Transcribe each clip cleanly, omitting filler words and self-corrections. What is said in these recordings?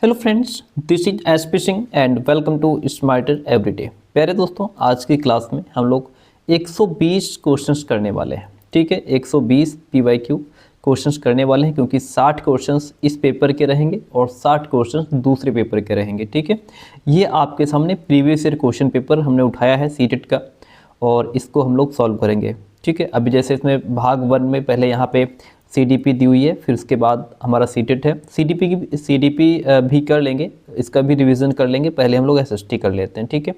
Hello friends, this is SP Singh and welcome to smarter everyday. प्यारे दोस्तों, आज की क्लास में हम लोग 120 क्वेश्चंस करने वाले हैं। ठीक है, 120 पीवाईक्यू क्वेश्चंस करने वाले हैं क्योंकि 60 क्वेश्चंस इस पेपर के रहेंगे और 60 क्वेश्चंस दूसरे पेपर के रहेंगे। ठीक है, ये आपके सामने प्रीवियस ईयर क्वेश्चन पेपर हमने उठाया है सीटेट का और इसको हम लोग सॉल्व करेंगे। ठीक है, अभी जैसे इसमें भाग 1 में पहले यहाँ पे सीडीपी दी हुई है, फिर उसके बाद हमारा सीटेट है। सीडीपी भी कर लेंगे, इसका भी रिवीजन कर लेंगे। पहले हम लोग एसएसटी कर लेते हैं। ठीक है,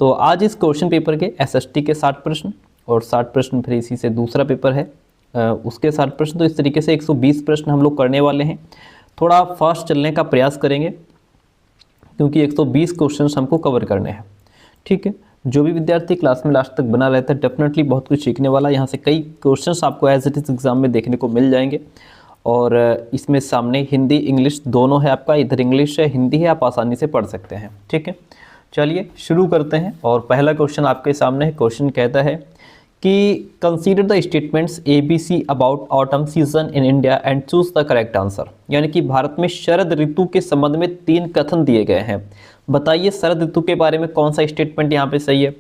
तो आज इस क्वेश्चन पेपर के एसएसटी के 60 प्रश्न और 60 प्रश्न फिर इसी से दूसरा पेपर है उसके 60 प्रश्न। तो इस तरीके से 120 प्रश्न हम लोग करने वाले हैं। थोड़ा फास्ट चलने का प्रयास करेंगे क्योंकि 120 क्वेश्चन हमको कवर करने हैं। ठीक है, जो भी विद्यार्थी क्लास में लास्ट तक बना रहता है डेफिनेटली बहुत कुछ सीखने वाला। यहाँ से कई क्वेश्चंस आपको एज इट इज एग्जाम में देखने को मिल जाएंगे और इसमें सामने हिंदी इंग्लिश दोनों है आपका, इधर इंग्लिश है हिंदी है, आप आसानी से पढ़ सकते हैं। ठीक है, चलिए शुरू करते हैं। और पहला क्वेश्चन आपके सामने है। क्वेश्चन कहता है कि consider the statements ABC about autumn season in India and choose the correct answer. यानी कि भारत में शरद ऋतु के संबंध में 3 कथन दिए गए हैं। बताइए शरद ऋतु के बारे में कौन सा स्टेटमेंट यहाँ पे सही है।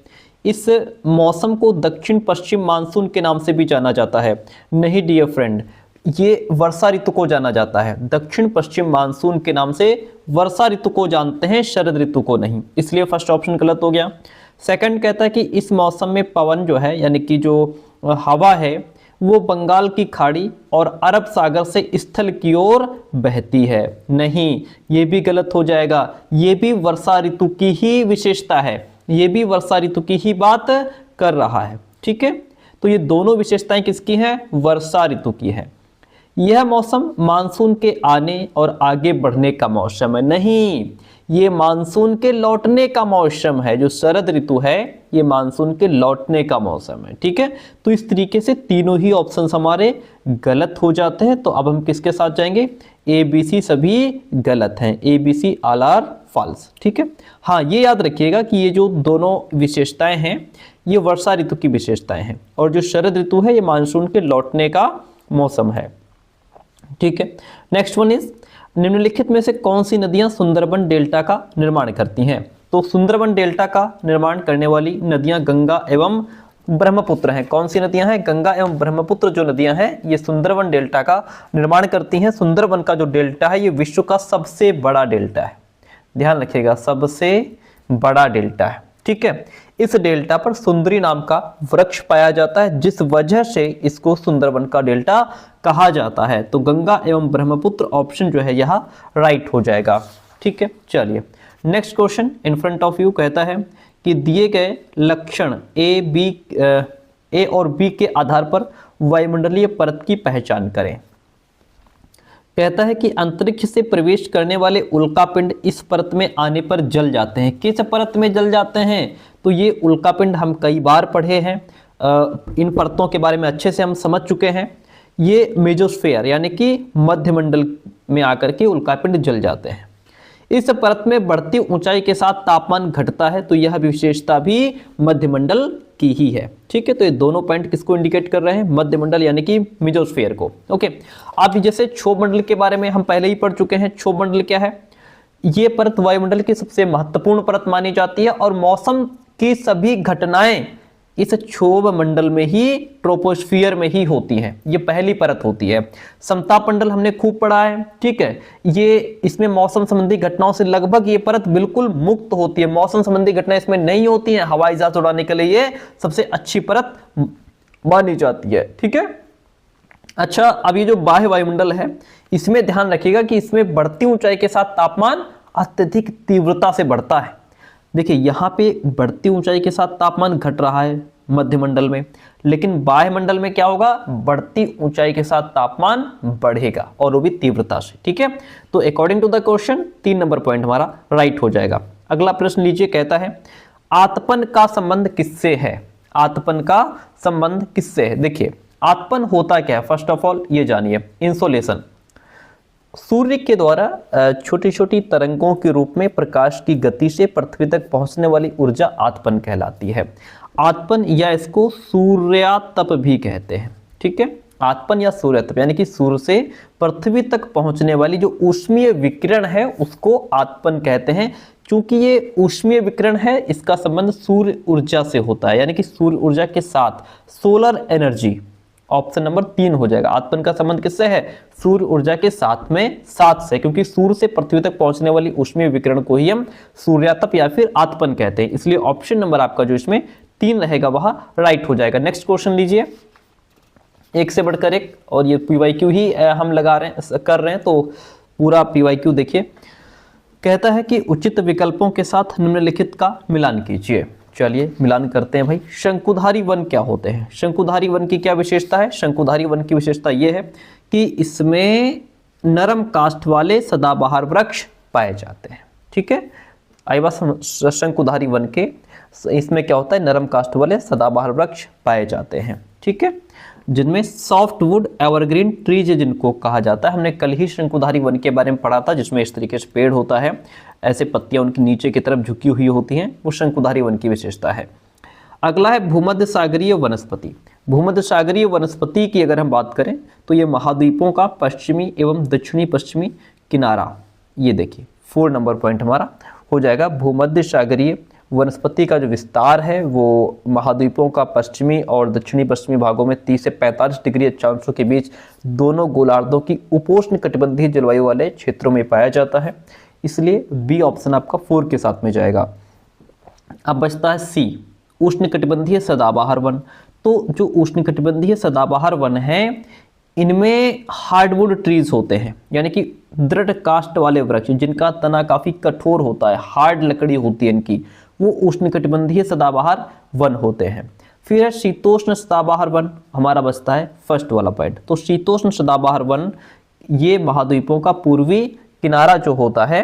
इस मौसम को दक्षिण पश्चिम मानसून के नाम से भी जाना जाता है। नहीं डियर फ्रेंड, ये वर्षा ऋतु को जाना जाता है। दक्षिण पश्चिम मानसून के नाम से वर्षा ऋतु को जानते हैं, शरद ऋतु को नहीं। इसलिए फर्स्ट ऑप्शन गलत हो गया। सेकंड कहता है कि इस मौसम में पवन जो है यानी कि जो हवा है वो बंगाल की खाड़ी और अरब सागर से स्थल की ओर बहती है। नहीं, ये भी गलत हो जाएगा। ये भी वर्षा ऋतु की ही विशेषता है, ये भी वर्षा ऋतु की ही बात कर रहा है। ठीक है, तो ये दोनों विशेषताएं किसकी हैं? वर्षा ऋतु की है। यह मौसम मानसून के आने और आगे बढ़ने का मौसम है। नहीं, ये मानसून के लौटने का मौसम है। जो शरद ऋतु है ये मानसून के लौटने का मौसम है। ठीक है, तो इस तरीके से तीनों ही ऑप्शंस हमारे गलत हो जाते हैं। तो अब हम किसके साथ जाएंगे? ABC सभी गलत हैं, ABC ऑल आर फॉल्स। ठीक है, हाँ ये याद रखिएगा कि ये जो दोनों विशेषताएं हैं ये वर्षा ऋतु की विशेषताएं हैं और जो शरद ऋतु है ये मानसून के लौटने का मौसम है। ठीक है, नेक्स्ट वन इज निम्नलिखित में से कौन सी नदियां सुंदरबन डेल्टा का निर्माण करती हैं? तो सुंदरबन डेल्टा का निर्माण करने वाली नदियां गंगा एवं ब्रह्मपुत्र हैं। कौन सी नदियां हैं? गंगा एवं ब्रह्मपुत्र जो नदियां हैं ये सुंदरबन डेल्टा का निर्माण करती हैं। सुंदरबन का जो डेल्टा है ये विश्व का सबसे बड़ा डेल्टा है, ध्यान रखिएगा, सबसे बड़ा डेल्टा है। ठीक है, इस डेल्टा पर सुंदरी नाम का वृक्ष पाया जाता है जिस वजह से इसको सुंदरबन का डेल्टा कहा जाता है। तो गंगा एवं ब्रह्मपुत्र ऑप्शन जो है यहाँ राइट हो जाएगा। ठीक है, चलिए next question in front of you कहता है कि दिए गए लक्षण ए और बी के आधार पर वायुमंडलीय परत की पहचान करें। कहता है कि अंतरिक्ष से प्रवेश करने वाले उल्कापिंड इस परत में आने पर जल जाते हैं। किस परत में जल जाते हैं? तो ये उल्कापिंड हम कई बार पढ़े हैं, इन परतों के बारे में अच्छे से हम समझ चुके हैं। ये मेजोस्फेयर यानी कि मध्यमंडल में आकर के उल्कापिंड जल जाते हैं। इस परत में बढ़ती ऊंचाई के साथ तापमान घटता है, तो यह विशेषता भी मध्यमंडल की ही है। ठीक है, तो ये दोनों पॉइंट किसको इंडिकेट कर रहे हैं? मध्यमंडल यानी कि मेजोस्फेयर को। ओके, आप जैसे क्षोभ मंडल के बारे में हम पहले ही पढ़ चुके हैं। क्षोभ मंडल क्या है? ये परत वायुमंडल की सबसे महत्वपूर्ण परत मानी जाती है और मौसम की सभी घटनाएं इस क्षोभ मंडल में ही, ट्रोपोस्फियर में ही होती हैं। ये पहली परत होती है। समताप मंडल हमने खूब पढ़ा है। ठीक है, ये इसमें मौसम संबंधी घटनाओं से लगभग ये परत बिल्कुल मुक्त होती है। मौसम संबंधी घटनाएं इसमें नहीं होती हैं। हवाई जहाज उड़ाने के लिए ये सबसे अच्छी परत मानी जाती है। ठीक है, अच्छा, अब ये जो बाह्य वायुमंडल है इसमें ध्यान रखिएगा कि इसमें बढ़ती ऊंचाई के साथ तापमान अत्यधिक तीव्रता से बढ़ता है। देखिए यहाँ पे बढ़ती ऊंचाई के साथ तापमान घट रहा है मध्यमंडल में, लेकिन बाह्यमंडल में क्या होगा? बढ़ती ऊंचाई के साथ तापमान बढ़ेगा और वो भी तीव्रता से। ठीक है, तो according to the question 3 number point हमारा राइट हो जाएगा। अगला प्रश्न लीजिए, कहता है आतपन का संबंध किससे है? आतपन का संबंध किससे है? देखिए आतपन होता क्या है, फर्स्ट ऑफ ऑल ये जानिए। इंसोलेशन, सूर्य के द्वारा छोटी छोटी तरंगों के रूप में प्रकाश की गति से पृथ्वी तक पहुंचने वाली ऊर्जा आतपन कहलाती है। आतपन या इसको सूर्यातप भी कहते हैं। ठीक है, आतपन या सूर्यतप, यानी कि सूर्य से पृथ्वी तक पहुंचने वाली जो ऊष्मीय विकिरण है उसको आतपन कहते हैं। क्योंकि ये ऊष्मीय विकिरण है, इसका संबंध सूर्य ऊर्जा से होता है, यानी कि सूर्य ऊर्जा के साथ सोलर एनर्जी। ऑप्शन नंबर 3 हो जाएगा। आतपन का संबंध किससे है? सूर्य ऊर्जा के साथ में 7 से, क्योंकि सूर्य से पृथ्वी तक पहुंचने वाली ऊष्मीय विकिरण को ही हम सूर्यातप या फिर आतपन कहते हैं। इसलिए ऑप्शन नंबर आपका जो इसमें 3 रहेगा वह राइट हो जाएगा। नेक्स्ट क्वेश्चन लीजिए, एक से बढ़कर एक, और ये पीवाईक्यू ही हम कर रहे हैं, तो पूरा पीवाईक्यू देखिए। कहता है कि उचित विकल्पों के साथ निम्नलिखित का मिलान कीजिए। चलिए मिलान करते हैं भाई। शंकुधारी वन क्या होते हैं? शंकुधारी वन की क्या विशेषता है? शंकुधारी वन की विशेषता यह है कि इसमें नरम काष्ठ वाले सदाबहार वृक्ष पाए जाते हैं। ठीक है, आई बात शंकुधारी वन के, इसमें क्या होता है? नरम काष्ठ वाले सदाबहार वृक्ष पाए जाते हैं। ठीक है, जिनमें सॉफ्टवुड एवरग्रीन ट्रीज जिनको कहा जाता है। हमने कल ही शंकुधारी वन के बारे में पढ़ा था, जिसमें इस तरीके से पेड़ होता है, ऐसे पत्तियां उनकी नीचे की तरफ झुकी हुई होती हैं, वो शंकुधारी वन की विशेषता है। अगला है भूमध्य सागरीय वनस्पति। भूमध्य सागरीय वनस्पति की अगर हम बात करें तो ये महाद्वीपों का पश्चिमी एवं दक्षिणी पश्चिमी किनारा, ये देखिए 4 नंबर पॉइंट हमारा हो जाएगा। भूमध्य सागरीय वनस्पति का जो विस्तार है वो महाद्वीपों का पश्चिमी और दक्षिणी पश्चिमी भागों में 30 से 45 डिग्री अक्षांशों के बीच दोनों गोलार्धों की उपोष्ण कटिबंधीय जलवायु वाले क्षेत्रों में पाया जाता है। इसलिए बी ऑप्शन आपका 4 के साथ में जाएगा। अब बचता है सी, उष्ण कटिबंधीय सदाबहार वन। तो जो उष्ण कटिबंधीय सदाबहार वन है इनमें हार्डवुड ट्रीज होते हैं, यानी कि दृढ़ काष्ठ वाले वृक्ष जिनका तना काफी कठोर होता है, हार्ड लकड़ी होती है इनकी, वो उष्णकटिबंधीय सदाबहार वन होते हैं। फिर है शीतोष्ण सदाबहार वन, हमारा बचता है फर्स्ट वाला पॉइंट। तो शीतोष्ण सदाबहार वन ये महाद्वीपों का पूर्वी किनारा जो होता है,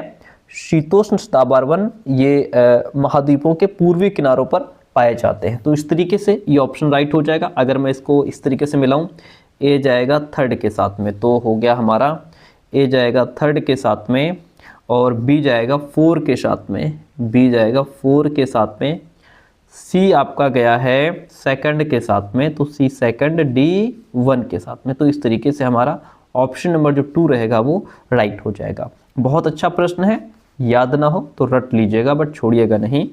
शीतोष्ण सदाबहार वन ये महाद्वीपों के पूर्वी किनारों पर पाए जाते हैं। तो इस तरीके से ये ऑप्शन राइट हो जाएगा। अगर मैं इसको इस तरीके से मिलाऊं, ए जाएगा 3rd के साथ में, तो हो गया हमारा ए जाएगा 3rd के साथ में और बी जाएगा 4 के साथ में, बी जाएगा 4 के साथ में, सी आपका गया है 2nd के साथ में, तो सी 2nd, डी 1 के साथ में। तो इस तरीके से हमारा ऑप्शन नंबर जो 2 रहेगा वो राइट हो जाएगा। बहुत अच्छा प्रश्न है, याद ना हो तो रट लीजिएगा बट छोड़िएगा नहीं।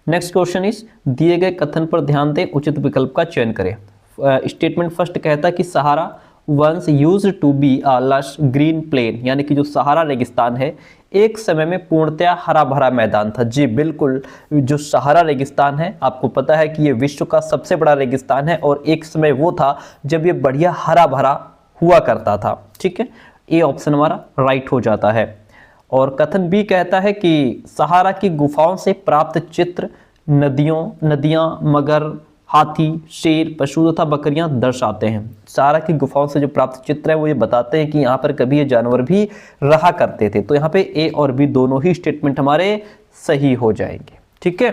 नेक्स्ट क्वेश्चन इस दिए गए कथन पर ध्यान दें, उचित विकल्प का चयन करें। स्टेटमेंट फर्स्ट कहता है कि Sahara once used to be a lush green plain, यानी कि जो सहारा रेगिस्तान है एक समय में पूर्णतया हरा भरा मैदान था। जी बिल्कुल, जो सहारा रेगिस्तान है आपको पता है कि ये विश्व का सबसे बड़ा रेगिस्तान है और एक समय वो था जब ये बढ़िया हरा भरा हुआ करता था। ठीक है, ए ऑप्शन हमारा राइट हो जाता है। और कथन बी कहता है कि सहारा की गुफाओं से प्राप्त चित्र नदियां, मगर, हाथी, शेर, पशु तथा बकरियां दर्शाते हैं। सहारा की गुफाओं से जो प्राप्त चित्र है वो ये बताते हैं कि यहाँ पर कभी ये जानवर भी रहा करते थे। तो यहाँ पे ए और बी दोनों ही स्टेटमेंट हमारे सही हो जाएंगे। ठीक है,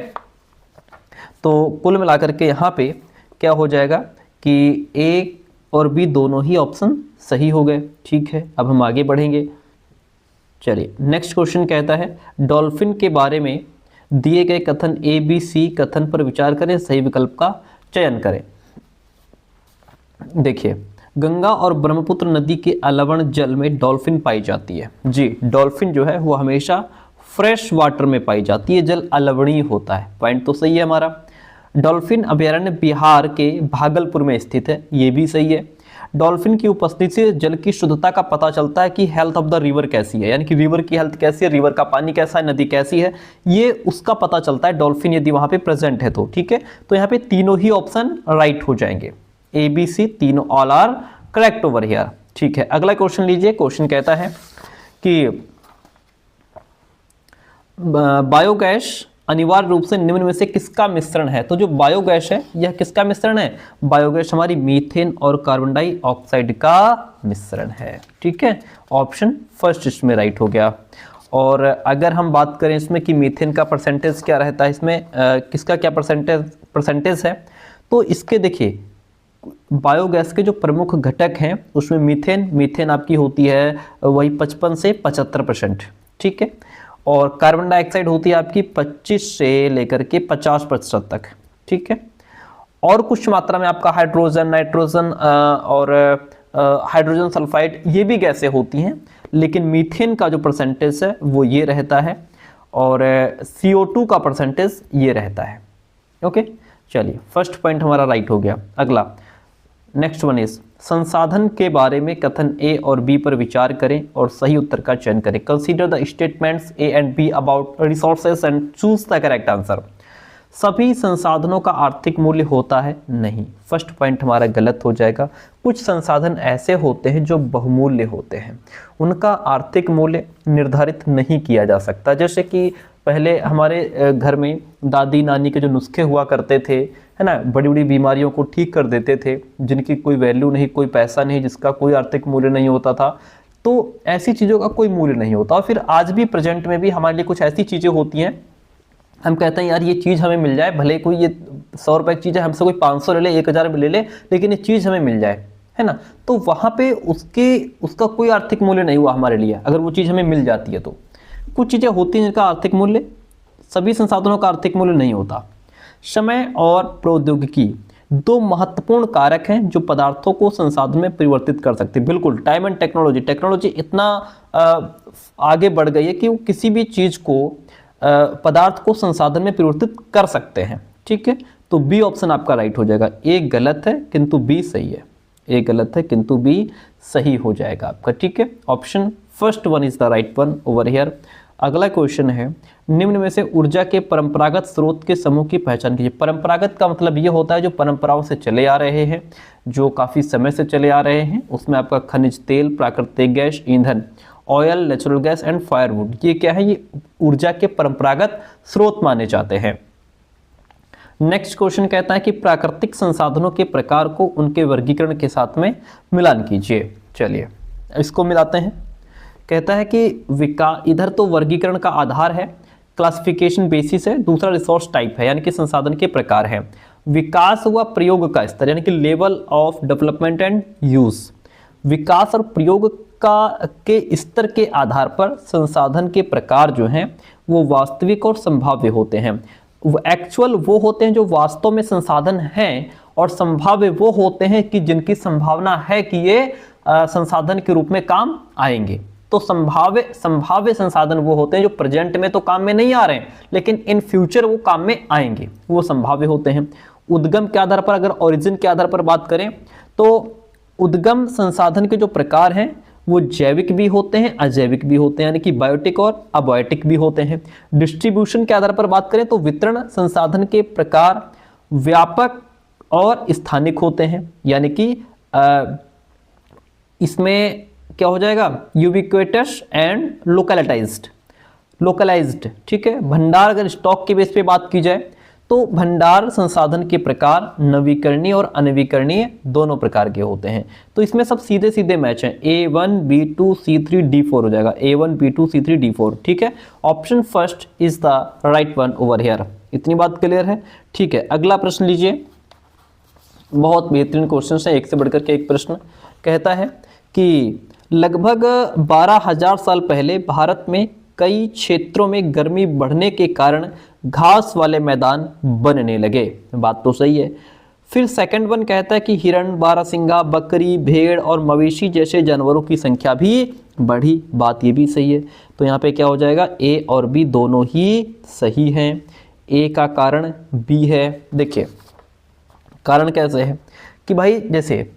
तो कुल मिलाकर के यहाँ पे क्या हो जाएगा कि ए और बी दोनों ही ऑप्शन सही हो गए। ठीक है, अब हम आगे बढ़ेंगे। चलिए नेक्स्ट क्वेश्चन कहता है डॉल्फिन के बारे में दिए गए कथन ए बी सी कथन पर विचार करें, सही विकल्प का चयन करें। देखिए, गंगा और ब्रह्मपुत्र नदी के अलवण जल में डॉल्फिन पाई जाती है। जी, डॉल्फिन जो है वो हमेशा फ्रेश वाटर में पाई जाती है, जल अलवणीय होता है। पॉइंट तो सही है हमारा। डॉल्फिन अभयारण्य बिहार के भागलपुर में स्थित है, ये भी सही है। डॉल्फिन की उपस्थिति से जल की शुद्धता का पता चलता है कि हेल्थ ऑफ द रिवर कैसी है, यानी कि रिवर की हेल्थ कैसी है, रिवर का पानी कैसा है, नदी कैसी है, ये उसका पता चलता है डॉल्फिन यदि वहां पे प्रेजेंट है तो। ठीक है, तो यहाँ पे तीनों ही ऑप्शन राइट हो जाएंगे, ए बी सी तीनों all are correct over here. ठीक है, अगला क्वेश्चन लीजिए। क्वेश्चन कहता है कि बायोगैस अनिवार्य रूप से निम्न में से किसका मिश्रण है? तो जो बायोगैस है यह किसका मिश्रण है? बायोगैस हमारी मीथेन और कार्बन डाइऑक्साइड का मिश्रण है। ठीक है, ऑप्शन फर्स्ट इसमें राइट हो गया। और अगर हम बात करें इसमें कि मीथेन का परसेंटेज क्या रहता है, इसमें किसका क्या परसेंटेज है, तो इसके देखिए बायोगैस के जो प्रमुख घटक हैं उसमें मीथेन आपकी होती है वही 55 से 75%। ठीक है, और कार्बन डाइऑक्साइड होती है आपकी 25 से लेकर के 50% तक। ठीक है, और कुछ मात्रा में आपका हाइड्रोजन, नाइट्रोजन और हाइड्रोजन सल्फाइड ये भी गैसें होती हैं, लेकिन मीथेन का जो परसेंटेज है वो ये रहता है और CO2 का परसेंटेज ये रहता है। ओके, चलिए फर्स्ट पॉइंट हमारा राइट हो गया। अगला नेक्स्ट वन इज संसाधन के बारे में कथन ए और बी पर विचार करें और सही उत्तर का चयन करें। Consider the statements A and be about resources and choose the correct answer. सभी संसाधनों का आर्थिक मूल्य होता है? नहीं, फर्स्ट पॉइंट हमारा गलत हो जाएगा। कुछ संसाधन ऐसे होते हैं जो बहुमूल्य होते हैं, उनका आर्थिक मूल्य निर्धारित नहीं किया जा सकता। जैसे कि पहले हमारे घर में दादी नानी के जो नुस्खे हुआ करते थे, है ना, बड़ी बड़ी बीमारियों को ठीक कर देते थे, जिनकी कोई वैल्यू नहीं, कोई पैसा नहीं, जिसका कोई आर्थिक मूल्य नहीं होता था। तो ऐसी चीज़ों का कोई मूल्य नहीं होता। और फिर आज भी प्रेजेंट में भी हमारे लिए कुछ ऐसी चीज़ें होती हैं, हम कहते हैं यार ये चीज़ हमें मिल जाए, भले कोई ये 100 रुपये की चीज़ है, हमसे कोई 500 ले ले, 1000 में ले ले, लेकिन ये चीज़ हमें मिल जाए, है ना। तो वहाँ पे उसका कोई आर्थिक मूल्य नहीं हुआ हमारे लिए, अगर वो चीज़ हमें मिल जाती है। तो कुछ चीज़ें होती हैं जिनका आर्थिक मूल्य, सभी संसाधनों का आर्थिक मूल्य नहीं होता। समय और प्रौद्योगिकी दो महत्वपूर्ण कारक हैं जो पदार्थों को संसाधन में परिवर्तित कर सकते हैं। बिल्कुल, टाइम एंड टेक्नोलॉजी इतना आगे बढ़ गई है कि वो किसी भी चीज़ को पदार्थ को संसाधन में परिवर्तित कर सकते हैं। ठीक है, तो बी ऑप्शन आपका राइट हो जाएगा। ए गलत है किंतु बी सही है, ए गलत है किंतु बी सही हो जाएगा आपका। ठीक है, option first one is the right one over here. अगला क्वेश्चन है, निम्न में से ऊर्जा के परंपरागत स्रोत के समूह की पहचान कीजिए। परंपरागत का मतलब ये होता है जो परंपराओं से चले आ रहे हैं, जो काफ़ी समय से चले आ रहे हैं। उसमें आपका खनिज तेल, प्राकृतिक गैस, ईंधन, oil, natural gas and firewood, ये क्या है, ये ऊर्जा के परंपरागत स्रोत माने जाते हैं। नेक्स्ट क्वेश्चन कहता है कि प्राकृतिक संसाधनों के प्रकार को उनके वर्गीकरण के साथ में मिलान कीजिए। चलिए इसको मिलाते हैं। कहता है कि इधर तो वर्गीकरण का आधार है, क्लासिफिकेशन बेसिस है, दूसरा रिसोर्स टाइप है, यानी कि संसाधन के प्रकार है। विकास व प्रयोग का स्तर, यानी कि level of development and use. विकास और प्रयोग के स्तर के आधार पर संसाधन के प्रकार जो हैं वो वास्तविक और संभाव्य होते हैं। एक्चुअल वो होते हैं जो वास्तव में संसाधन हैं, और संभाव्य वो होते हैं कि जिनकी संभावना है कि ये संसाधन के रूप में काम आएंगे। तो संभाव्य संसाधन वो होते हैं जो प्रेजेंट में तो काम में नहीं आ रहे हैं, लेकिन इन फ्यूचर वो काम में आएंगे, वो संभाव्य होते हैं। उद्गम के आधार पर, अगर ओरिजिन के आधार पर बात करें तो उद्गम संसाधन के जो प्रकार हैं वो जैविक भी होते हैं, अजैविक भी होते हैं, यानी कि बायोटिक और अबायोटिक भी होते हैं। डिस्ट्रीब्यूशन के आधार पर बात करें तो वितरण संसाधन के प्रकार व्यापक और स्थानिक होते हैं, यानी कि इसमें क्या हो जाएगा, यूबिक्वेटस एंड लोकलाइज्ड। ठीक है, भंडार अगर स्टॉक के बेस पे बात की जाए तो भंडार संसाधन के प्रकार नवीकरणीय और अनवीकरणीय दोनों प्रकार के होते हैं। तो इसमें सब सीधे सीधे मैच हैं, A1 B2 C3 D4 हो जाएगा, A1 B2 C3 D4। ठीक है, option first is the right one over here. इतनी बात क्लियर है? ठीक है, अगला प्रश्न लीजिए। बहुत बेहतरीन क्वेश्चन है, एक से बढ़कर के एक प्रश्न। कहता है कि लगभग 12,000 साल पहले भारत में कई क्षेत्रों में गर्मी बढ़ने के कारण घास वाले मैदान बनने लगे। बात तो सही है। फिर सेकंड वन कहता है कि हिरण, बारहसिंगा, बकरी, भेड़ और मवेशी जैसे जानवरों की संख्या भी बढ़ी। बात ये भी सही है। तो यहाँ पे क्या हो जाएगा, ए और बी दोनों ही सही हैं। ए का कारण बी है। देखिए कारण कैसे है कि भाई, जैसे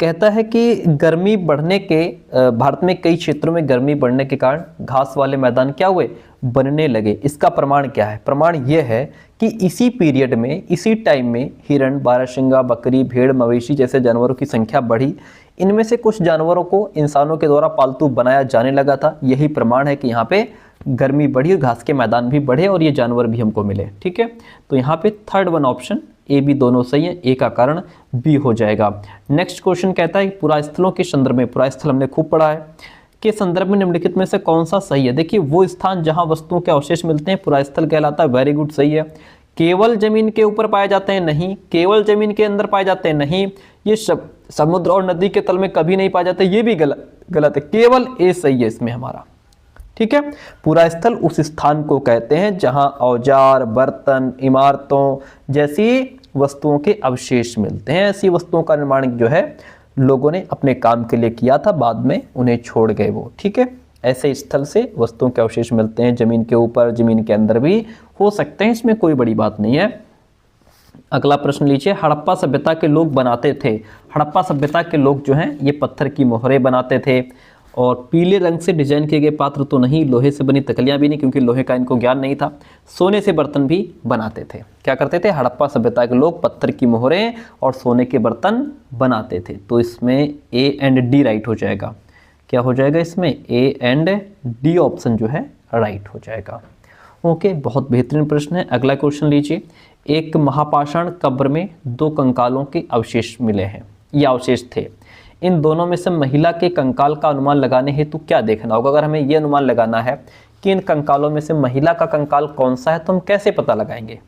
कहता है कि गर्मी बढ़ने के भारत में कई क्षेत्रों में गर्मी बढ़ने के कारण घास वाले मैदान क्या हुए, बनने लगे। इसका प्रमाण क्या है? प्रमाण यह है कि इसी पीरियड में, इसी टाइम में हिरण, बारहसिंगा, बकरी, भेड़, मवेशी जैसे जानवरों की संख्या बढ़ी। इनमें से कुछ जानवरों को इंसानों के द्वारा पालतू बनाया जाने लगा था। यही प्रमाण है कि यहाँ पे गर्मी बढ़ी, घास के मैदान भी बढ़े और ये जानवर भी हमको मिले। ठीक है, तो यहाँ पे third one option A B दोनों सही है, ए का कारण बी हो जाएगा। नेक्स्ट क्वेश्चन कहता है पुरास्थलों के संदर्भ में, पुरास्थल हमने खूब पढ़ा है, के संदर्भ में निम्नलिखित में से कौन सा सही है? देखिए वो स्थान जहां वस्तुओं के अवशेष मिलते हैं पुरास्थल कहलाता है। वेरी गुड, सही है। केवल जमीन के ऊपर पाए जाते हैं? नहीं। केवल जमीन के अंदर पाए जाते हैं? नहीं। ये समुद्र और नदी के तल में कभी नहीं पाए जाते? ये भी गलत है। केवल ए सही है इसमें हमारा। ठीक है, पुरास्थल उस स्थान को कहते हैं जहां औजार, बर्तन, इमारतों जैसी वस्तुओं के अवशेष मिलते हैं। ऐसी वस्तुओं का निर्माण जो है लोगों ने अपने काम के लिए किया था, बाद में उन्हें छोड़ गए वो। ठीक है, ऐसे स्थल से वस्तुओं के अवशेष मिलते हैं, जमीन के ऊपर, जमीन के अंदर भी हो सकते हैं, इसमें कोई बड़ी बात नहीं है। अगला प्रश्न लीजिए, हड़प्पा सभ्यता के लोग बनाते थे, हड़प्पा सभ्यता के लोग जो हैं ये पत्थर की मोहरें बनाते थे, और पीले रंग से डिजाइन किए गए पात्र तो नहीं, लोहे से बनी तकलियां भी नहीं, क्योंकि लोहे का इनको ज्ञान नहीं था। सोने से बर्तन भी बनाते थे। क्या करते थे? हड़प्पा सभ्यता के लोग पत्थर की मोहरें और सोने के बर्तन बनाते थे। तो इसमें ए एंड डी राइट हो जाएगा। क्या हो जाएगा इसमें? ए एंड डी ऑप्शन जो है राइट हो जाएगा। ओके, बहुत बेहतरीन प्रश्न है। अगला क्वेश्चन लीजिए, एक महापाषाण कब्र में 2 कंकालों के अवशेष मिले हैं, ये अवशेष थे। इन दोनों में से महिला के कंकाल का अनुमान लगाने हेतु क्या देखना होगा? अगर हमें यह अनुमान लगाना है कि इन कंकालों में से महिला का कंकाल कौन सा है, तो हम कैसे पता लगाएंगे?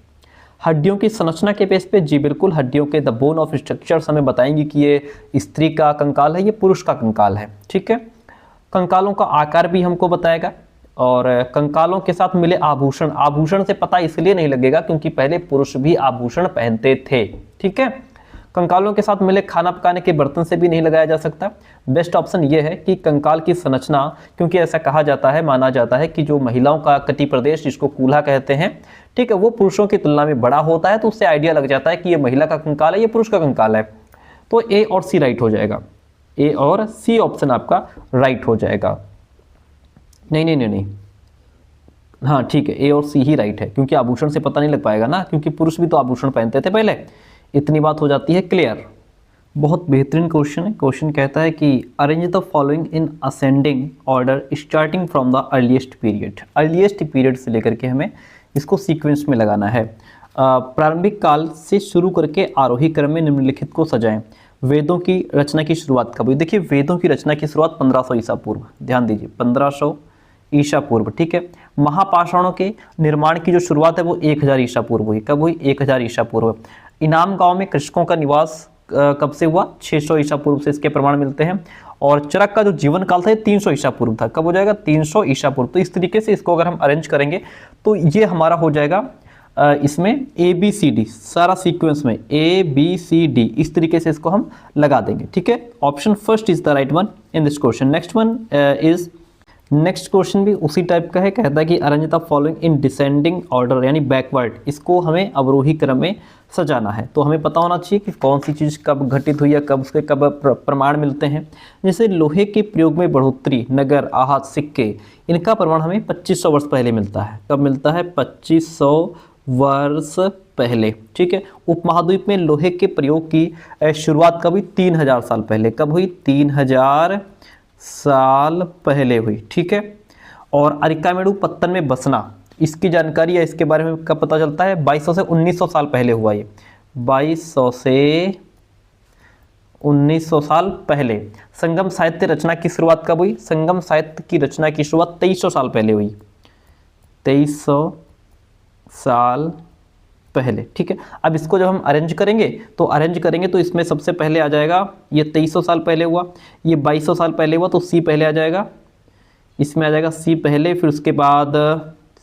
हड्डियों की संरचना के बेस पे? जी बिल्कुल, हड्डियों के द बोन ऑफ स्ट्रक्चर्स हमें बताएंगे कि ये स्त्री का कंकाल है, ये पुरुष का कंकाल है। ठीक है, कंकालों का आकार भी हमको बताएगा, और कंकालों के साथ मिले आभूषण, आभूषण से पता इसलिए नहीं लगेगा क्योंकि पहले पुरुष भी आभूषण पहनते थे। ठीक है, कंकालों के साथ मिले खाना पकाने के बर्तन से भी नहीं लगाया जा सकता। बेस्ट ऑप्शन ये है कि कंकाल की संरचना, क्योंकि ऐसा कहा जाता है, माना जाता है कि जो महिलाओं का कटी प्रदेश, जिसको कूल्हा कहते हैं, ठीक है, वो पुरुषों की तुलना में बड़ा होता है, तो उससे आइडिया लग जाता है कि ये महिला का कंकाल है, ये पुरुष का कंकाल है। तो ए और सी राइट हो जाएगा, ए और सी ऑप्शन आपका राइट हो जाएगा। नहीं, हाँ ठीक है, ए और सी ही राइट है, क्योंकि आभूषण से पता नहीं लग पाएगा ना, क्योंकि पुरुष भी तो आभूषण पहनते थे पहले। इतनी बात हो जाती है क्लियर। बहुत बेहतरीन क्वेश्चन है। क्वेश्चन कहता है कि arrange the following in ascending order starting from the earliest period. Earliest period से लेकर के हमें इसको सीक्वेंस में लगाना है। प्रारंभिक काल से शुरू करके आरोही क्रम में निम्नलिखित को सजाएं। वेदों की रचना की शुरुआत कब हुई? देखिए, वेदों की रचना की शुरुआत 1500 ईसा पूर्व, ध्यान दीजिए, 1500 ईसा पूर्व। ठीक है, महापाषाणों के निर्माण की जो शुरुआत है वो 1000 ईसा पूर्व हुई। कब हुई? 1000 ईसा पूर्व। इनाम गांव में कृषकों का निवास कब से हुआ? 600 ईसा पूर्व से इसके प्रमाण मिलते हैं। और चरक का जो जीवन काल था 300 ईसा पूर्व था। कब हो जाएगा? 300 ईसा पूर्व। तो इस तरीके से इसको अगर हम अरेंज करेंगे तो ये हमारा हो जाएगा इसमें ए बी सी डी, सारा सीक्वेंस में ए बी सी डी, इस तरीके से इसको हम लगा देंगे। ठीक है, option first is the right one in this question. Next question भी उसी टाइप का है। कहता है कि arrange the following in descending order, यानी बैकवर्ड। इसको हमें अवरोही क्रम में सजाना है। तो हमें पता होना चाहिए कि कौन सी चीज़ कब घटित हुई है, कब उसके कब प्रमाण मिलते हैं। जैसे लोहे के प्रयोग में बढ़ोतरी, नगर, आहत, सिक्के, इनका प्रमाण हमें 2500 वर्ष पहले मिलता है। कब मिलता है? 2500 वर्ष पहले। ठीक है, उपमहाद्वीप में लोहे के प्रयोग की शुरुआत कब हुई? 3000 साल पहले। कब हुई? 3000 साल पहले हुई। ठीक है, और अरिकामेडु पत्तन में बसना, इसकी जानकारी या इसके बारे में कब पता चलता है? 2200 से 1900 साल पहले हुआ ये, 2200 से 1900 साल पहले। संगम साहित्य रचना की शुरुआत कब हुई? संगम साहित्य की रचना की शुरुआत 2300 साल पहले हुई, 2300 साल पहले। ठीक है, अब इसको जब हम अरेंज करेंगे तो इसमें सबसे पहले आ जाएगा, ये 2300 साल पहले हुआ, ये 2200 साल पहले हुआ, तो सी पहले आ जाएगा, इसमें आ जाएगा सी पहले, फिर उसके बाद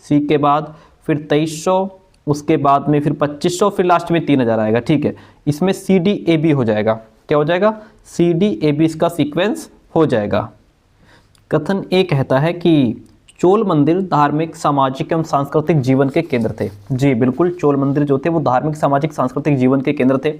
सी के बाद फिर 2300, उसके बाद में फिर 2500, फिर लास्ट में 3000 आएगा। ठीक है, इसमें सी डी ए बी हो जाएगा। क्या हो जाएगा? सी डी ए बी इसका सीक्वेंस हो जाएगा। कथन ए कहता है कि चोल मंदिर धार्मिक, सामाजिक एवं सांस्कृतिक जीवन के केंद्र थे। जी बिल्कुल, चोल मंदिर जो थे वो धार्मिक, सामाजिक, सांस्कृतिक जीवन के केंद्र थे।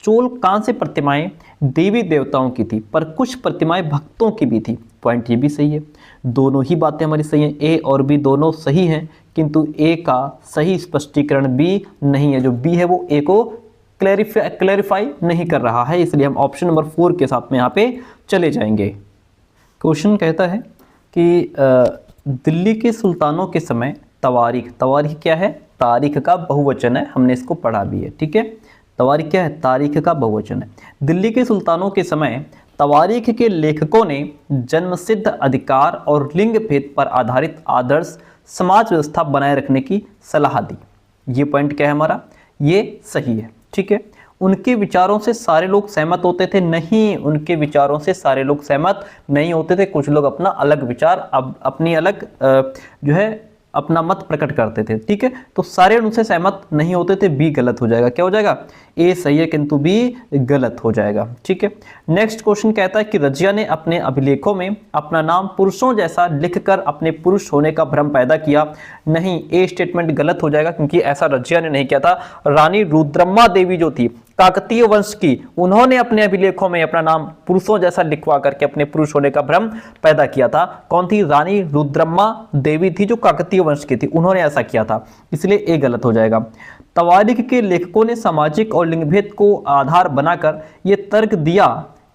चोल कांस्य प्रतिमाएं देवी देवताओं की थी, पर कुछ प्रतिमाएं भक्तों की भी थी। पॉइंट ये भी सही है, दोनों ही बातें हमारी सही हैं, ए और बी दोनों सही हैं, किंतु ए का सही स्पष्टीकरण बी नहीं है। जो बी है वो ए को क्लैरिफाई नहीं कर रहा है, इसलिए हम ऑप्शन नंबर 4 के साथ में यहाँ पे चले जाएंगे। क्वेश्चन कहता है कि दिल्ली के सुल्तानों के समय तवारीख क्या है? तारीख का बहुवचन है, हमने इसको पढ़ा भी है। ठीक है, तवारीख क्या है? तारीख का बहुवचन है। दिल्ली के सुल्तानों के समय तवारीख के लेखकों ने जन्मसिद्ध अधिकार और लिंग भेद पर आधारित आदर्श समाज व्यवस्था बनाए रखने की सलाह दी। ये पॉइंट क्या है हमारा? ये सही है। ठीक है, उनके विचारों से सारे लोग सहमत होते थे? नहीं, उनके विचारों से सारे लोग सहमत नहीं होते थे। कुछ लोग अपना अलग विचार, अपनी अलग जो है अपना मत प्रकट करते थे। ठीक है, तो सारे उनसे सहमत नहीं होते थे, बी गलत हो जाएगा। क्या हो जाएगा? ए सही है किंतु बी गलत हो जाएगा। ठीक है, नेक्स्ट क्वेश्चन कहता है कि रजिया ने अपने अभिलेखों में अपना नाम पुरुषों जैसा लिखकर अपने पुरुष होने का भ्रम पैदा किया। नहीं, ए स्टेटमेंट गलत हो जाएगा क्योंकि ऐसा रजिया ने नहीं किया था। रानी रुद्रम्मा देवी जो थी काकतीय वंश की, उन्होंने अपने अभिलेखों में अपना नाम पुरुषों जैसा लिखवा करके अपने पुरुष होने का भ्रम पैदा किया था। कौन थी? रानी रुद्रम्मा देवी थी जो काकतीय वंश की थी, उन्होंने ऐसा किया था, इसलिए ए गलत हो जाएगा। तवारीख के लेखकों ने सामाजिक और लिंगभेद को आधार बनाकर यह तर्क दिया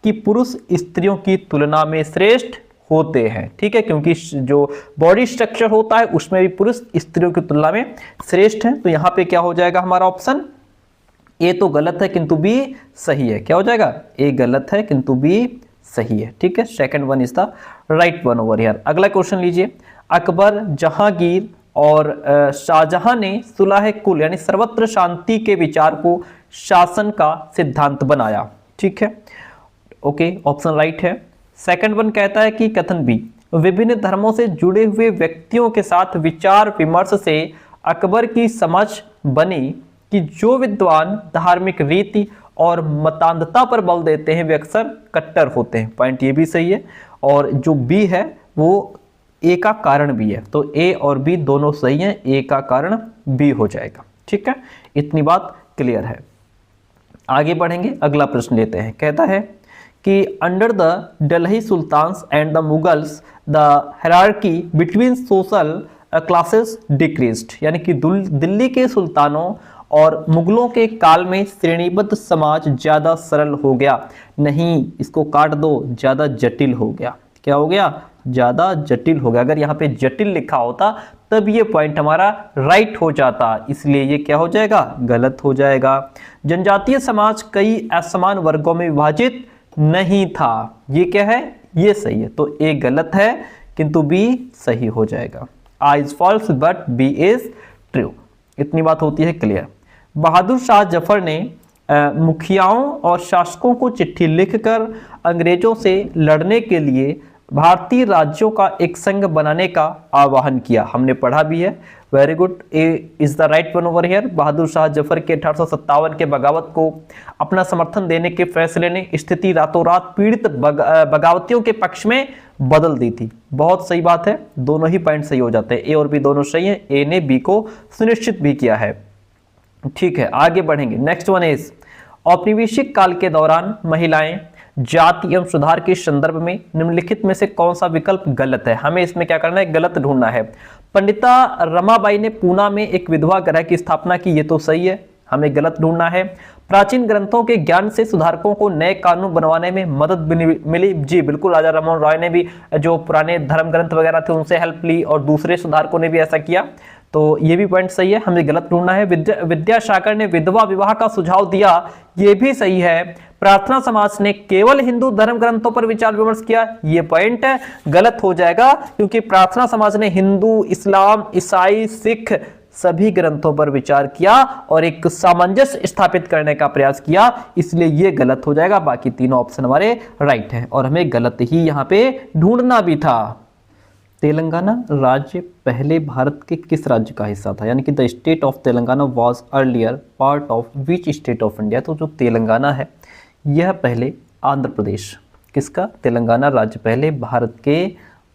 कि पुरुष स्त्रियों की तुलना में श्रेष्ठ होते हैं। ठीक है, क्योंकि जो बॉडी स्ट्रक्चर होता है उसमें भी पुरुष स्त्रियों की तुलना में श्रेष्ठ है। तो यहां पे क्या हो जाएगा हमारा ऑप्शन? ए तो गलत है किंतु बी सही है। क्या हो जाएगा? ए गलत है किंतु बी सही है। ठीक है, second one is the right one over here. अगला क्वेश्चन लीजिए। अकबर, जहांगीर और शाहजहां ने सुलह कुल यानी सर्वत्र शांति के विचार को शासन का सिद्धांत बनाया। ठीक है, ओके, ऑप्शन राइट है। सेकंड वन कहता है कि कथन बी, विभिन्न धर्मों से जुड़े हुए व्यक्तियों के साथ विचार विमर्श से अकबर की समझ बनी कि जो विद्वान धार्मिक रीति और मतांधता पर बल देते हैं वे अक्सर कट्टर होते हैं। पॉइंट ये भी सही है, और जो बी है वो ए का कारण भी है। तो ए और बी दोनों सही हैं, ए का कारण बी हो जाएगा। ठीक है, इतनी बात क्लियर है। आगे बढ़ेंगे, अगला प्रश्न लेते हैं। कहता है कि under the Delhi sultans and the Mughals the hierarchy between social classes decreased, यानी कि दिल्ली के सुल्तानों और मुगलों के काल में श्रेणीबद्ध समाज ज्यादा सरल हो गया। नहीं, इसको काट दो, ज्यादा जटिल हो गया। क्या हो गया? ज्यादा जटिल हो गया। अगर यहाँ पे जटिल लिखा होता तब ये पॉइंट हमारा राइट हो जाता, इसलिए ये क्या हो जाएगा? गलत हो जाएगा। जनजातीय समाज कई असमान वर्गों में विभाजित नहीं था। ये क्या है? ये सही है। तो ए गलत है किंतु बी सही हो जाएगा। A is false but B is true. इतनी बात होती है क्लियर। बहादुर शाह जफर ने मुखियाओं और शासकों को चिट्ठी लिखकर अंग्रेजों से लड़ने के लिए भारतीय राज्यों का एक संघ बनाने का आह्वान किया। हमने पढ़ा भी है। Very good, A is the right one over here. Bahadur Shah Zafar के 1857 के बगावत को अपना समर्थन देने के फैसले ने स्थिति रातों रात पीड़ित बगावतियों के पक्ष में बदल दी थी। बहुत सही बात है, दोनों ही पॉइंट सही हो जाते हैं। ए और बी दोनों सही है। ए ने बी को सुनिश्चित भी किया है। ठीक है, आगे बढ़ेंगे। नेक्स्ट वन इज औपनिवेशिक काल के दौरान महिलाएं जाति एवं सुधार के संदर्भ में निम्नलिखित में से कौन सा विकल्प गलत है? हमें इसमें क्या करना है? गलत ढूंढना है। पंडिता रमाबाई ने पूना में एक विधवा गृह की स्थापना की, ये तो सही है, हमें गलत ढूंढना है। प्राचीन ग्रंथों के ज्ञान से सुधारकों को नए कानून बनवाने में मदद मिली, जी बिल्कुल, राजा राममोहन रॉय ने भी जो पुराने धर्म ग्रंथ वगैरह थे उनसे हेल्प ली और दूसरे सुधारकों ने भी ऐसा किया। तो ये भी पॉइंट सही है, हमें गलत ढूंढना है। विद्यासागर ने विधवा विवाह का सुझाव दिया, ये भी सही है। प्रार्थना समाज ने केवल हिंदू धर्म ग्रंथों पर विचार विमर्श किया, ये पॉइंट गलत हो जाएगा क्योंकि प्रार्थना समाज ने हिंदू, इस्लाम, ईसाई, सिख सभी ग्रंथों पर विचार किया और एक सामंजस्य स्थापित करने का प्रयास किया, इसलिए ये गलत हो जाएगा। बाकी तीनों ऑप्शन हमारे राइट हैं और हमें गलत ही यहाँ पे ढूंढना भी था। तेलंगाना राज्य पहले भारत के किस राज्य का हिस्सा था? यानी कि the state of Telangana was earlier part of which state of India? तो जो तेलंगाना है यह पहले आंध्र प्रदेश, किसका? तेलंगाना राज्य पहले भारत के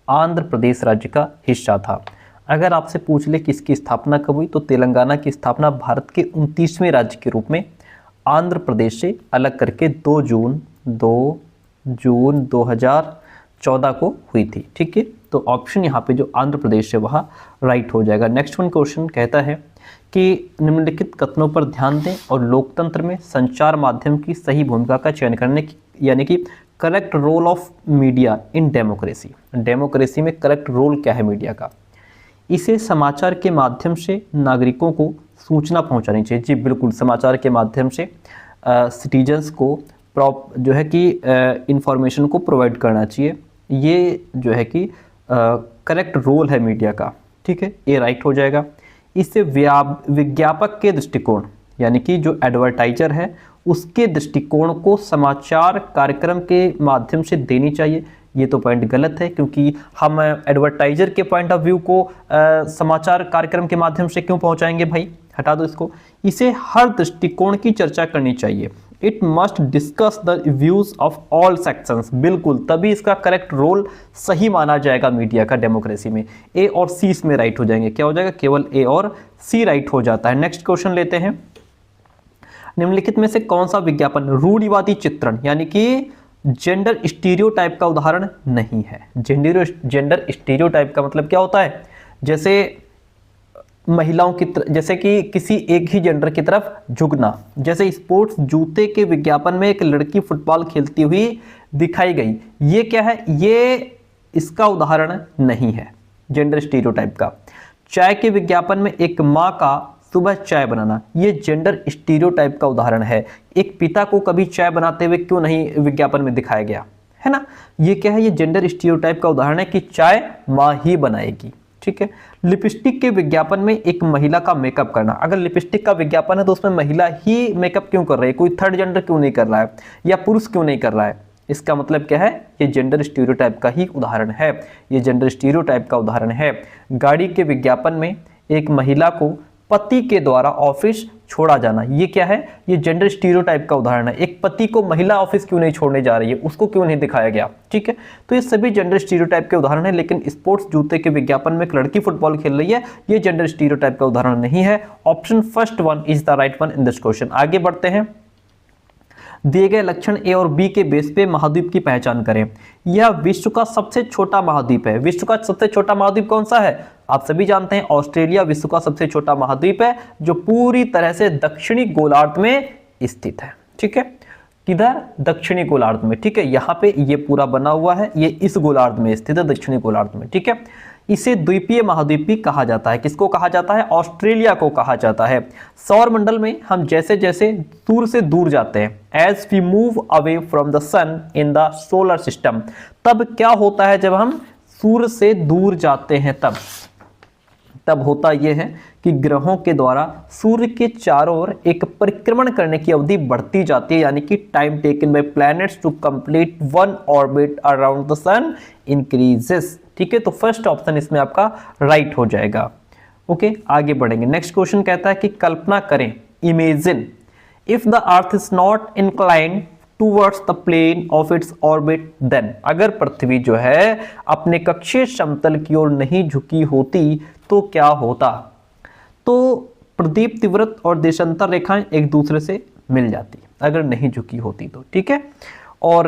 आंध्र प्रदेश राज्य का हिस्सा था। अगर आपसे पूछ ले किसकी स्थापना कब हुई, तो तेलंगाना की स्थापना भारत के 29वें राज्य के रूप में आंध्र प्रदेश से अलग करके 2 जून 2014 को हुई थी। ठीक है, तो ऑप्शन यहाँ पे जो आंध्र प्रदेश है वह राइट हो जाएगा। नेक्स्ट वन क्वेश्चन कहता है कि निम्नलिखित कथनों पर ध्यान दें और लोकतंत्र में संचार माध्यम की सही भूमिका का चयन करने की, यानी कि correct role of media in democracy. Democracy में करेक्ट रोल क्या है मीडिया का? इसे समाचार के माध्यम से नागरिकों को सूचना पहुंचानी चाहिए। जी बिल्कुल, समाचार के माध्यम से सिटीजन्स को जो है कि इंफॉर्मेशन को प्रोवाइड करना चाहिए। ये जो है कि करेक्ट रोल है मीडिया का। ठीक है, ये राइट हो जाएगा। इससे विज्ञापक के दृष्टिकोण, यानी कि जो एडवर्टाइजर है उसके दृष्टिकोण को समाचार कार्यक्रम के माध्यम से देनी चाहिए, ये तो पॉइंट गलत है, क्योंकि हम एडवर्टाइजर के पॉइंट ऑफ व्यू को समाचार कार्यक्रम के माध्यम से क्यों पहुंचाएंगे भाई, हटा दो इसको। इसे हर दृष्टिकोण की चर्चा करनी चाहिए। It must discuss the views of all sections, बिल्कुल, तभी इसका करेक्ट रोल सही माना जाएगा मीडिया का डेमोक्रेसी में। ए और सी इसमें राइट हो जाएंगे, क्या हो जाएगा, केवल ए और सी राइट हो जाता है। नेक्स्ट क्वेश्चन लेते हैं। निम्नलिखित में से कौन सा विज्ञापन रूढ़िवादी चित्रण यानी कि जेंडर स्टीरियोटाइप का उदाहरण नहीं है। जेंडर स्टीरियोटाइप का मतलब क्या होता है, जैसे महिलाओं की जैसे कि किसी एक ही जेंडर की तरफ झुकना। जैसे स्पोर्ट्स जूते के विज्ञापन में एक लड़की फुटबॉल खेलती हुई दिखाई गई, ये क्या है, ये इसका उदाहरण नहीं है जेंडर स्टीरियोटाइप का। चाय के विज्ञापन में एक माँ का सुबह चाय बनाना, ये जेंडर स्टीरियोटाइप का उदाहरण है। एक पिता को कभी चाय बनाते हुए क्यों नहीं विज्ञापन में दिखाया गया, है ना, ये क्या है, ये जेंडर स्टीरियोटाइप का उदाहरण है कि चाय माँ ही बनाएगी। ठीक है। लिपस्टिक के विज्ञापन में एक महिला का मेकअप करना, अगर लिपस्टिक का विज्ञापन है तो उसमें महिला ही मेकअप क्यों कर रही है, कोई थर्ड जेंडर क्यों नहीं कर रहा है या पुरुष क्यों नहीं कर रहा है, इसका मतलब क्या है, ये जेंडर स्टीरियोटाइप का ही उदाहरण है, ये जेंडर स्टीरियोटाइप का उदाहरण है। गाड़ी के विज्ञापन में एक महिला को पति के द्वारा ऑफिस छोड़ा जाना, ये क्या है, ये जेंडर स्टीरियोटाइप का उदाहरण है। एक पति को महिला ऑफिस क्यों नहीं छोड़ने जा रही है, उसको क्यों नहीं दिखाया गया। ठीक है, तो ये सभी जेंडर स्टीरियोटाइप के उदाहरण है। लेकिन स्पोर्ट्स जूते के विज्ञापन में एक लड़की फुटबॉल खेल रही है, ये जेंडर स्टीरियोटाइप का उदाहरण नहीं है। Option first one is the right one in this question. आगे बढ़ते हैं। दिए गए लक्षण ए और बी के बेस पे महाद्वीप की पहचान करें। यह विश्व का सबसे छोटा महाद्वीप है। विश्व का सबसे छोटा महाद्वीप कौन सा है, आप सभी जानते हैं, ऑस्ट्रेलिया विश्व का सबसे छोटा महाद्वीप है, जो पूरी तरह से दक्षिणी गोलार्ध में स्थित है। ठीक है, किधर, दक्षिणी गोलार्ध में। ठीक है, यहाँ पे ये पूरा बना हुआ है, ये इस गोलार्ध में स्थित है, दक्षिणी गोलार्ध में। ठीक है, इसे द्वीपीय महाद्वीप भी कहा जाता है। किसको कहा जाता है, ऑस्ट्रेलिया को कहा जाता है। सौर मंडल में हम जैसे जैसे सूर्य से दूर जाते हैं, as we move away from the sun in the solar system, तब क्या होता है, जब हम सूर्य से दूर जाते हैं तब होता यह है कि ग्रहों के द्वारा सूर्य के चारों ओर एक परिक्रमण करने की अवधि बढ़ती जाती है, यानी कि time taken by planets to complete one orbit around the sun increases. ठीक है, तो फर्स्ट ऑप्शन इसमें आपका राइट हो जाएगा। ओके, आगे बढ़ेंगे। नेक्स्ट क्वेश्चन कहता है कि कल्पना करें, imagine if the earth is not inclined towards the plane of its orbit then, अगर पृथ्वी जो है अपने कक्षीय समतल की ओर नहीं झुकी होती तो क्या होता। तो प्रदीप तीव्रत और देशांतर रेखाएं एक दूसरे से मिल जाती अगर नहीं झुकी होती तो। ठीक है, और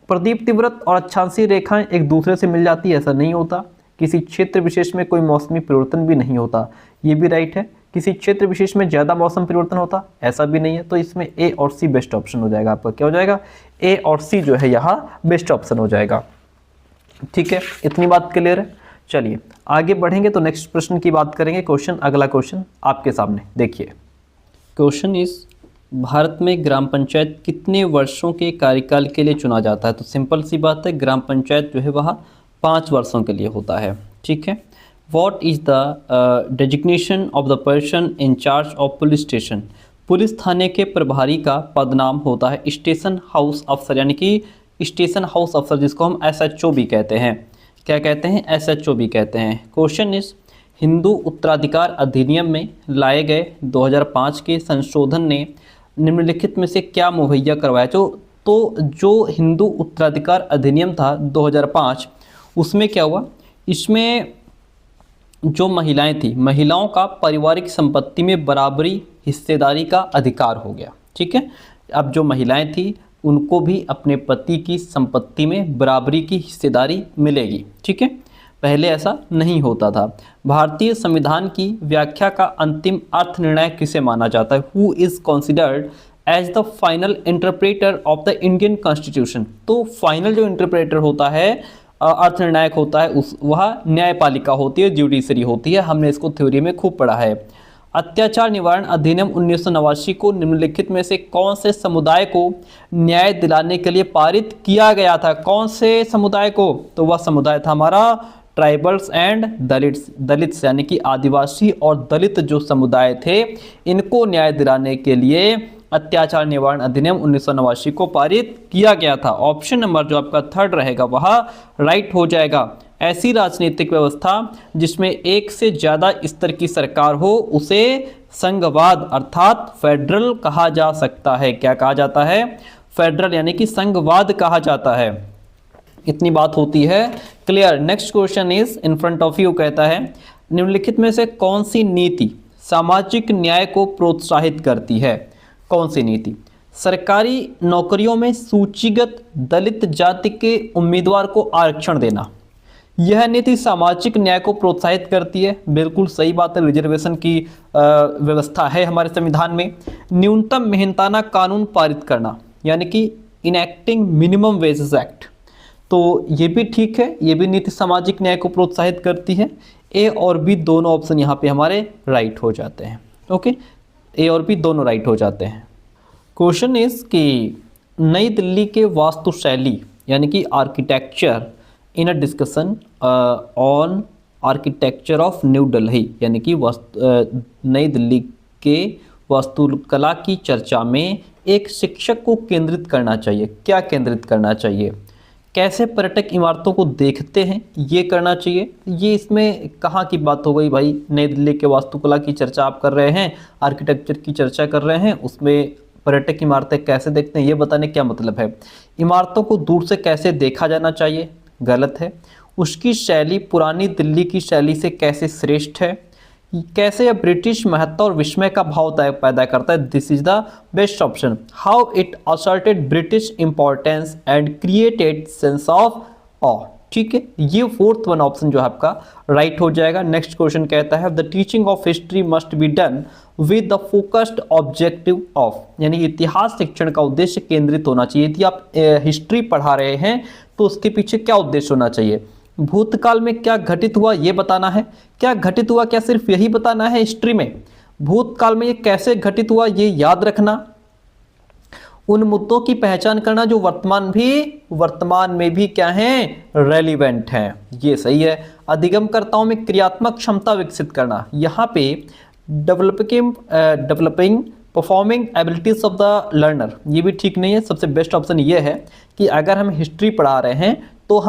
प्रदीप तीव्रत और अक्षांशीय रेखाएं एक दूसरे से मिल जाती, ऐसा नहीं होता। किसी क्षेत्र विशेष में कोई मौसमी परिवर्तन भी नहीं होता, ये भी राइट है। किसी क्षेत्र विशेष में ज्यादा मौसम परिवर्तन होता, ऐसा भी नहीं है। तो इसमें ए और सी बेस्ट ऑप्शन हो जाएगा आपका, क्या हो जाएगा, ए और सी जो है यहाँ बेस्ट ऑप्शन हो जाएगा। ठीक है, इतनी बात क्लियर है। चलिए आगे बढ़ेंगे तो नेक्स्ट प्रश्न की बात करेंगे। क्वेश्चन, अगला क्वेश्चन आपके सामने देखिए। क्वेश्चन इज, भारत में ग्राम पंचायत कितने वर्षों के कार्यकाल के लिए चुना जाता है। तो सिंपल सी बात है, ग्राम पंचायत जो है वह 5 वर्षों के लिए होता है। ठीक है, what is the designation of the person in charge of police station. Police थाने के प्रभारी का पदनाम होता है स्टेशन हाउस अफसर, यानी कि स्टेशन हाउस अफसर, जिसको हम SHO भी कहते हैं। क्या कहते हैं, SHO भी कहते हैं। क्वेश्चन इज, हिंदू उत्तराधिकार अधिनियम में लाए गए 2005 के संशोधन ने निम्नलिखित में से क्या मुहैया करवाया। तो जो हिंदू उत्तराधिकार अधिनियम था 2005, उसमें क्या हुआ, इसमें जो महिलाएं थी, महिलाओं का पारिवारिक संपत्ति में बराबरी हिस्सेदारी का अधिकार हो गया। ठीक है, अब जो महिलाएं थी उनको भी अपने पति की संपत्ति में बराबरी की हिस्सेदारी मिलेगी। ठीक है, पहले ऐसा नहीं होता था। भारतीय संविधान की व्याख्या का अंतिम अर्थ निर्णायक किसे माना जाता है। Who is considered as the final interpreter of the Indian constitution. तो फाइनल जो इंटरप्रेटर होता है, अर्थ निर्णायक होता है, वह न्यायपालिका होती है, ज्यूडिशरी होती है। हमने इसको थ्योरी में खूब पढ़ा है। अत्याचार निवारण अधिनियम 1989 को निम्नलिखित में से कौन से समुदाय को न्याय दिलाने के लिए पारित किया गया था। कौन से समुदाय को, तो वह समुदाय था हमारा ट्राइबल्स एंड दलित्स, यानी कि आदिवासी और दलित जो समुदाय थे, इनको न्याय दिलाने के लिए अत्याचार निवारण अधिनियम 1989 को पारित किया गया था। ऑप्शन नंबर जो आपका थर्ड रहेगा वह राइट हो जाएगा। ऐसी राजनीतिक व्यवस्था जिसमें एक से ज़्यादा स्तर की सरकार हो उसे संघवाद अर्थात फेडरल कहा जा सकता है। क्या कहा जाता है? फेडरल यानी कि संघवाद कहा जाता है। इतनी बात होती है clear. Next question is in front of you, कहता है निम्नलिखित में से कौन सी नीति सामाजिक न्याय को प्रोत्साहित करती है? कौन सी नीति? सरकारी नौकरियों में सूचीगत दलित जाति के उम्मीदवार को आरक्षण देना, यह नीति सामाजिक न्याय को प्रोत्साहित करती है। बिल्कुल सही बात है, रिजर्वेशन की व्यवस्था है हमारे संविधान में। न्यूनतम मेहनताना कानून पारित करना यानी कि इनएक्टिंग मिनिमम वेजेस एक्ट, तो ये भी ठीक है, ये भी नीति सामाजिक न्याय को प्रोत्साहित करती है। ए और बी दोनों ऑप्शन यहाँ पे हमारे राइट हो जाते हैं। ओके, ए और बी दोनों राइट हो जाते हैं। क्वेश्चन इज कि नई दिल्ली के वास्तुशैली यानी कि architecture in a discussion on architecture of new Delhi यानी कि नई दिल्ली के वास्तुकला की चर्चा में एक शिक्षक को केंद्रित करना चाहिए। क्या केंद्रित करना चाहिए? कैसे पर्यटक इमारतों को देखते हैं ये करना चाहिए। ये इसमें कहाँ की बात हो गई भाई? नई दिल्ली के वास्तुकला की चर्चा आप कर रहे हैं, आर्किटेक्चर की चर्चा कर रहे हैं, उसमें पर्यटक इमारतें कैसे देखते हैं ये बताने क्या मतलब है? इमारतों को दूर से कैसे देखा जाना चाहिए? गलत है। उसकी शैली पुरानी दिल्ली की शैली से कैसे श्रेष्ठ है? कैसे यह ब्रिटिश महत्ता और विस्मय का भाव पैदा करता है? This is the best option. How it asserted British importance and created sense of ऑ। ठीक है, ये फोर्थ वन ऑप्शन जो है आपका राइट हो जाएगा। नेक्स्ट क्वेश्चन कहता है the teaching of history must be done with the focused objective of, यानी इतिहास शिक्षण का उद्देश्य केंद्रित होना चाहिए। यदि आप हिस्ट्री पढ़ा रहे हैं तो उसके पीछे क्या उद्देश्य होना चाहिए? भूतकाल में क्या घटित हुआ ये बताना है। क्या घटित हुआ, क्या सिर्फ यही बताना है हिस्ट्री में? भूतकाल में ये कैसे घटित हुआ ये याद रखना। उन मुद्दों की पहचान करना जो वर्तमान में भी क्या हैं? रेलिवेंट हैं। ये सही है। अधिगमकर्ताओं में क्रियात्मक क्षमता विकसित करना, यहाँ पे developing performing abilities of the learner, ये भी ठीक नहीं है। सबसे बेस्ट ऑप्शन ये है कि अगर हम हिस्ट्री पढ़ा रहे हैं तो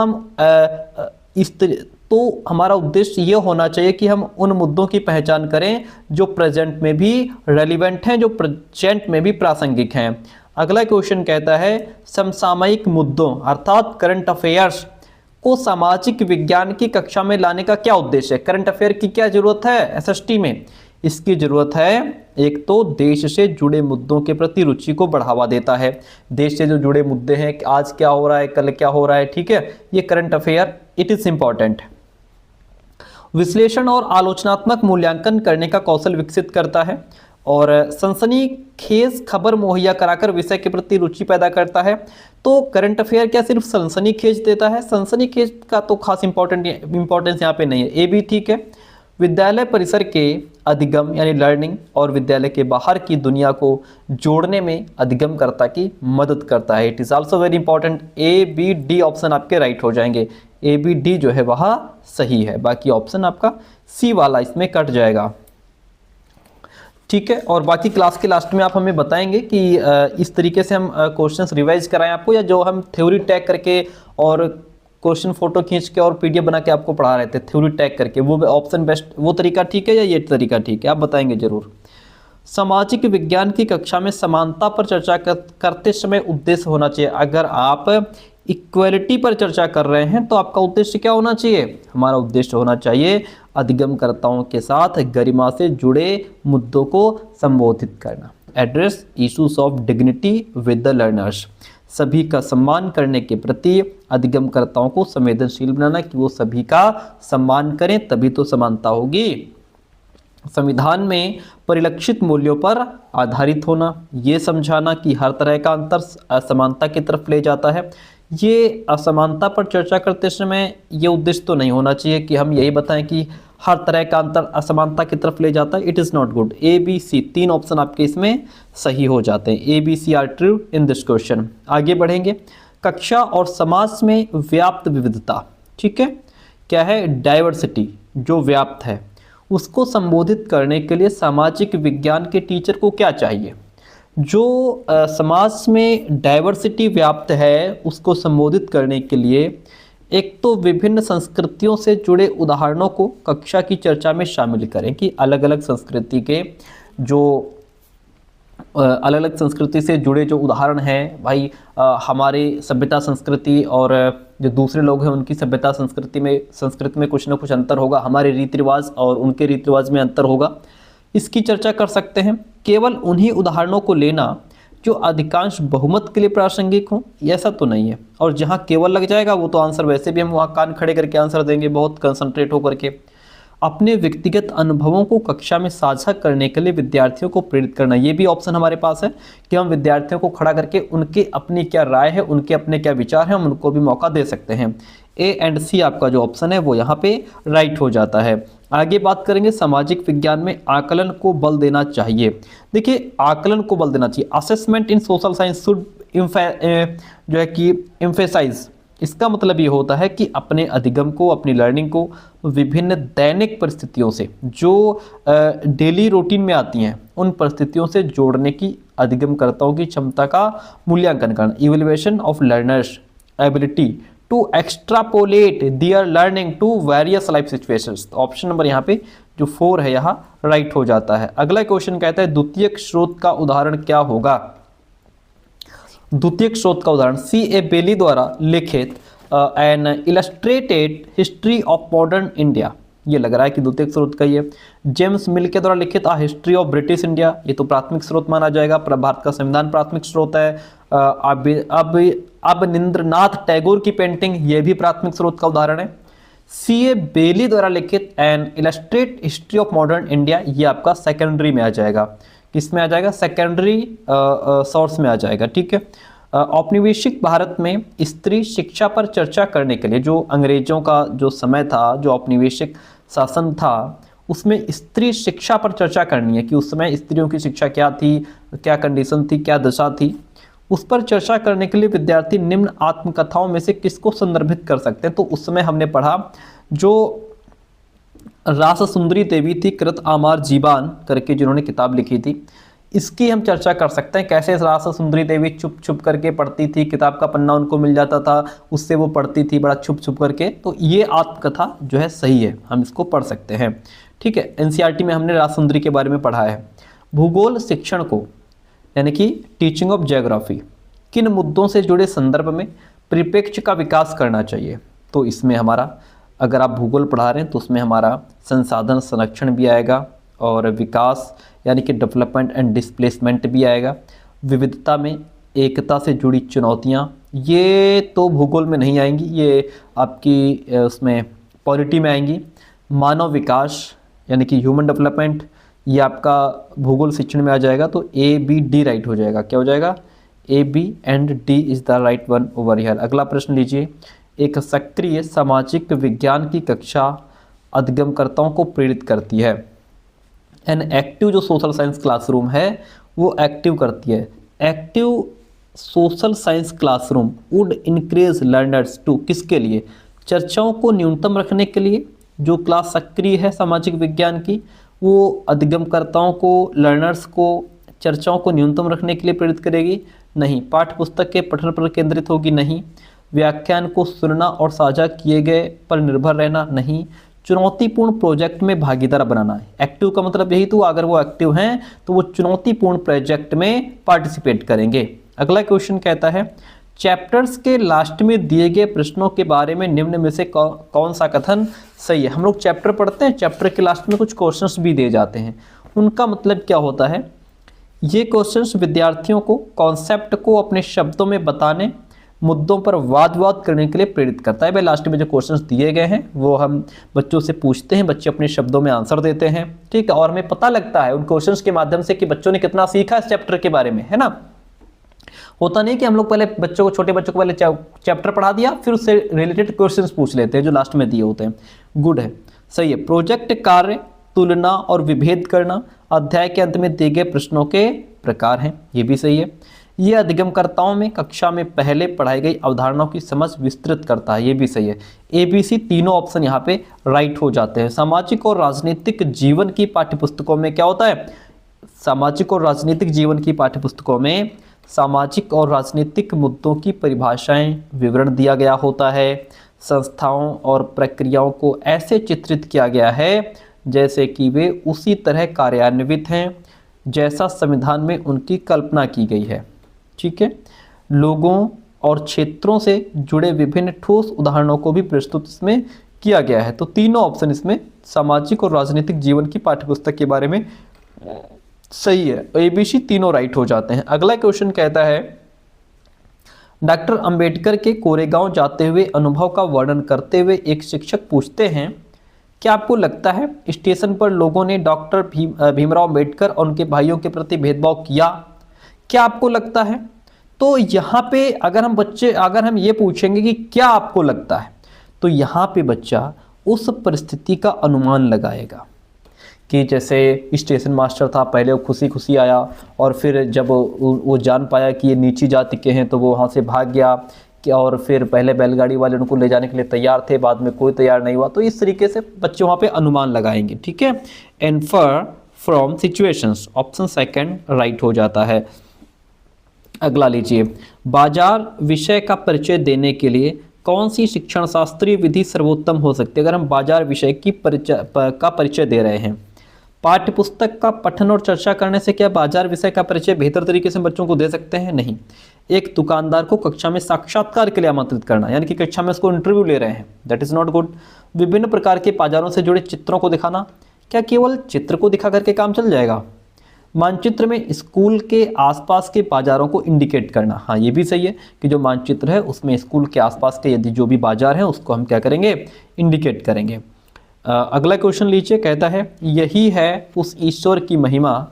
तो हमारा उद्देश्य ये होना चाहिए कि हम उन मुद्दों की पहचान करें जो प्रेजेंट में भी रेलिवेंट हैं, जो प्रेजेंट में भी प्रासंगिक हैं। अगला क्वेश्चन कहता है समसामयिक मुद्दों अर्थात करंट अफेयर्स को सामाजिक विज्ञान की कक्षा में लाने का क्या उद्देश्य है? करंट अफेयर की क्या जरूरत है एसएसटी में? इसकी जरूरत है एक तो देश से जुड़े मुद्दों के प्रति रुचि को बढ़ावा देता है। देश से जो जुड़े मुद्दे हैं, आज क्या हो रहा है, कल क्या हो रहा है, ठीक है, ये current affair it is important. विश्लेषण और आलोचनात्मक मूल्यांकन करने का कौशल विकसित करता है और सनसनीखेज खबर मुहैया कराकर विषय के प्रति रुचि पैदा करता है। तो करंट अफेयर क्या सिर्फ सनसनीखेज देता है? सनसनीखेज का तो खास इंपॉर्टेंस यहाँ पे नहीं है। ए भी ठीक है। विद्यालय परिसर के अधिगम यानी लर्निंग और विद्यालय के बाहर की दुनिया को जोड़ने में अधिगमकर्ता की मदद करता है। It is also very important. A B D option आपके राइट हो जाएंगे। ए बी डी जो है वह सही है, बाकी ऑप्शन आपका सी वाला इसमें कट जाएगा। ठीक है, और बाकी क्लास के लास्ट में आप हमें बताएंगे कि इस तरीके से हम क्वेश्चंस रिवाइज कराएं आपको, या जो हम थ्योरी टैग करके और क्वेश्चन फोटो खींच के और पीडीएफ बना के आपको पढ़ा रहे थे थ्योरी टैग करके, वो ऑप्शन बेस्ट, वो तरीका ठीक है या ये तरीका ठीक है? आप बताएंगे जरूर। सामाजिक विज्ञान की कक्षा में समानता पर चर्चा करते समय उद्देश्य होना चाहिए। अगर आप इक्वलिटी पर चर्चा कर रहे हैं तो आपका उद्देश्य क्या होना चाहिए? हमारा उद्देश्य होना चाहिए अधिगमकर्ताओं के साथ गरिमा से जुड़े मुद्दों को संबोधित करना। Address issues of dignity with the learners, सभी का सम्मान करने के प्रति अधिगमकर्ताओं को संवेदनशील बनाना कि वो सभी का सम्मान करें, तभी तो समानता होगी। संविधान में परिलक्षित मूल्यों पर आधारित होना, ये समझाना कि हर तरह का अंतर असमानता की तरफ ले जाता है। ये असमानता पर चर्चा करते समय ये उद्देश्य तो नहीं होना चाहिए कि हम यही बताएं कि हर तरह का अंतर असमानता की तरफ ले जाता है। It is not good. A B C तीन ऑप्शन आपके इसमें सही हो जाते हैं। A B C are true in this question. आगे बढ़ेंगे। कक्षा और समाज में व्याप्त विविधता, ठीक है, क्या है? डाइवर्सिटी जो व्याप्त है, उसको संबोधित करने के लिए सामाजिक विज्ञान के टीचर को क्या चाहिए? जो समाज में डाइवर्सिटी व्याप्त है उसको संबोधित करने के लिए एक तो विभिन्न संस्कृतियों से जुड़े उदाहरणों को कक्षा की चर्चा में शामिल करें कि अलग अलग संस्कृति के जो अलग अलग संस्कृति से जुड़े जो उदाहरण हैं भाई, हमारे सभ्यता संस्कृति और जो दूसरे लोग हैं उनकी सभ्यता संस्कृति में कुछ ना कुछ अंतर होगा, हमारे रीति रिवाज और उनके रीति रिवाज में अंतर होगा, इसकी चर्चा कर सकते हैं। केवल उन्हीं उदाहरणों को लेना जो अधिकांश बहुमत के लिए प्रासंगिक हो, ऐसा तो नहीं है। और जहाँ केवल लग जाएगा वो तो आंसर वैसे भी हम वहाँ कान खड़े करके आंसर देंगे, बहुत कंसंट्रेट होकर के। अपने व्यक्तिगत अनुभवों को कक्षा में साझा करने के लिए विद्यार्थियों को प्रेरित करना, ये भी ऑप्शन हमारे पास है कि हम विद्यार्थियों को खड़ा करके उनके अपनी क्या राय है, उनके अपने क्या विचार हैं, हम उनको भी मौका दे सकते हैं। ए एंड सी आपका जो ऑप्शन है वो यहाँ पे राइट हो जाता है। आगे बात करेंगे सामाजिक विज्ञान में आकलन को बल देना चाहिए। देखिए आकलन को बल देना चाहिए, assessment in social science should जो है कि एम्फेसाइज, इसका मतलब ये होता है कि अपने अधिगम को, अपनी लर्निंग को विभिन्न दैनिक परिस्थितियों से जो डेली रूटीन में आती हैं उन परिस्थितियों से जोड़ने की अधिगमकर्ताओं की क्षमता का मूल्यांकन करना, evaluation of learners ability to extrapolate their learning to various life situations. तो ऑप्शन नंबर यहाँ पे जो 4 है यहाँ राइट हो जाता है। अगला क्वेश्चन कहता है द्वितीयक स्रोत का उदाहरण क्या होगा। द्वितीयक स्रोत का उदाहरण C.A. बेली द्वारा लिखित an illustrated history of modern India, ये लग रहा है कि द्वितीयक स्रोत का ही है। जेम्स मिल के द्वारा लिखित आ हिस्ट्री ऑफ ब्रिटिश इंडिया, ये तो प्राथमिक स्रोत माना जाएगा, भारत का संविधान प्राथमिक स्रोत है। अब निंद्रनाथ टैगोर की पेंटिंग, ये भी प्राथमिक स्रोत का उदाहरण है। C.A. बेली द्वारा लिखित an illustrate history of modern India, ये आपका सेकेंडरी में आ जाएगा, किसमें आ जाएगा, सेकेंडरी सोर्स में आ जाएगा, ठीक है। औपनिवेशिक भारत में स्त्री शिक्षा पर चर्चा करने के लिए, जो अंग्रेजों का जो समय था, जो औपनिवेशिक शासन था, उसमें स्त्री शिक्षा पर चर्चा करनी है कि उस समय स्त्रियों की शिक्षा क्या थी, क्या कंडीशन थी, क्या दशा थी, उस पर चर्चा करने के लिए विद्यार्थी निम्न आत्मकथाओं में से किसको संदर्भित कर सकते हैं। तो उस समय हमने पढ़ा जो रास सुंदरी देवी थी, कृत आमार जीवान करके जिन्होंने किताब लिखी थी, इसकी हम चर्चा कर सकते हैं। कैसे रास सुंदरी देवी छुप छुप करके पढ़ती थी, किताब का पन्ना उनको मिल जाता था, उससे वो पढ़ती थी बड़ा छुप छुप करके, तो ये आत्मकथा जो है सही है, हम इसको पढ़ सकते हैं, ठीक है। एनसीईआरटी में हमने रास सुंदरी के बारे में पढ़ा है। भूगोल शिक्षण को यानी कि टीचिंग ऑफ ज्योग्राफी किन मुद्दों से जुड़े संदर्भ में परिप्रेक्ष्य का विकास करना चाहिए। तो इसमें हमारा, अगर आप भूगोल पढ़ा रहे हैं तो उसमें हमारा संसाधन संरक्षण भी आएगा और विकास यानी कि डेवलपमेंट एंड डिस्प्लेसमेंट भी आएगा। विविधता में एकता से जुड़ी चुनौतियाँ, ये तो भूगोल में नहीं आएंगी, ये आपकी उसमें पॉलिटी में आएंगी। मानव विकास यानी कि ह्यूमन डेवलपमेंट, ये आपका भूगोल शिक्षण में आ जाएगा। तो A, B, D राइट हो जाएगा। क्या हो जाएगा, A, B and D is the right one over here. अगला प्रश्न लीजिए, एक सक्रिय सामाजिक विज्ञान की कक्षा अधिगमकर्ताओं को प्रेरित करती है। एन एक्टिव जो सोशल साइंस क्लासरूम है वो एक्टिव करती है। Active social science classroom would increase learners to, किसके लिए, चर्चाओं को न्यूनतम रखने के लिए। जो क्लास सक्रिय है सामाजिक विज्ञान की, वो अधिगमकर्ताओं को, लर्नर्स को चर्चाओं को न्यूनतम रखने के लिए प्रेरित करेगी, नहीं। पाठ्य पुस्तक के पठन पर केंद्रित होगी, नहीं। व्याख्यान को सुनना और साझा किए गए पर निर्भर रहना, नहीं। चुनौतीपूर्ण प्रोजेक्ट में भागीदार बनाना है। एक्टिव का मतलब यही, तो अगर वो एक्टिव हैं तो वो चुनौतीपूर्ण प्रोजेक्ट में पार्टिसिपेट करेंगे। अगला क्वेश्चन कहता है चैप्टर्स के लास्ट में दिए गए प्रश्नों के बारे में निम्न में से कौन सा कथन सही है। हम लोग चैप्टर पढ़ते हैं, चैप्टर के लास्ट में कुछ क्वेश्चंस भी दिए जाते हैं, उनका मतलब क्या होता है, ये क्वेश्चंस विद्यार्थियों को कॉन्सेप्ट को अपने शब्दों में बताने, मुद्दों पर वाद विवाद करने के लिए प्रेरित करता है। भाई लास्ट में जो क्वेश्चंस दिए गए हैं वो हम बच्चों से पूछते हैं, बच्चे अपने शब्दों में आंसर देते हैं, ठीक है। और हमें पता लगता है उन क्वेश्चंस के माध्यम से कि बच्चों ने कितना सीखा इस चैप्टर के बारे में, है ना। होता नहीं कि हम लोग पहले बच्चों को, छोटे बच्चों को पहले चैप्टर पढ़ा दिया, फिर उससे रिलेटेड क्वेश्चंस पूछ लेते हैं जो लास्ट में दिए होते हैं। गुड है, सही है। प्रोजेक्ट कार्य, तुलना और विभेद करना अध्याय के अंत में दिए गए प्रश्नों के प्रकार हैं, ये भी सही है। ये अधिगमकर्ताओं में कक्षा में पहले पढ़ाई गई अवधारणाओं की समझ विस्तृत करता है, ये भी सही है। ABC तीनों ऑप्शन यहाँ पे राइट हो जाते हैं। सामाजिक और राजनीतिक जीवन की पाठ्यपुस्तकों में क्या होता है, सामाजिक और राजनीतिक जीवन की पाठ्यपुस्तकों में सामाजिक और राजनीतिक मुद्दों की परिभाषाएं, विवरण दिया गया होता है। संस्थाओं और प्रक्रियाओं को ऐसे चित्रित किया गया है जैसे कि वे उसी तरह कार्यान्वित हैं जैसा संविधान में उनकी कल्पना की गई है। ठीक है, लोगों और क्षेत्रों से जुड़े विभिन्न ठोस उदाहरणों को भी प्रस्तुत इसमें किया गया है। तो तीनों ऑप्शन इसमें सामाजिक और राजनीतिक जीवन की पाठ्यपुस्तक के बारे में सही है। ABC तीनों राइट हो जाते हैं। अगला क्वेश्चन कहता है, डॉक्टर अंबेडकर के कोरेगांव जाते हुए अनुभव का वर्णन करते हुए एक शिक्षक पूछते हैं, क्या आपको लगता है स्टेशन पर लोगों ने डॉक्टर भीमराव अंबेडकर और उनके भाइयों के प्रति भेदभाव किया? क्या आपको लगता है? तो यहाँ पे अगर हम ये पूछेंगे कि क्या आपको लगता है, तो यहाँ पे बच्चा उस परिस्थिति का अनुमान लगाएगा कि जैसे स्टेशन मास्टर था, पहले वो खुशी खुशी आया और फिर जब वो जान पाया कि ये नीची जाति के हैं तो वो वहाँ से भाग गया कि, और फिर पहले बैलगाड़ी वाले उनको ले जाने के लिए तैयार थे, बाद में कोई तैयार नहीं हुआ। तो इस तरीके से बच्चे वहाँ पे अनुमान लगाएंगे। ठीक है, infer from situations, option second right हो जाता है। अगला लीजिए, बाजार विषय का परिचय देने के लिए कौन सी शिक्षण शास्त्रीय विधि सर्वोत्तम हो सकती है? अगर हम बाजार विषय की परिचय दे रहे हैं, पाठ्यपुस्तक का पठन और चर्चा करने से क्या बाजार विषय का परिचय बेहतर तरीके से बच्चों को दे सकते हैं? नहीं। एक दुकानदार को कक्षा में साक्षात्कार के लिए आमंत्रित करना, यानी कि कक्षा में उसको इंटरव्यू ले रहे हैं, दैट इज नॉट गुड। विभिन्न प्रकार के बाजारों से जुड़े चित्रों को दिखाना, क्या केवल चित्र को दिखा करके काम चल जाएगा? मानचित्र में स्कूल के आसपास के बाजारों को इंडिकेट करना, हाँ ये भी सही है कि जो मानचित्र है उसमें स्कूल के आसपास के यदि जो भी बाजार हैं उसको हम क्या करेंगे, इंडिकेट करेंगे। अगला क्वेश्चन लीजिए, कहता है, यही है उस ईश्वर की महिमा,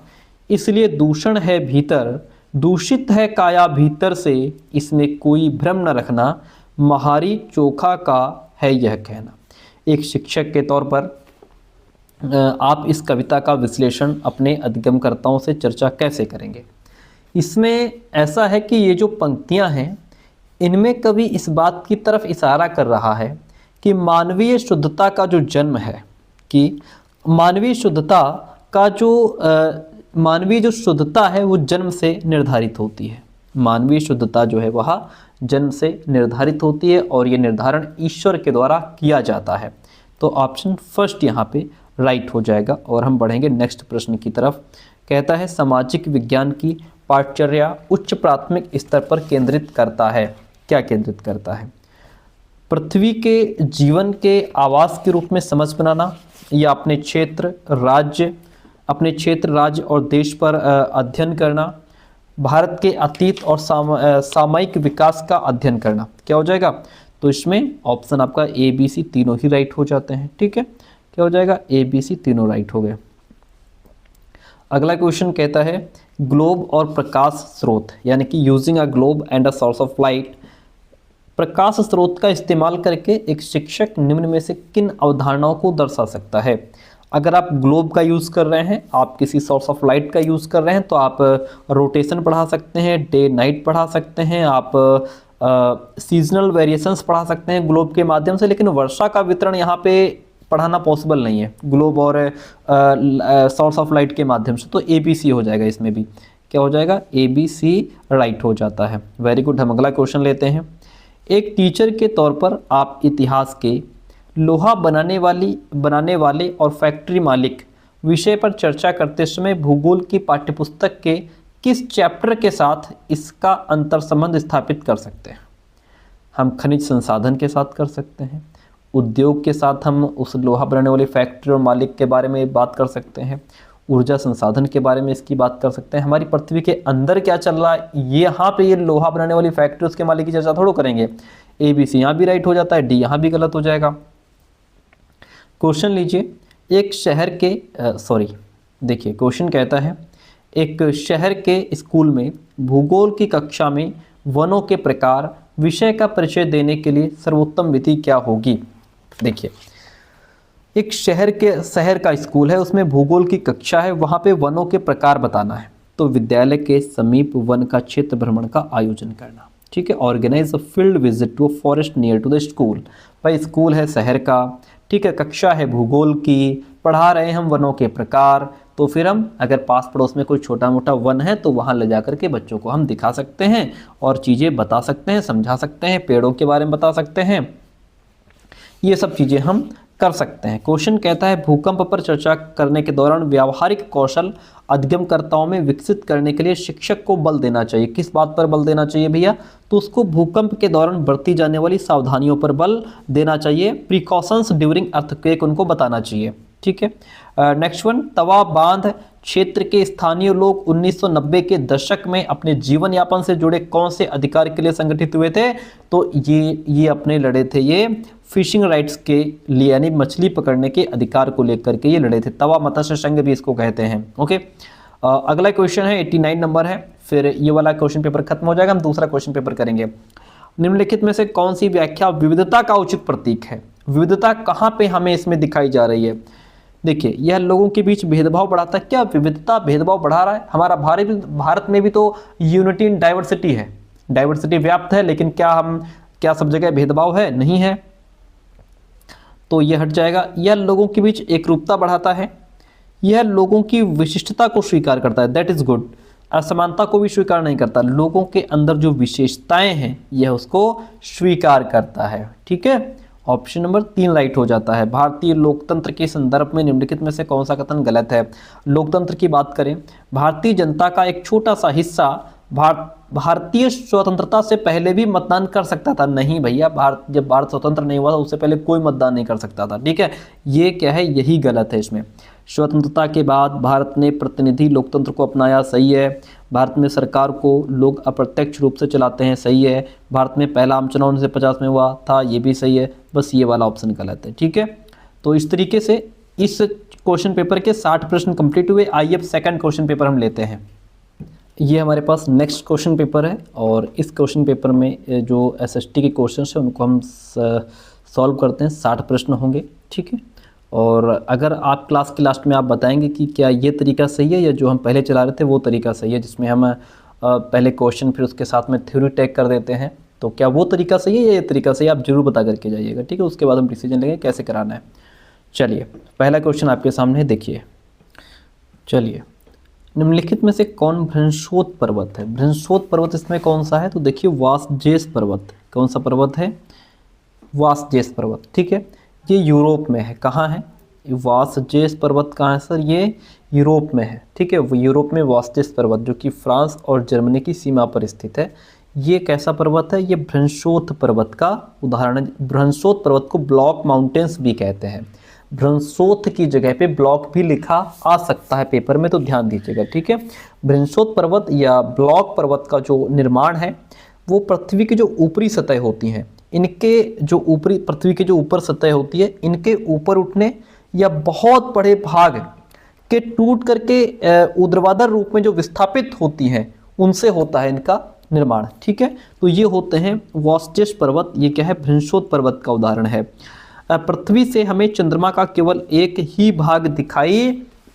इसलिए दूषण है भीतर, दूषित है काया भीतर से, इसमें कोई भ्रम न रखना, महारी चोखा का है यह कहना। एक शिक्षक के तौर पर आप इस कविता का विश्लेषण अपने अधिगमकर्ताओं से चर्चा कैसे करेंगे? इसमें ऐसा है कि ये जो पंक्तियां हैं इनमें कवि इस बात की तरफ इशारा कर रहा है कि मानवीय शुद्धता का जो जन्म है, कि मानवीय शुद्धता का मानवीय जो शुद्धता है वो जन्म से निर्धारित होती है। मानवीय शुद्धता जो है वह जन्म से निर्धारित होती है और ये निर्धारण ईश्वर के द्वारा किया जाता है। तो ऑप्शन फर्स्ट यहाँ पे राइट हो जाएगा। और हम बढ़ेंगे नेक्स्ट प्रश्न की तरफ। कहता है, सामाजिक विज्ञान की पाठचर्या उच्च प्राथमिक स्तर पर केंद्रित करता है। क्या केंद्रित करता है? पृथ्वी के जीवन के आवास के रूप में समझ बनाना, या अपने क्षेत्र राज्य और देश पर अध्ययन करना, भारत के अतीत और सामयिक विकास का अध्ययन करना। क्या हो जाएगा? तो इसमें ऑप्शन आपका ABC तीनों ही राइट हो जाते हैं। ठीक है, क्या हो जाएगा? ABC तीनों राइट हो गए। अगला क्वेश्चन कहता है, ग्लोब और प्रकाश स्रोत, यानी कि using a globe and a source of light, प्रकाश स्रोत का इस्तेमाल करके एक शिक्षक निम्न में से किन अवधारणाओं को दर्शा सकता है? अगर आप ग्लोब का यूज़ कर रहे हैं, आप किसी सोर्स ऑफ लाइट का यूज़ कर रहे हैं, तो आप रोटेशन पढ़ा सकते हैं, डे नाइट पढ़ा सकते हैं, आप सीजनल वेरिएशंस पढ़ा सकते हैं ग्लोब के माध्यम से, लेकिन वर्षा का वितरण यहाँ पे पढ़ाना पॉसिबल नहीं है ग्लोब और सोर्स ऑफ लाइट के माध्यम से। तो ABC हो जाएगा इसमें भी। क्या हो जाएगा? ABC राइट हो जाता है। Very good. हम अगला क्वेश्चन लेते हैं। एक टीचर के तौर पर आप इतिहास के लोहा बनाने वाले और फैक्ट्री मालिक विषय पर चर्चा करते समय भूगोल की पाठ्यपुस्तक के किस चैप्टर के साथ इसका अंतर संबंध स्थापित कर सकते हैं? हम खनिज संसाधन के साथ कर सकते हैं, उद्योग के साथ हम उस लोहा बनाने वाली फैक्ट्री और मालिक के बारे में बात कर सकते हैं, ऊर्जा संसाधन के बारे में इसकी बात कर सकते हैं, हमारी पृथ्वी के अंदर क्या चल रहा है यहाँ पे ये लोहा बनाने वाली फैक्ट्री उसके मालिक की चर्चा थोड़ा करेंगे। ABC यहाँ भी राइट हो जाता है, D यहाँ भी गलत हो जाएगा। क्वेश्चन लीजिए, एक शहर के देखिए क्वेश्चन कहता है, एक शहर के स्कूल में भूगोल की कक्षा में वनों के प्रकार विषय का परिचय देने के लिए सर्वोत्तम विधि क्या होगी? देखिए, एक शहर का स्कूल है, उसमें भूगोल की कक्षा है, वहाँ पे वनों के प्रकार बताना है। तो विद्यालय के समीप वन का क्षेत्र भ्रमण का आयोजन करना। ठीक है, organize a field visit to a forest near to the school. भाई स्कूल है शहर का, ठीक है, कक्षा है भूगोल की, पढ़ा रहे हैं हम वनों के प्रकार, तो फिर हम अगर पास पड़ोस में कोई छोटा मोटा वन है तो वहाँ ले जा करके बच्चों को हम दिखा सकते हैं और चीज़ें बता सकते हैं, समझा सकते हैं, पेड़ों के बारे में बता सकते हैं, ये सब चीज़ें हम कर सकते हैं। क्वेश्चन कहता है भूकंप पर चर्चा करने के दौरान व्यावहारिक कौशल अध्ययनकर्ताओं में विकसित करने के लिए शिक्षक को बल देना चाहिए। किस बात पर बल देना चाहिए भैया? तो उसको भूकंप के दौरान बरती जाने वाली सावधानियों पर बल देना चाहिए। प्रिकॉशंस ड्यूरिंग अर्थक्वेक उनको बताना चाहिए। ठीक है, नेक्स्ट वन, तवा बांध क्षेत्र के स्थानीय लोग 1990 के दशक में अपने जीवन यापन से जुड़े कौन से अधिकार के लिए संगठित हुए थे? तो ये अपने लड़े थे, ये फिशिंग राइट्स के लिए, यानी मछली पकड़ने के अधिकार को लेकर के ये लड़े थे। तवा मत्स्य संघ भी इसको कहते हैं। ओके, अगला क्वेश्चन है 89 नंबर है, फिर ये वाला क्वेश्चन पेपर खत्म हो जाएगा, हम दूसरा क्वेश्चन पेपर करेंगे। निम्नलिखित में से कौन सी व्याख्या विविधता का उचित प्रतीक है? विविधता कहाँ पे हमें इसमें दिखाई जा रही है? देखिए, यह लोगों के बीच भेदभाव बढ़ाता है। क्या विविधता भेदभाव बढ़ा रहा है? हमारा भारत में भी तो यूनिटी इन डाइवर्सिटी है, डाइवर्सिटी व्याप्त है, लेकिन क्या सब जगह भेदभाव है? नहीं है, तो यह हट जाएगा। यह लोगों के बीच एकरूपता बढ़ाता है, यह लोगों की विशिष्टता को स्वीकार करता है, दैट इज गुड। असमानता को भी स्वीकार नहीं करता, लोगों के अंदर जो विशेषताएं हैं यह उसको स्वीकार करता है। ठीक है, ऑप्शन नंबर 3 राइट हो जाता है। भारतीय लोकतंत्र के संदर्भ में निम्नलिखित में से कौन सा कथन गलत है? लोकतंत्र की बात करें, भारतीय जनता का एक छोटा सा हिस्सा भारतीय स्वतंत्रता से पहले भी मतदान कर सकता था। नहीं भैया, जब भारत स्वतंत्र नहीं हुआ था उससे पहले कोई मतदान नहीं कर सकता था। ठीक है, ये क्या है? यही गलत है इसमें। स्वतंत्रता के बाद भारत ने प्रतिनिधि लोकतंत्र को अपनाया, सही है। भारत में सरकार को लोग अप्रत्यक्ष रूप से चलाते हैं, सही है। भारत में पहला आम चुनाव 1950 में हुआ था, ये भी सही है। बस ये वाला ऑप्शन गलत है। ठीक है, तो इस तरीके से इस क्वेश्चन पेपर के 60 प्रश्न कंप्लीट हुए। आइए अब सेकंड क्वेश्चन पेपर हम लेते हैं। ये हमारे पास नेक्स्ट क्वेश्चन पेपर है और इस क्वेश्चन पेपर में जो एसएसटी के क्वेश्चन हैं उनको हम सॉल्व करते हैं। 60 प्रश्न होंगे। ठीक है, और अगर आप क्लास के लास्ट में आप बताएंगे कि क्या ये तरीका सही है या जो हम पहले चला रहे थे वो तरीका सही है, जिसमें हम पहले क्वेश्चन फिर उसके साथ में थ्योरी टैग कर देते हैं, तो क्या वो तरीका सही है या ये तरीका सही है, आप जरूर बता करके जाइएगा। ठीक है, उसके बाद हम डिसीजन लेंगे कैसे कराना है। चलिए, पहला क्वेश्चन आपके सामने देखिए। चलिए, निम्नलिखित में से कौन भ्रंशोत पर्वत है? भ्रंशोत पर्वत इसमें कौन सा है? तो देखिए, वासजेस पर्वत। कौन सा पर्वत है? वासजेस पर्वत। ठीक है, ये यूरोप में है। कहाँ है वासजेस पर्वत? कहाँ है सर? ये यूरोप में है। ठीक है, वो यूरोप में वासजेस पर्वत जो कि फ्रांस और जर्मनी की सीमा पर स्थित है। ये कैसा पर्वत है? ये भ्रंशोत पर्वत का उदाहरण है। भ्रंशोत पर्वत को ब्लॉक माउंटेन्स भी कहते हैं। भ्रंशोत की जगह पे ब्लॉक भी लिखा आ सकता है पेपर में, तो ध्यान दीजिएगा। ठीक है, भ्रंशोत पर्वत या ब्लॉक पर्वत का जो निर्माण है वो पृथ्वी की जो ऊपरी सतह होती हैं, इनके जो ऊपरी पृथ्वी की जो ऊपर सतह होती है, इनके ऊपर उठने या बहुत बड़े भाग के टूट करके ऊर्ध्वाधर रूप में जो विस्थापित होती हैं उनसे होता है इनका निर्माण। ठीक है, तो ये होते हैं वासजेस पर्वत। ये क्या है? भ्रंशोत पर्वत का उदाहरण है। पृथ्वी से हमें चंद्रमा का केवल एक ही भाग दिखाई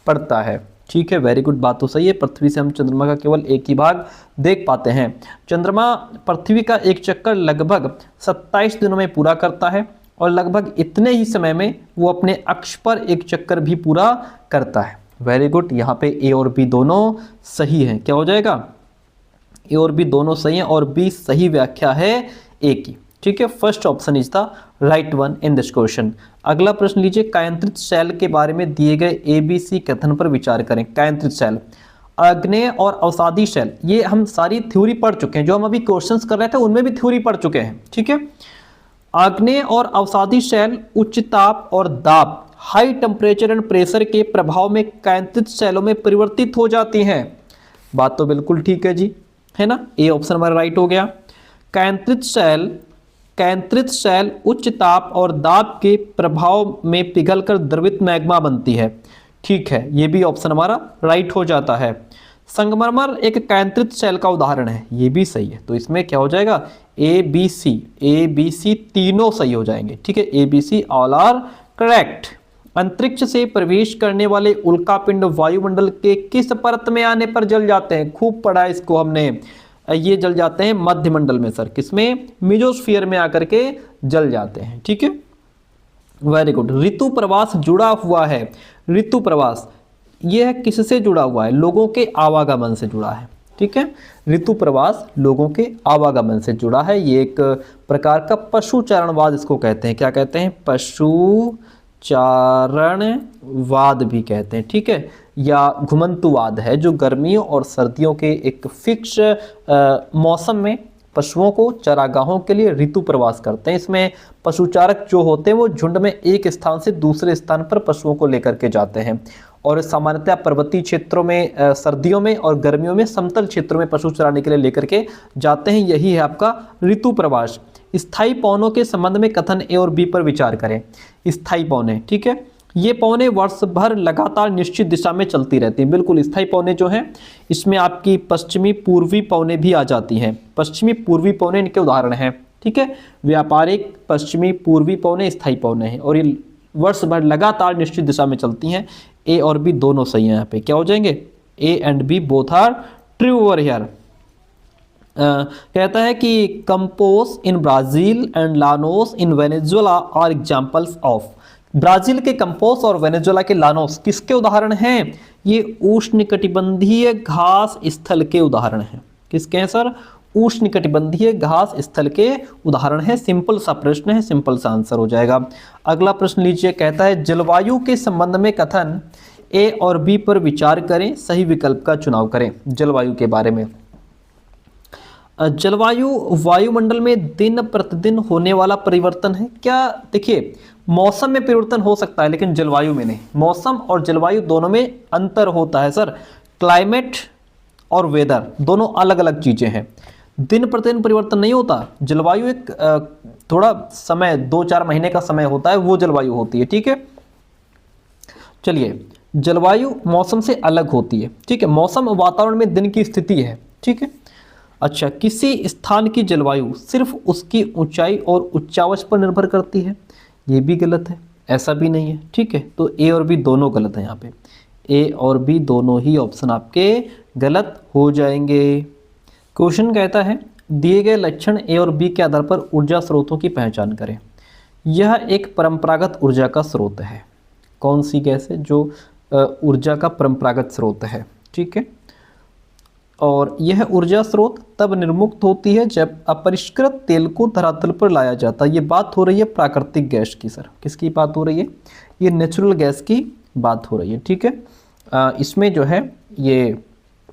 पड़ता है। ठीक है, वेरी गुड, बात तो सही है। पृथ्वी से हम चंद्रमा का केवल एक ही भाग देख पाते हैं। चंद्रमा पृथ्वी का एक चक्कर लगभग 27 दिनों में पूरा करता है और लगभग इतने ही समय में वो अपने अक्ष पर एक चक्कर भी पूरा करता है। वेरी गुड, यहाँ पे ए और बी दोनों सही हैं। क्या हो जाएगा? ए और बी दोनों सही हैं और बी सही व्याख्या है ए की। ठीक है, first option is the right one in this question. अगला प्रश्न लीजिए, कायांतरित सेल के बारे में दिए गए ABC कथन पर विचार करें। कायांतरित सेल, आग्नेय और अवसादी सेल, ये हम सारी थ्योरी पढ़ चुके हैं। जो हम अभी क्वेश्चंस कर रहे थे उनमें भी थ्योरी पढ़ चुके हैं। ठीक है, आग्नेय और अवसादी सेल उच्च ताप और दाब, हाई टेम्परेचर एंड प्रेशर के प्रभाव में कायांतरित सेलों में परिवर्तित हो जाती हैं। बात तो बिल्कुल ठीक है जी, है ना? ए ऑप्शन हमारा राइट हो गया। कायांतरित सेल उच्च ताप और दाब के प्रभाव में पिघलकर द्रवित मैग्मा बनती है। ठीक है, ये भी ऑप्शन हमारा राइट हो जाता है। संगमरमर एक कायांतरित सेल का उदाहरण है, ये भी सही है। तो इसमें क्या हो जाएगा? ABC तीनों सही हो जाएंगे। ठीक है, ABC ऑल आर करेक्ट। अंतरिक्ष से प्रवेश करने वाले उल्कापिंड वायुमंडल के किस परत में आने पर जल जाते हैं? खूब पढ़ा इसको हमने। ये जल जाते हैं मध्यमंडल में सर। किसमें? मेसोस्फीयर में आकर के जल जाते हैं। ठीक है, वेरी गुड। ऋतु प्रवास जुड़ा हुआ है। ऋतु प्रवास यह किससे जुड़ा हुआ है? लोगों के आवागमन से जुड़ा है। ठीक है, ऋतु प्रवास लोगों के आवागमन से जुड़ा है। ये एक प्रकार का पशुचारणवाद इसको कहते हैं। क्या कहते हैं? पशुचारणवाद भी कहते हैं। ठीक है, या घुमंतुवाद है, जो गर्मियों और सर्दियों के एक फिक्स मौसम में पशुओं को चरागाहों के लिए ऋतु प्रवास करते हैं। इसमें पशुचारक जो होते हैं वो झुंड में एक स्थान से दूसरे स्थान पर पशुओं को लेकर के जाते हैं, और सामान्यतः पर्वतीय क्षेत्रों में सर्दियों में और गर्मियों में समतल क्षेत्रों में पशु चराने के लिए लेकर के जाते हैं। यही है आपका ऋतु प्रवास। स्थायी पवनों के संबंध में कथन ए और बी पर विचार करें। स्थायी पवनें, ठीक है, ये पवनें वर्ष भर लगातार निश्चित दिशा में चलती रहती हैं। बिल्कुल, स्थायी पवनें जो हैं इसमें आपकी पश्चिमी पूर्वी पवनें भी आ जाती हैं। पश्चिमी पूर्वी पवनें इनके उदाहरण हैं। ठीक है, व्यापारिक पश्चिमी पूर्वी पवनें स्थायी पवनें हैं, और ये वर्ष भर लगातार निश्चित दिशा में चलती हैं। ए और बी दोनों सही हैं। यहाँ पे क्या हो जाएंगे? A and B both are true over here. कहता है कि campos in Brazil and llanos in Venezuela are examples of. Brazil के कंपोस और वेनेजुएला के लानोस किसके उदाहरण हैं? ये उष्णकटिबंधीय घास स्थल के उदाहरण हैं। किसके हैं सर? उष्णकटिबंधीय घास स्थल के उदाहरण है। सिंपल सा प्रश्न है, सिंपल सा आंसर हो जाएगा। अगला प्रश्न लीजिए, कहता है जलवायु के संबंध में कथन ए और बी पर विचार करें, सही विकल्प का चुनाव करें। जलवायु के बारे में, जलवायु वायुमंडल में दिन प्रतिदिन होने वाला परिवर्तन है। क्या? देखिए, मौसम में परिवर्तन हो सकता है लेकिन जलवायु में नहीं। मौसम और जलवायु दोनों में अंतर होता है सर। क्लाइमेट और वेदर दोनों अलग अलग चीजें हैं। दिन प्रतिदिन परिवर्तन नहीं होता। जलवायु एक थोड़ा समय 2-4 महीने का समय होता है, वो जलवायु होती है। ठीक है, चलिए, जलवायु मौसम से अलग होती है। ठीक है, मौसम वातावरण में दिन की स्थिति है। ठीक है, अच्छा, किसी स्थान की जलवायु सिर्फ उसकी ऊंचाई और उच्चावच पर निर्भर करती है, ये भी गलत है। ऐसा भी नहीं है। ठीक है, तो ए और बी दोनों गलत है। यहाँ पे ए और बी दोनों ही ऑप्शन आपके गलत हो जाएंगे। क्वेश्चन कहता है दिए गए लक्षण ए और बी के आधार पर ऊर्जा स्रोतों की पहचान करें। यह एक परंपरागत ऊर्जा का स्रोत है। कौन सी गैस है जो ऊर्जा का परंपरागत स्रोत है? ठीक है, और यह ऊर्जा स्रोत तब निर्मुक्त होती है जब अपरिष्कृत तेल को धरातल पर लाया जाता है। ये बात हो रही है प्राकृतिक गैस की सर। किसकी बात हो रही है? ये नेचुरल गैस की बात हो रही है। ठीक है, इसमें जो है ये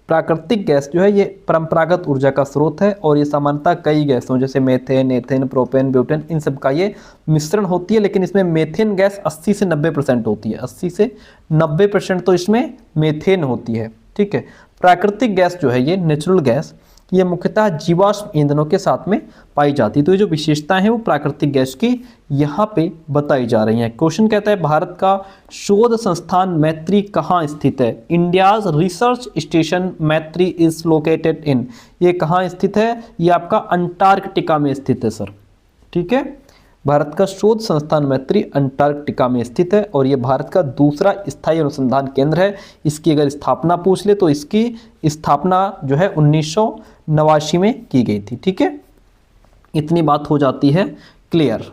प्राकृतिक गैस जो है ये परंपरागत ऊर्जा का स्रोत है, और ये सामान्यतः कई गैसों जैसे मेथेन, एथेन, प्रोपेन, ब्यूटेन, इन सब का ये मिश्रण होती है। लेकिन इसमें मेथेन गैस 80 से 90% होती है। 80 से 90% तो इसमें मेथेन होती है। ठीक है, प्राकृतिक गैस जो है ये नेचुरल गैस, ये मुख्यतः जीवाश्म ईंधनों के साथ में पाई जाती है। तो ये जो विशेषताएं हैं वो प्राकृतिक गैस की यहाँ पे बताई जा रही हैं। क्वेश्चन कहता है भारत का शोध संस्थान मैत्री कहाँ स्थित है? इंडियाज रिसर्च स्टेशन मैत्री इज लोकेटेड इन। ये कहाँ स्थित है? ये आपका अंटार्कटिका में स्थित है सर। ठीक है, भारत का शोध संस्थान मैत्री अंटार्कटिका में स्थित है, और ये भारत का दूसरा स्थायी अनुसंधान केंद्र है। इसकी अगर स्थापना पूछ ले तो इसकी स्थापना जो है 1989 में की गई थी। ठीक है, इतनी बात हो जाती है क्लियर।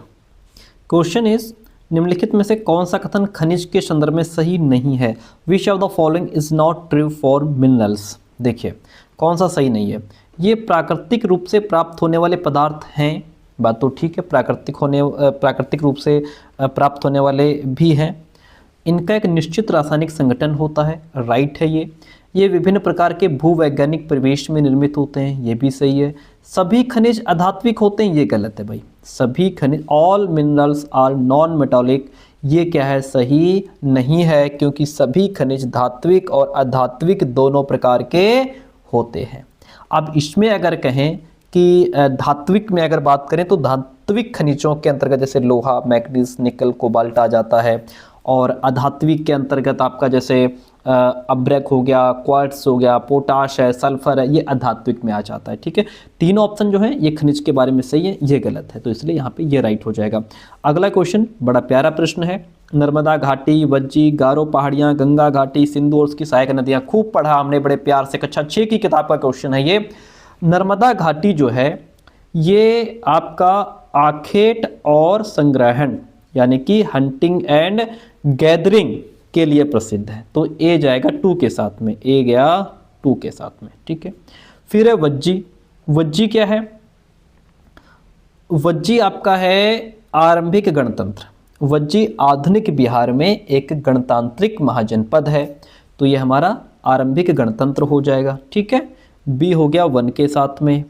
क्वेश्चन इज निम्नलिखित में से कौन सा कथन खनिज के संदर्भ में सही नहीं है? Which of the following is not true for minerals. देखिए, कौन सा सही नहीं है? ये प्राकृतिक रूप से प्राप्त होने वाले पदार्थ हैं, बात तो ठीक है, प्राकृतिक रूप से प्राप्त होने वाले भी हैं। इनका एक निश्चित रासायनिक संगठन होता है, राइट है ये विभिन्न प्रकार के भूवैज्ञानिक परिवेश में निर्मित होते हैं, ये भी सही है। सभी खनिज अधात्विक होते हैं, ये गलत है भाई। सभी खनिज, all minerals are non metallic, ये क्या है? सही नहीं है, क्योंकि सभी खनिज धात्विक और अधात्विक दोनों प्रकार के होते हैं। अब इसमें अगर कहें कि धात्विक में अगर बात करें तो धात्विक खनिजों के अंतर्गत जैसे लोहा, मैग्नीज, निकल, कोबाल्ट आ जाता है, और अधात्विक के अंतर्गत आपका जैसे अब्रक हो गया, क्वार्ट्स हो गया, पोटाश है, सल्फर है, ये अधात्विक में आ जाता है। ठीक है, तीनों ऑप्शन जो है ये खनिज के बारे में सही है, ये गलत है, तो इसलिए यहाँ पे ये राइट हो जाएगा। अगला क्वेश्चन बड़ा प्यारा प्रश्न है। नर्मदा घाटी, वज्जी, गारो पहाड़ियाँ, गंगा घाटी, सिंधु और उसकी सहायक नदियाँ, खूब पढ़ा हमने बड़े प्यार से। कक्षा 6 की किताब का क्वेश्चन है ये। नर्मदा घाटी जो है ये आपका आखेट और संग्रहण यानी कि हंटिंग एंड गैदरिंग के लिए प्रसिद्ध है। तो ए जाएगा 2 के साथ में, ए गया 2 के साथ में, ठीक है। फिर है वज्जी। वज्जी क्या है? वज्जी आपका है आरंभिक गणतंत्र। वज्जी आधुनिक बिहार में एक गणतांत्रिक महाजनपद है, तो ये हमारा आरंभिक गणतंत्र हो जाएगा, ठीक है। बी हो गया 1 के साथ में।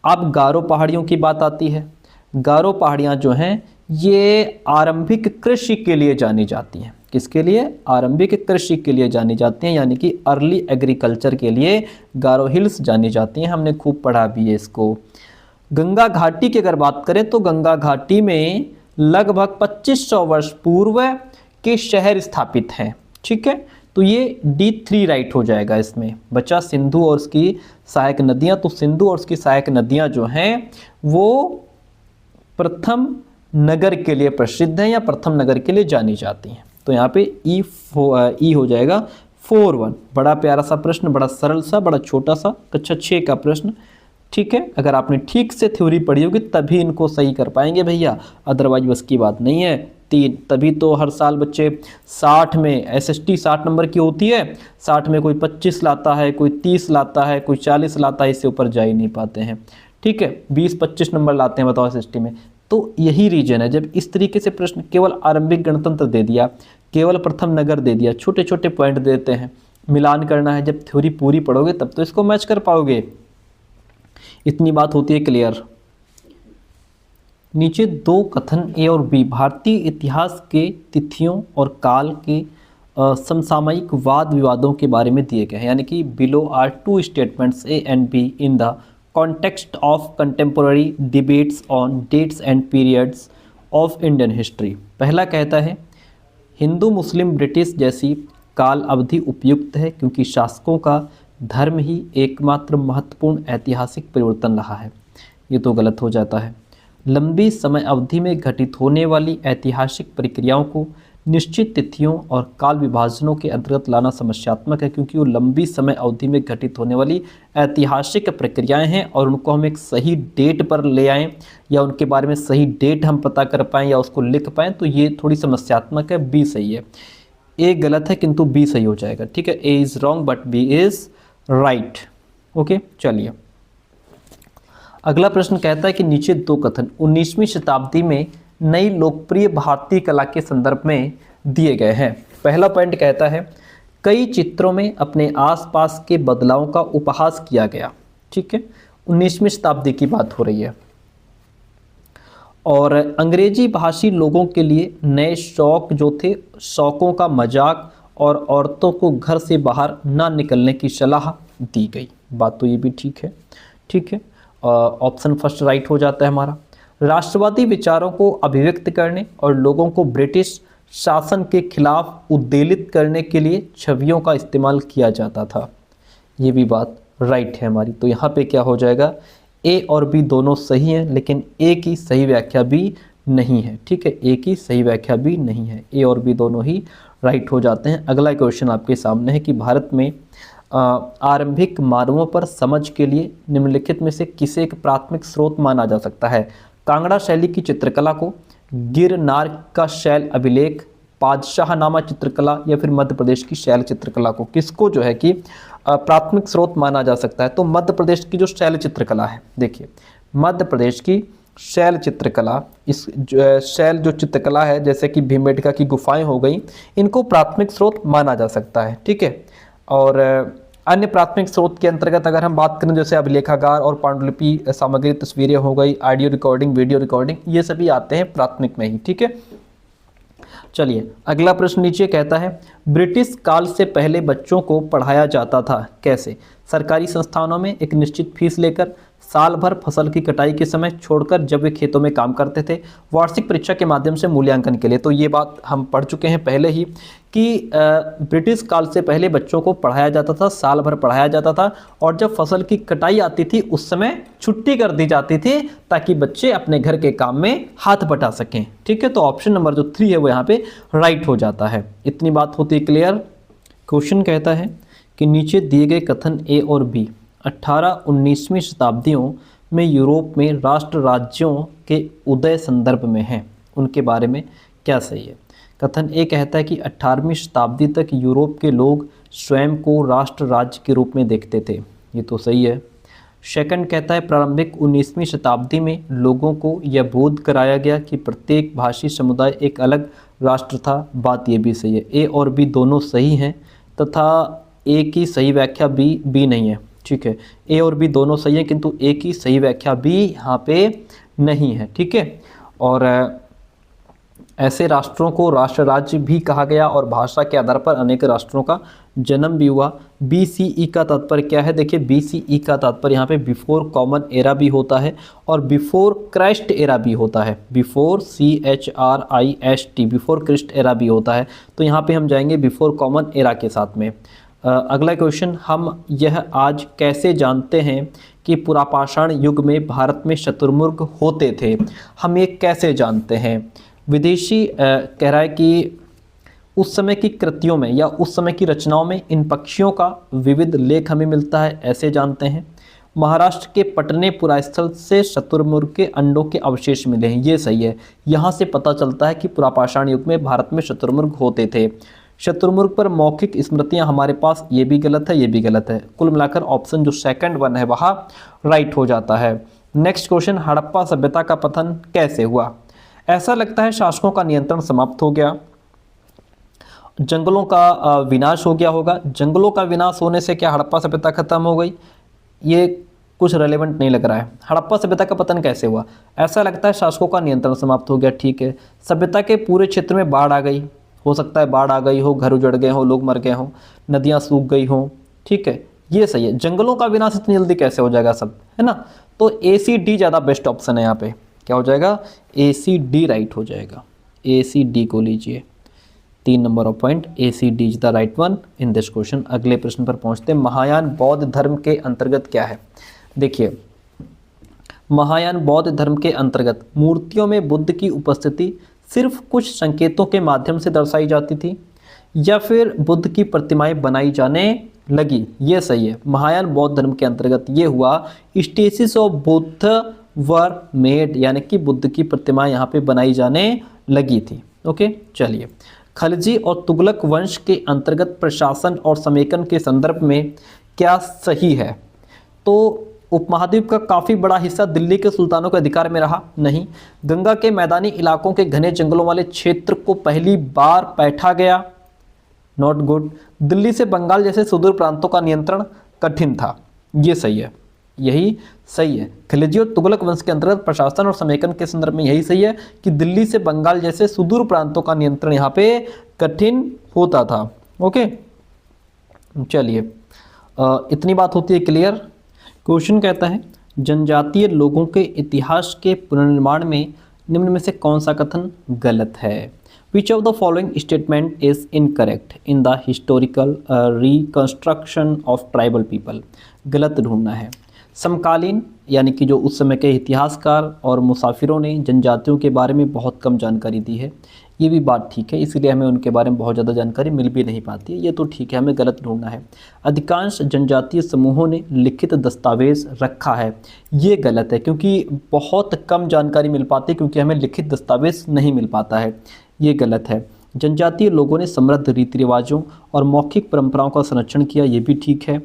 अब गारो पहाड़ियों की बात आती है। गारो पहाड़ियाँ जो हैं ये आरंभिक कृषि के लिए जानी जाती हैं। किसके लिए? आरंभिक कृषि के लिए जानी जाती हैं, यानी कि अर्ली एग्रीकल्चर के लिए गारो हिल्स जानी जाती हैं। हमने खूब पढ़ा भी है इसको। गंगा घाटी की अगर बात करें तो गंगा घाटी में लगभग 2500 वर्ष पूर्व के शहर स्थापित हैं, ठीक है। तो ये D3 राइट हो जाएगा। इसमें बचा सिंधु और उसकी सहायक नदियाँ। तो सिंधु और उसकी सहायक नदियाँ जो हैं वो प्रथम नगर के लिए प्रसिद्ध हैं या प्रथम नगर के लिए जानी जाती हैं। तो यहाँ पे ई हो जाएगा 4-1। बड़ा प्यारा सा प्रश्न, बड़ा सरल सा, बड़ा छोटा सा, कक्षा 6 का प्रश्न, ठीक है। अगर आपने ठीक से थ्योरी पढ़ी होगी तभी इनको सही कर पाएंगे भैया, अदरवाइज बस की बात नहीं है। 3 तभी तो हर साल बच्चे 60 में SST 60 नंबर की होती है, 60 में कोई 25 लाता है, कोई 30 लाता है, कोई 40 लाता है, इससे ऊपर जा ही नहीं पाते हैं, ठीक है। 20-25 नंबर लाते हैं बताओ SST में। तो यही रीजन है, जब इस तरीके से प्रश्न केवल आरंभिक गणतंत्र दे दिया, केवल प्रथम नगर दे दिया, छोटे छोटे पॉइंट देते हैं, मिलान करना है। जब थ्योरी पूरी पढ़ोगे तब तो इसको मैच कर पाओगे। इतनी बात होती है क्लियर। नीचे 2 कथन ए और बी भारतीय इतिहास के तिथियों और काल के समसामयिक वाद विवादों के बारे में दिए गए हैं, यानी कि below are 2 statements A and B in the context of contemporary debates on dates and periods of Indian history. पहला कहता है हिंदू मुस्लिम ब्रिटिश जैसी काल अवधि उपयुक्त है क्योंकि शासकों का धर्म ही एकमात्र महत्वपूर्ण ऐतिहासिक परिवर्तन रहा है। ये तो गलत हो जाता है। लंबी समय अवधि में घटित होने वाली ऐतिहासिक प्रक्रियाओं को निश्चित तिथियों और काल विभाजनों के अंतर्गत लाना समस्यात्मक है क्योंकि वो लंबी समय अवधि में घटित होने वाली ऐतिहासिक प्रक्रियाएं हैं और उनको हम एक सही डेट पर ले आएँ या उनके बारे में सही डेट हम पता कर पाएँ या उसको लिख पाएँ, तो ये थोड़ी समस्यात्मक है। बी सही है। ए गलत है किंतु बी सही हो जाएगा, ठीक है। A is wrong but B is right. Okay, चलिए अगला प्रश्न कहता है कि नीचे 2 कथन 19वीं शताब्दी में नई लोकप्रिय भारतीय कला के संदर्भ में दिए गए हैं। पहला पॉइंट कहता है कई चित्रों में अपने आसपास के बदलावों का उपहास किया गया, ठीक है। 19वीं शताब्दी की बात हो रही है और अंग्रेजी भाषी लोगों के लिए नए शौक जो थे, शौकों का मजाक और औरतों को घर से बाहर ना निकलने की सलाह दी गई। बात तो ये भी ठीक है, ठीक है। ऑप्शन फर्स्ट राइट हो जाता है हमारा। राष्ट्रवादी विचारों को अभिव्यक्त करने और लोगों को ब्रिटिश शासन के खिलाफ उद्वेलित करने के लिए छवियों का इस्तेमाल किया जाता था। ये भी बात राइट है हमारी। तो यहाँ पे क्या हो जाएगा, ए और बी दोनों सही हैं, लेकिन ए की सही व्याख्या भी नहीं है, ठीक है। ए की सही व्याख्या भी नहीं है, ए और बी दोनों ही राइट हो जाते हैं। अगला क्वेश्चन आपके सामने है कि भारत में आरंभिक मानवों पर समझ के लिए निम्नलिखित में से किसे एक प्राथमिक स्रोत माना जा सकता है। कांगड़ा शैली की चित्रकला को, गिरनार का शैल अभिलेख, पादशाहनामा चित्रकला या फिर मध्य प्रदेश की शैल चित्रकला को किसको जो है कि प्राथमिक स्रोत माना जा सकता है। तो मध्य प्रदेश की जो शैल चित्रकला है, देखिए मध्य प्रदेश की शैल चित्रकला, इस शैल जो चित्रकला है जैसे कि भीमबेटका की गुफाएं हो गई, इनको प्राथमिक स्रोत माना जा सकता है, ठीक है। और अन्य प्राथमिक स्रोत के अंतर्गत अगर हम बात करें जैसे अभिलेखागार और पांडुलिपि सामग्री, तस्वीरें हो गई, ऑडियो रिकॉर्डिंग, वीडियो रिकॉर्डिंग, ये सभी आते हैं प्राथमिक में ही, ठीक है। चलिए अगला प्रश्न नीचे कहता है ब्रिटिश काल से पहले बच्चों को पढ़ाया जाता था कैसे। सरकारी संस्थानों में एक निश्चित फीस लेकर, साल भर फसल की कटाई के समय छोड़कर जब वे खेतों में काम करते थे, वार्षिक परीक्षा के माध्यम से मूल्यांकन के लिए। तो ये बात हम पढ़ चुके हैं पहले ही कि ब्रिटिश काल से पहले बच्चों को पढ़ाया जाता था, साल भर पढ़ाया जाता था और जब फसल की कटाई आती थी उस समय छुट्टी कर दी जाती थी ताकि बच्चे अपने घर के काम में हाथ बटा सकें, ठीक है। तो ऑप्शन नंबर जो 3 है वो यहाँ पे राइट हो जाता है। इतनी बात होती है क्लियर। क्वेश्चन कहता है कि नीचे दिए गए कथन ए और बी 18-19वीं शताब्दियों में यूरोप में राष्ट्र राज्यों के उदय संदर्भ में हैं, उनके बारे में क्या सही है। कथन ए कहता है कि 18वीं शताब्दी तक यूरोप के लोग स्वयं को राष्ट्र राज्य के रूप में देखते थे, ये तो सही है। सेकंड कहता है प्रारंभिक 19वीं शताब्दी में लोगों को यह बोध कराया गया कि प्रत्येक भाषी समुदाय एक अलग राष्ट्र था, बात ये भी सही है। ए और बी दोनों सही हैं तथा ए की सही व्याख्या बी नहीं है, ठीक है। ए और बी दोनों सही है किंतु ए की सही व्याख्या बी यहाँ पे नहीं है, ठीक है। और ऐसे राष्ट्रों को राष्ट्र राज्य भी कहा गया और भाषा के आधार पर अनेक राष्ट्रों का जन्म भी हुआ। BCE का तात्पर्य क्या है? देखिए BCE का तात्पर्य यहाँ पे बिफोर कॉमन एरा भी होता है और बिफोर क्राइस्ट एरा भी होता है। Before CHRIST before Christ era भी होता है, तो यहाँ पे हम जाएंगे बिफोर कॉमन एरा के साथ में। अगला क्वेश्चन, हम यह आज कैसे जानते हैं कि पुरापाषाण युग में भारत में शुतुरमुर्ग होते थे? हम ये कैसे जानते हैं? विदेशी कह रहा है कि उस समय की कृतियों में या उस समय की रचनाओं में इन पक्षियों का विविध लेख हमें मिलता है, ऐसे जानते हैं। महाराष्ट्र के पटने पुरास्थल से शुतुरमुर्ग के अंडों के अवशेष मिले हैं, ये सही है। यहाँ से पता चलता है कि पुरापाषाण युग में भारत में शुतुरमुर्ग होते थे। शुतुरमुर्ग पर मौखिक स्मृतियाँ हमारे पास, ये भी गलत है, ये भी गलत है। कुल मिलाकर ऑप्शन जो सेकंड वन है वहाँ राइट हो जाता है। नेक्स्ट क्वेश्चन, हड़प्पा सभ्यता का पतन कैसे हुआ? ऐसा लगता है शासकों का नियंत्रण समाप्त हो गया, जंगलों का विनाश हो गया होगा। जंगलों का विनाश होने से क्या हड़प्पा सभ्यता खत्म हो गई? ये कुछ रेलेवेंट नहीं लग रहा है। हड़प्पा सभ्यता का पतन कैसे हुआ? ऐसा लगता है शासकों का नियंत्रण समाप्त हो गया, ठीक है। सभ्यता के पूरे क्षेत्र में बाढ़ आ गई, हो सकता है बाढ़ आ गई हो, घर उजड़ गए हो, लोग मर गए हों, नदियाँ सूख गई हों, ठीक है, ये सही है। जंगलों का विनाश इतनी जल्दी कैसे हो जाएगा सब, है ना? तो ACD ज़्यादा बेस्ट ऑप्शन है यहाँ पे। क्या हो जाएगा? ACD राइट हो जाएगा। ACD को लीजिए, 3 number of point, ACD is the right one in this question. अगले प्रश्न पर पहुंचते हैं। महायान बौद्ध धर्म के अंतर्गत क्या है? देखिए, महायान बौद्ध धर्म के अंतर्गत मूर्तियों में बुद्ध की उपस्थिति सिर्फ कुछ संकेतों के माध्यम से दर्शाई जाती थी या फिर बुद्ध की प्रतिमाएं बनाई जाने लगी, ये सही है। महायान बौद्ध धर्म के अंतर्गत ये हुआ stasis of Buddha were made, यानी कि बुद्ध की प्रतिमा यहाँ पे बनाई जाने लगी थी। ओके, चलिए। खलजी और तुगलक वंश के अंतर्गत प्रशासन और समेकन के संदर्भ में क्या सही है? तो उपमहाद्वीप का काफ़ी बड़ा हिस्सा दिल्ली के सुल्तानों के अधिकार में रहा नहीं। गंगा के मैदानी इलाकों के घने जंगलों वाले क्षेत्र को पहली बार बैठा गया, नॉट गुड। दिल्ली से बंगाल जैसे सुदूर प्रांतों का नियंत्रण कठिन था, ये सही है, यही सही है। खिलजी और तुगलक वंश के अंतर्गत प्रशासन और समेकन के संदर्भ में यही सही है कि दिल्ली से बंगाल जैसे सुदूर प्रांतों का नियंत्रण यहाँ पे कठिन होता था। ओके, चलिए, इतनी बात होती है क्लियर। क्वेश्चन कहता है जनजातीय लोगों के इतिहास के पुनर्निर्माण में निम्न में से कौन सा कथन गलत है? Which of the following statement is incorrect in the historical reconstruction of tribal people? गलत ढूंढना है। समकालीन यानी कि जो उस समय के इतिहासकार और मुसाफिरों ने जनजातियों के बारे में बहुत कम जानकारी दी है, ये भी बात ठीक है, इसीलिए हमें उनके बारे में बहुत ज़्यादा जानकारी मिल भी नहीं पाती है, ये तो ठीक है, हमें गलत ढूंढना है। अधिकांश जनजातीय समूहों ने लिखित दस्तावेज रखा है, ये गलत है क्योंकि बहुत कम जानकारी मिल पाती है, क्योंकि हमें लिखित दस्तावेज नहीं मिल पाता है, ये गलत है। जनजातीय लोगों ने समृद्ध रीति रिवाजों और मौखिक परंपराओं का संरक्षण किया, ये भी ठीक है।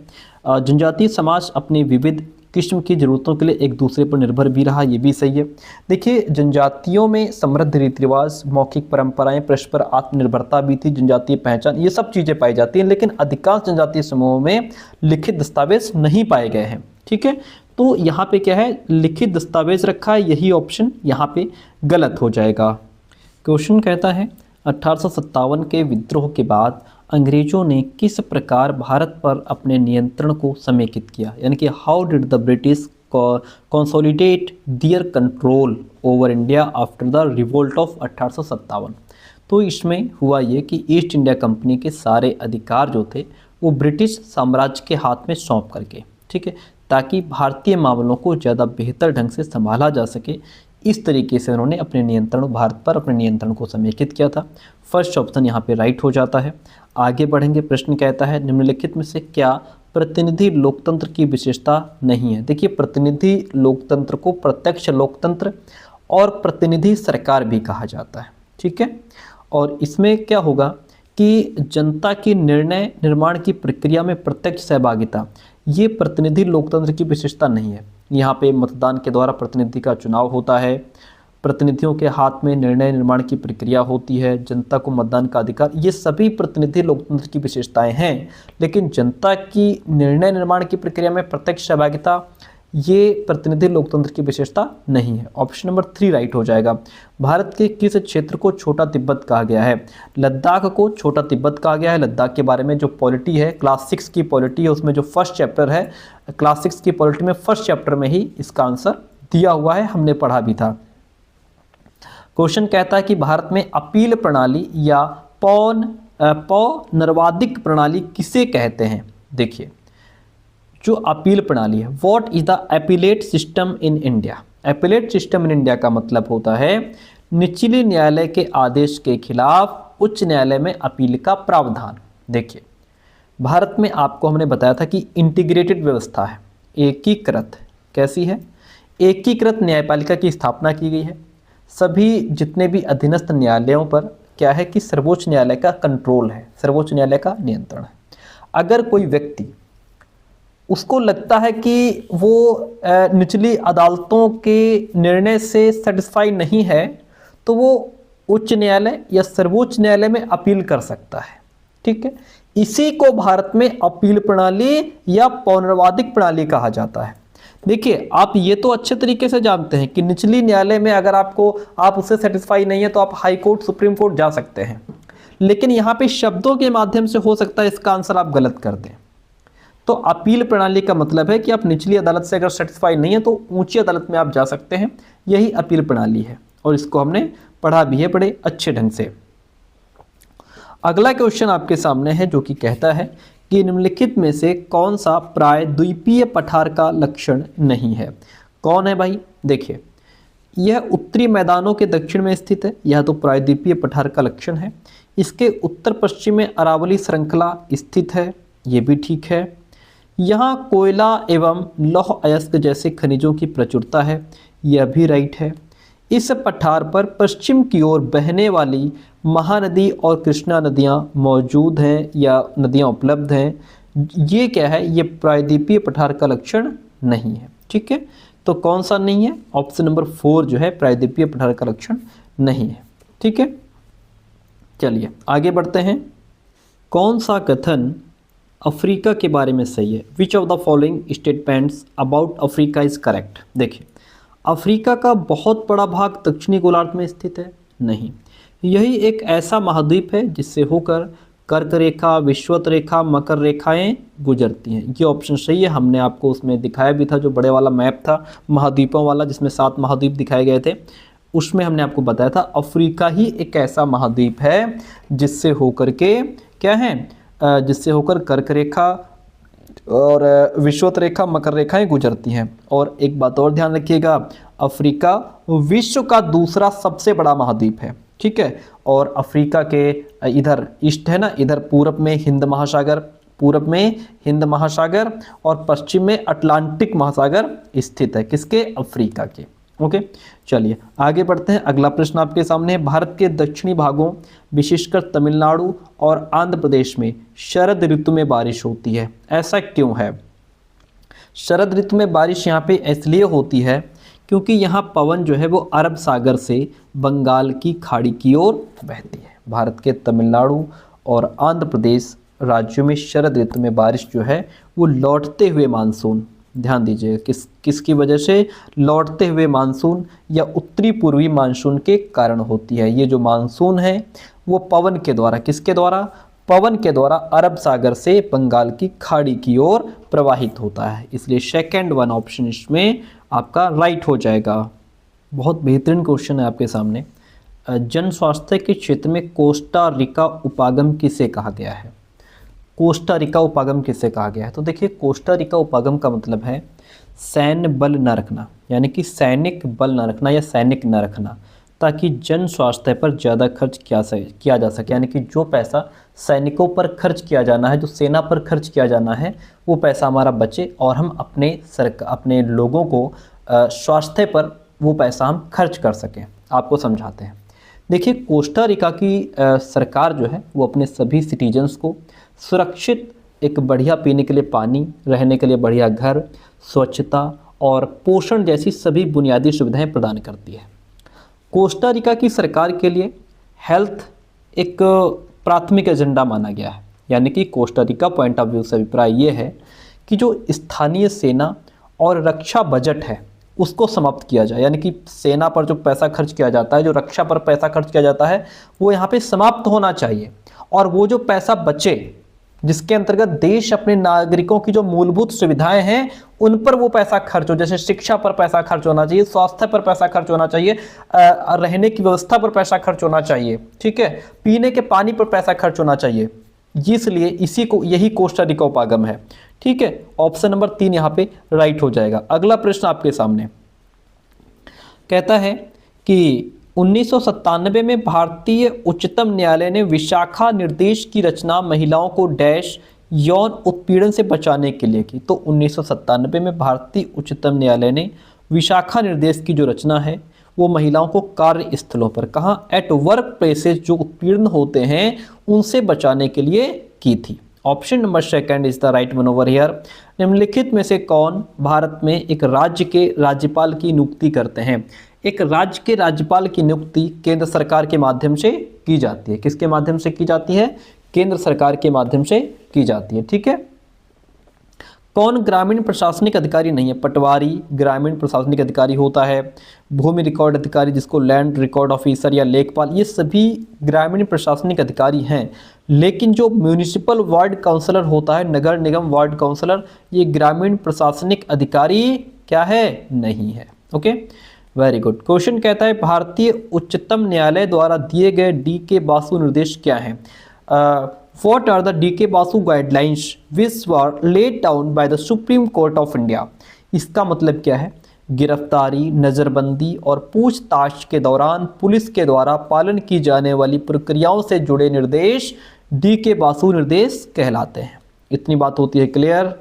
जनजातीय समाज अपने विविध किस्म की ज़रूरतों के लिए एक दूसरे पर निर्भर भी रहा, ये भी सही है। देखिए, जनजातियों में समृद्ध रीति रिवाज, मौखिक परंपराएं, परस्पर आत्मनिर्भरता भी थी, जनजातीय पहचान, ये सब चीज़ें पाई जाती हैं, लेकिन अधिकांश जनजातीय समूहों में लिखित दस्तावेज नहीं पाए गए हैं, ठीक है। तो यहाँ पे क्या है, लिखित दस्तावेज रखा है, यही ऑप्शन यहाँ पे गलत हो जाएगा। क्वेश्चन कहता है 1857 के विद्रोह के बाद अंग्रेजों ने किस प्रकार भारत पर अपने नियंत्रण को समेकित किया, यानी कि how did the British consolidate their control over India after the revolt of 1857। तो इसमें हुआ ये कि ईस्ट इंडिया कंपनी के सारे अधिकार जो थे वो ब्रिटिश साम्राज्य के हाथ में सौंप करके, ठीक है, ताकि भारतीय मामलों को ज़्यादा बेहतर ढंग से संभाला जा सके, इस तरीके से उन्होंने अपने नियंत्रण, भारत पर अपने नियंत्रण को समेकित किया था। फर्स्ट ऑप्शन यहाँ पे राइट हो जाता है। आगे बढ़ेंगे, प्रश्न कहता है निम्नलिखित में से क्या प्रतिनिधि लोकतंत्र की विशेषता नहीं है? देखिए, प्रतिनिधि लोकतंत्र को प्रत्यक्ष लोकतंत्र और प्रतिनिधि सरकार भी कहा जाता है, ठीक है। और इसमें क्या होगा कि जनता की निर्णय निर्माण की प्रक्रिया में प्रत्यक्ष सहभागिता, ये प्रतिनिधि लोकतंत्र की विशेषता नहीं है। यहाँ पे मतदान के द्वारा प्रतिनिधि का चुनाव होता है, प्रतिनिधियों के हाथ में निर्णय निर्माण की प्रक्रिया होती है, जनता को मतदान का अधिकार, ये सभी प्रतिनिधि लोकतंत्र की विशेषताएं हैं। लेकिन जनता की निर्णय निर्माण की प्रक्रिया में प्रत्यक्ष सहभागिता, ये प्रतिनिधि लोकतंत्र की विशेषता नहीं है। ऑप्शन नंबर 3 राइट हो जाएगा। भारत के किस क्षेत्र को छोटा तिब्बत कहा गया है? लद्दाख को छोटा तिब्बत कहा गया है। लद्दाख के बारे में जो पॉलिटी है, क्लास 6 की पॉलिटी है, उसमें जो फर्स्ट चैप्टर है, क्लास 6 की पॉलिटी में फर्स्ट चैप्टर में ही इसका आंसर दिया हुआ है, हमने पढ़ा भी था। क्वेश्चन कहता है कि भारत में अपील प्रणाली या पौनर्वादिक प्रणाली किसे कहते हैं? देखिए, जो अपील प्रणाली है, what is the appellate system in India? Appellate system in India का मतलब होता है निचले न्यायालय के आदेश के खिलाफ उच्च न्यायालय में अपील का प्रावधान। देखिए, भारत में आपको हमने बताया था कि इंटीग्रेटेड व्यवस्था है, एकीकृत। कैसी है? एकीकृत न्यायपालिका की स्थापना की गई है। सभी जितने भी अधीनस्थ न्यायालयों पर क्या है कि सर्वोच्च न्यायालय का कंट्रोल है, सर्वोच्च न्यायालय का नियंत्रण है। अगर कोई व्यक्ति उसको लगता है कि वो निचली अदालतों के निर्णय से सेटिस्फाई नहीं है, तो वो उच्च न्यायालय या सर्वोच्च न्यायालय में अपील कर सकता है। ठीक है, इसी को भारत में अपील प्रणाली या पौनर्वादिक प्रणाली कहा जाता है। देखिए, आप ये तो अच्छे तरीके से जानते हैं कि निचली न्यायालय में अगर आप उससे सेटिस्फाई नहीं है तो आप हाई कोर्ट, सुप्रीम कोर्ट जा सकते हैं। लेकिन यहाँ पे शब्दों के माध्यम से हो सकता है इसका आंसर आप गलत कर दें। तो अपील प्रणाली का मतलब है कि आप निचली अदालत से अगर सेटिस्फाई नहीं है तो ऊंची अदालत में आप जा सकते हैं, यही अपील प्रणाली है। और इसको हमने पढ़ा भी है बड़े अच्छे ढंग से। अगला क्वेश्चन आपके सामने है जो कि कहता है कि निम्नलिखित में से कौन सा प्रायद्वीपीय पठार का लक्षण नहीं है? कौन है भाई? देखिए, यह उत्तरी मैदानों के दक्षिण में स्थित है, यह तो प्रायद्वीपीय पठार का लक्षण है। इसके उत्तर पश्चिम में अरावली श्रृंखला स्थित है, ये भी ठीक है। यहाँ कोयला एवं लौह अयस्क जैसे खनिजों की प्रचुरता है, यह भी राइट है। इस पठार पर पश्चिम की ओर बहने वाली महानदी और कृष्णा नदियाँ मौजूद हैं या नदियाँ उपलब्ध हैं। ये क्या है? ये प्रायद्वीपीय पठार का लक्षण नहीं है। ठीक है, तो कौन सा नहीं है? ऑप्शन नंबर 4 जो है प्रायद्वीपीय पठार का लक्षण नहीं है। ठीक है, चलिए आगे बढ़ते हैं। कौन सा कथन अफ्रीका के बारे में सही है? Which of the following statements about Africa is correct? देखिए, अफ्रीका का बहुत बड़ा भाग दक्षिणी गोलार्ध में स्थित है, नहीं। यही एक ऐसा महाद्वीप है जिससे होकर कर्क रेखा, विषुवत रेखा, मकर रेखाएं गुजरती हैं। ये ऑप्शन सही है, हमने आपको उसमें दिखाया भी था, जो बड़े वाला मैप था महाद्वीपों वाला जिसमें 7 महाद्वीप दिखाए गए थे, उसमें हमने आपको बताया था अफ्रीका ही एक ऐसा महाद्वीप है जिससे होकर के क्या है, जिससे होकर कर्क रेखा और विषुवत रेखा, मकर रेखाएं गुजरती हैं। और एक बात और ध्यान रखिएगा, अफ्रीका विश्व का दूसरा सबसे बड़ा महाद्वीप है। ठीक है, और अफ्रीका के इधर ईस्ट है ना, इधर पूरब में हिंद महासागर, और पश्चिम में अटलांटिक महासागर स्थित है। किसके? अफ्रीका के। ओके, चलिए आगे बढ़ते हैं। अगला प्रश्न आपके सामने है, भारत के दक्षिणी भागों विशेषकर तमिलनाडु और आंध्र प्रदेश में शरद ऋतु में बारिश होती है, ऐसा क्यों है? शरद ऋतु में बारिश यहाँ पे इसलिए होती है क्योंकि यहाँ पवन जो है वो अरब सागर से बंगाल की खाड़ी की ओर बहती है। भारत के तमिलनाडु और आंध्र प्रदेश राज्यों में शरद ऋतु में बारिश जो है वो लौटते हुए मानसून, ध्यान दीजिए किसकी वजह से? लौटते हुए मानसून या उत्तरी पूर्वी मानसून के कारण होती है। ये जो मानसून है वो पवन के द्वारा, किसके द्वारा? पवन के द्वारा अरब सागर से बंगाल की खाड़ी की ओर प्रवाहित होता है। इसलिए सेकंड वन ऑप्शन इसमें आपका राइट हो जाएगा। बहुत बेहतरीन क्वेश्चन है आपके सामने। जन स्वास्थ्य के क्षेत्र में कोस्टा रिका उपागम किसे कहा गया है? कोस्टा रिका उपागम किसे कहा गया है? तो देखिए, कोस्टा रिका उपागम का मतलब है सैन्य बल न रखना, यानी कि सैनिक बल न रखना या सैनिक न रखना, ताकि जन स्वास्थ्य पर ज़्यादा खर्च किया जा सके। यानी कि जो पैसा सैनिकों पर खर्च किया जाना है, जो सेना पर खर्च किया जाना है, वो पैसा हमारा बचे और हम अपने लोगों को स्वास्थ्य पर वो पैसा हम खर्च कर सकें। आपको समझाते हैं। देखिए कोस्टा रिका की सरकार जो है वो अपने सभी सिटीजन्स को सुरक्षित एक बढ़िया पीने के लिए पानी, रहने के लिए बढ़िया घर, स्वच्छता और पोषण जैसी सभी बुनियादी सुविधाएं प्रदान करती है। कोस्टा रिका की सरकार के लिए हेल्थ एक प्राथमिक एजेंडा माना गया है, यानी कि Costa Rica point of view से अभिप्राय ये है कि जो स्थानीय सेना और रक्षा बजट है उसको समाप्त किया जाए, यानी कि सेना पर जो पैसा खर्च किया जाता है, जो रक्षा पर पैसा खर्च किया जाता है, वो यहाँ पे समाप्त होना चाहिए। और वो जो पैसा बचे जिसके अंतर्गत देश अपने नागरिकों की जो मूलभूत सुविधाएं हैं उन पर वो पैसा खर्च हो, जैसे शिक्षा पर पैसा खर्च होना चाहिए, स्वास्थ्य पर पैसा खर्च होना चाहिए, रहने की व्यवस्था पर पैसा खर्च होना चाहिए, ठीक है, पीने के पानी पर पैसा खर्च होना चाहिए। इसलिए इसी को यही कोस्टा रिका उपागम है, ठीक है। ऑप्शन नंबर 3 यहाँ पे राइट हो जाएगा। अगला प्रश्न आपके सामने कहता है कि 1997 में भारतीय उच्चतम न्यायालय ने विशाखा निर्देश की रचना महिलाओं को डैश यौन उत्पीड़न से बचाने के लिए की। तो 1997 में भारतीय उच्चतम न्यायालय ने विशाखा निर्देश की जो रचना है वो महिलाओं को कार्य स्थलों पर, कहाँ, एट वर्क प्लेसेस, जो उत्पीड़न होते हैं उनसे बचाने के लिए की थी। Option number 2 is the right one over here. निम्नलिखित में से कौन भारत में एक राज्य के राज्यपाल की नियुक्ति करते हैं? एक राज्य के राज्यपाल की नियुक्ति केंद्र सरकार के माध्यम से की जाती है। किसके माध्यम से की जाती है? केंद्र सरकार के माध्यम से की जाती है, ठीक है। कौन ग्रामीण प्रशासनिक अधिकारी नहीं है? पटवारी ग्रामीण प्रशासनिक अधिकारी होता है, भूमि रिकॉर्ड अधिकारी जिसको लैंड रिकॉर्ड ऑफिसर या लेखपाल, ये सभी ग्रामीण प्रशासनिक अधिकारी हैं। लेकिन जो म्यूनिसिपल वार्ड काउंसलर होता है, नगर निगम वार्ड काउंसलर, ये ग्रामीण प्रशासनिक अधिकारी क्या है? नहीं है। Okay, very good. क्वेश्चन कहता है भारतीय उच्चतम न्यायालय द्वारा दिए गए डी.के. बासु निर्देश क्या हैं? What are the D.K. Basu guidelines which were laid down by the Supreme Court of India? इसका मतलब क्या है? गिरफ्तारी, नज़रबंदी और पूछताछ के दौरान पुलिस के द्वारा पालन की जाने वाली प्रक्रियाओं से जुड़े निर्देश D.K. बासु निर्देश कहलाते हैं। इतनी बात होती है क्लियर।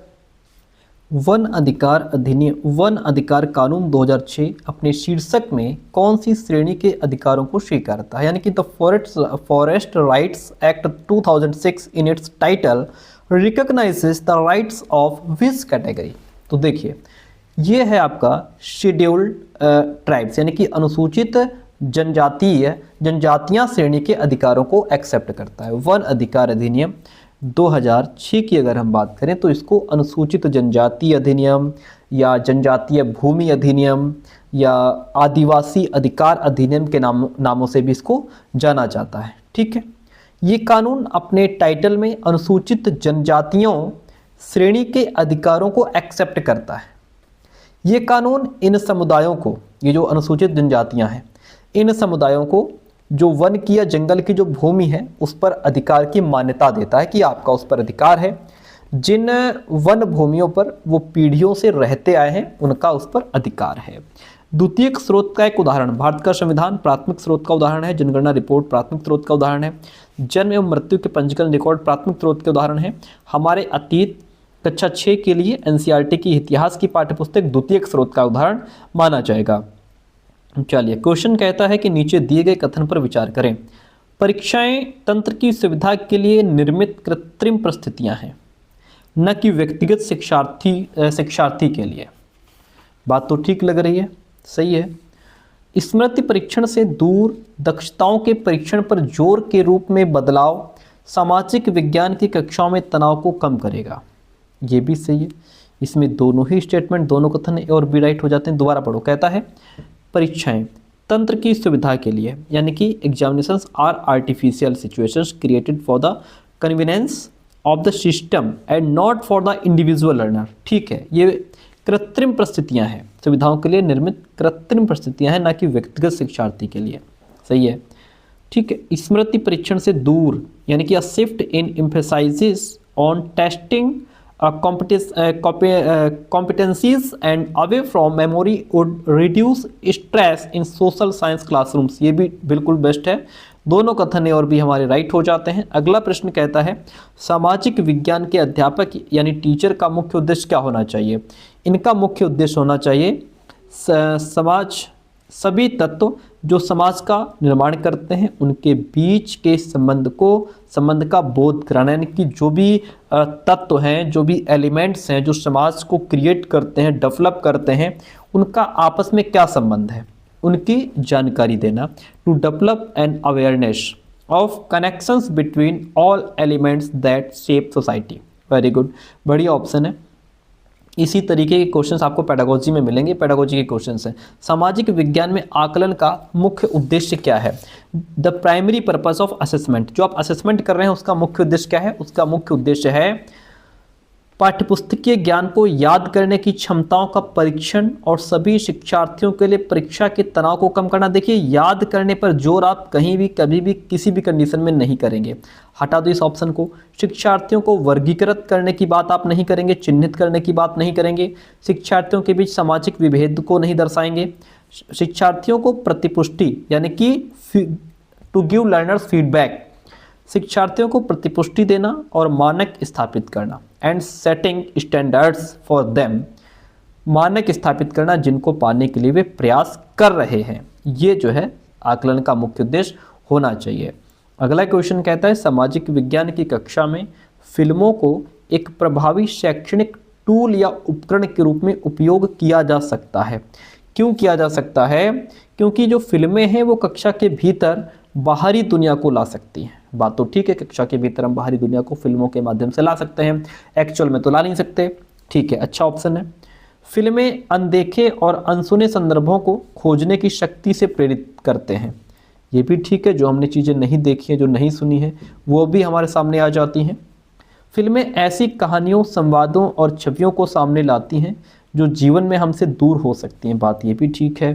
वन अधिकार अधिनियम, वन अधिकार कानून 2006 अपने शीर्षक में कौन सी श्रेणी के अधिकारों को स्वीकारता है? यानी कि the forest rights act 2006 in its title recognises the rights of which category? तो देखिए ये है आपका शेड्यूल्ड ट्राइब्स, यानी कि अनुसूचित जनजातियां श्रेणी के अधिकारों को एक्सेप्ट करता है। वन अधिकार अधिनियम 2006 की अगर हम बात करें तो इसको अनुसूचित जनजाति अधिनियम या जनजातीय भूमि अधिनियम या आदिवासी अधिकार अधिनियम के नामों से भी इसको जाना जाता है, ठीक है। ये कानून अपने टाइटल में अनुसूचित जनजातियों श्रेणी के अधिकारों को एक्सेप्ट करता है। ये कानून इन समुदायों को, ये जो अनुसूचित जनजातियां हैं, इन समुदायों को जो वन की या जंगल की जो भूमि है उस पर अधिकार की मान्यता देता है कि आपका उस पर अधिकार है। जिन वन भूमियों पर वो पीढ़ियों से रहते आए हैं उनका उस पर अधिकार है। द्वितीयक स्रोत का एक उदाहरण भारत का संविधान प्राथमिक स्रोत का उदाहरण है। जनगणना रिपोर्ट प्राथमिक स्रोत का उदाहरण है। जन्म एवं मृत्यु के पंजीकरण रिकॉर्ड प्राथमिक स्रोत के उदाहरण है। हमारे अतीत कक्षा 6 के लिए एनसीईआरटी की इतिहास की पाठ्यपुस्तक द्वितीयक स्रोत का उदाहरण माना जाएगा। चलिए क्वेश्चन कहता है कि नीचे दिए गए कथन पर विचार करें। परीक्षाएं तंत्र की सुविधा के लिए निर्मित कृत्रिम परिस्थितियां हैं, न कि व्यक्तिगत शिक्षार्थी के लिए। बात तो ठीक लग रही है, सही है। स्मृति परीक्षण से दूर दक्षताओं के परीक्षण पर जोर के रूप में बदलाव सामाजिक विज्ञान की कक्षाओं में तनाव को कम करेगा। ये भी सही है। इसमें दोनों ही स्टेटमेंट, दोनों कथन ए और बी राइट हो जाते हैं। दोबारा पढ़ो। कहता है परीक्षाएं तंत्र की सुविधा के लिए, यानी कि examinations are artificial situations created for the convenience of the system and not for the individual learner. ठीक है, ये कृत्रिम परिस्थितियां हैं, सुविधाओं के लिए निर्मित कृत्रिम परिस्थितियां हैं, ना कि व्यक्तिगत शिक्षार्थी के लिए। सही है, ठीक है। स्मृति परीक्षण से दूर, यानी कि अ shift in emphasises on testing competencies and away from memory would reduce stress in social science classrooms। ये भी बिल्कुल बेस्ट है। दोनों कथन और भी हमारे राइट हो जाते हैं। अगला प्रश्न कहता है सामाजिक विज्ञान के अध्यापक यानी टीचर का मुख्य उद्देश्य क्या होना चाहिए? इनका मुख्य उद्देश्य होना चाहिए सभी तत्व जो समाज का निर्माण करते हैं उनके बीच के संबंध का बोध कराना, यानी कि जो भी तत्व हैं, जो भी एलिमेंट्स हैं जो समाज को क्रिएट करते हैं, डेवलप करते हैं, उनका आपस में क्या संबंध है, उनकी जानकारी देना। To develop an awareness of connections between all elements that shape society. Very good, बढ़िया ऑप्शन है। इसी तरीके के क्वेश्चंस आपको पेडागोजी में मिलेंगे, पेडागोजी के क्वेश्चंस हैं। सामाजिक विज्ञान में आकलन का मुख्य उद्देश्य क्या है? The primary purpose of assessment, जो आप असेसमेंट कर रहे हैं उसका मुख्य उद्देश्य क्या है? उसका मुख्य उद्देश्य है पाठ्यपुस्तकीय ज्ञान को याद करने की क्षमताओं का परीक्षण और सभी शिक्षार्थियों के लिए परीक्षा के तनाव को कम करना। देखिए, याद करने पर जोर आप कहीं भी, कभी भी, किसी भी कंडीशन में नहीं करेंगे, हटा दो इस ऑप्शन को। शिक्षार्थियों को वर्गीकृत करने की बात आप नहीं करेंगे, चिन्हित करने की बात नहीं करेंगे। शिक्षार्थियों के बीच सामाजिक विभेद को नहीं दर्शाएंगे। शिक्षार्थियों को प्रतिपुष्टि, यानी कि टू गिव लर्नर्स फीडबैक, शिक्षार्थियों को प्रतिपुष्टि देना और मानक स्थापित करना। And setting standards for them, मानक स्थापित करना जिनको पाने के लिए वे प्रयास कर रहे हैं। ये जो है आकलन का मुख्य उद्देश्य होना चाहिए। अगला क्वेश्चन कहता है सामाजिक विज्ञान की कक्षा में फिल्मों को एक प्रभावी शैक्षणिक टूल या उपकरण के रूप में उपयोग किया जा सकता है। क्यों किया जा सकता है? क्योंकि जो फिल्में हैं वो कक्षा के भीतर बाहरी दुनिया को ला सकती हैं। बात तो ठीक है, कक्षा के भीतर हम बाहरी दुनिया को फिल्मों के माध्यम से ला सकते हैं, एक्चुअल में तो ला नहीं सकते। ठीक है, अच्छा ऑप्शन है। फिल्में अनदेखे और अनसुने संदर्भों को खोजने की शक्ति से प्रेरित करते हैं। ये भी ठीक है, जो हमने चीज़ें नहीं देखी हैं, जो नहीं सुनी है, वो भी हमारे सामने आ जाती हैं। फिल्में ऐसी कहानियों, संवादों और छवियों को सामने लाती हैं जो जीवन में हमसे दूर हो सकती हैं। बात ये भी ठीक है।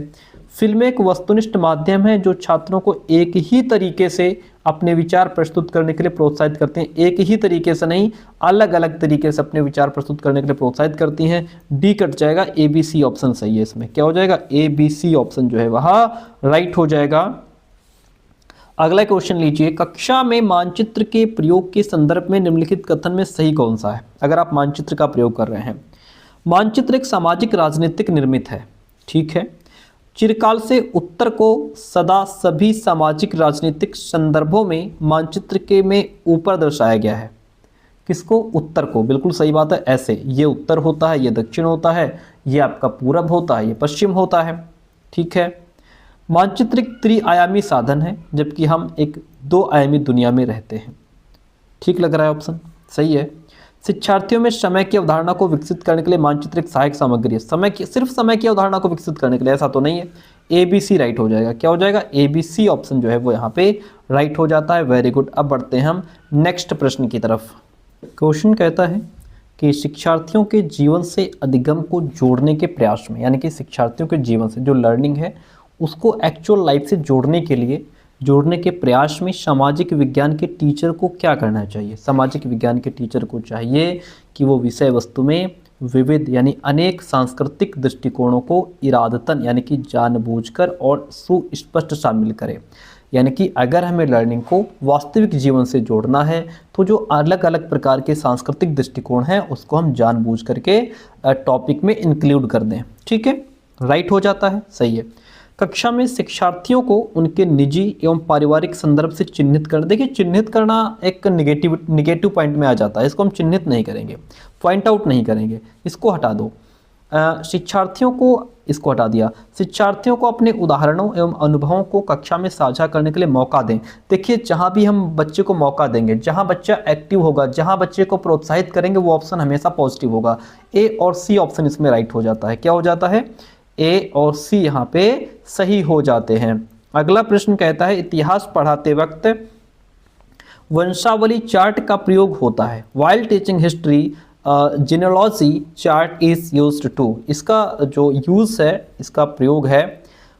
फिल्में एक वस्तुनिष्ठ माध्यम है जो छात्रों को एक ही तरीके से अपने विचार प्रस्तुत करने के लिए प्रोत्साहित करते हैं। एक ही तरीके से नहीं, अलग अलग तरीके से अपने विचार प्रस्तुत करने के लिए प्रोत्साहित करती हैं। डी कट जाएगा, ए बी सी ऑप्शन सही है। इसमें क्या हो जाएगा? ए बी सी ऑप्शन जो है वह राइट हो जाएगा। अगला क्वेश्चन लीजिए, कक्षा में मानचित्र के प्रयोग के संदर्भ में निम्नलिखित कथन में सही कौन सा है? अगर आप मानचित्र का प्रयोग कर रहे हैं, मानचित्र एक सामाजिक राजनीतिक निर्मित है। ठीक है, चिरकाल से उत्तर को सदा सभी सामाजिक राजनीतिक संदर्भों में मानचित्र के में ऊपर दर्शाया गया है। किसको? उत्तर को। बिल्कुल सही बात है। ऐसे ये उत्तर होता है, ये दक्षिण होता है, ये आपका पूरब होता है, ये पश्चिम होता है। ठीक है, मानचित्र एक त्रिआयामी साधन है जबकि हम एक दो आयामी दुनिया में रहते हैं। ठीक लग रहा है ऑप्शन? सही है। शिक्षार्थियों में समय की अवधारणा को विकसित करने के लिए मानचित्र एक सहायक सामग्री है। सिर्फ समय की अवधारणा को विकसित करने के लिए, ऐसा तो नहीं है। ए बी सी राइट हो जाएगा। क्या हो जाएगा? ए बी सी ऑप्शन जो है वो यहाँ पे राइट हो जाता है। Very good. अब बढ़ते हैं हम नेक्स्ट प्रश्न की तरफ। क्वेश्चन कहता है कि शिक्षार्थियों के जीवन से अधिगम को जोड़ने के प्रयास में, यानी कि शिक्षार्थियों के जीवन से जो लर्निंग है उसको एक्चुअल लाइफ से जोड़ने के प्रयास में सामाजिक विज्ञान के टीचर को क्या करना चाहिए? सामाजिक विज्ञान के टीचर को चाहिए कि वो विषय वस्तु में विविध यानी अनेक सांस्कृतिक दृष्टिकोणों को इरादतन यानी कि जानबूझकर और सुस्पष्ट शामिल करे। यानी कि अगर हमें लर्निंग को वास्तविक जीवन से जोड़ना है तो जो अलग अलग प्रकार के सांस्कृतिक दृष्टिकोण हैं उसको हम जानबूझ करके टॉपिक में इंक्लूड कर दें। ठीक है, राइट हो जाता है। सही है। कक्षा में शिक्षार्थियों को उनके निजी एवं पारिवारिक संदर्भ से चिन्हित कर, देखिए चिन्हित करना एक निगेटिव पॉइंट में आ जाता है। इसको हम चिन्हित नहीं करेंगे, पॉइंट आउट नहीं करेंगे, इसको हटा दो। शिक्षार्थियों को, इसको हटा दिया। शिक्षार्थियों को अपने उदाहरणों एवं अनुभवों को कक्षा में साझा करने के लिए मौका दें। देखिए, जहाँ भी हम बच्चे को मौका देंगे, जहाँ बच्चा एक्टिव होगा, जहाँ बच्चे को प्रोत्साहित करेंगे, वो ऑप्शन हमेशा पॉजिटिव होगा। ए और सी ऑप्शन इसमें राइट हो जाता है। क्या हो जाता है? ए और सी यहाँ पे सही हो जाते हैं। अगला प्रश्न कहता है इतिहास पढ़ाते वक्त वंशावली चार्ट का प्रयोग होता है। While teaching history genealogy chart is used to, इसका जो यूज़ है, इसका प्रयोग है,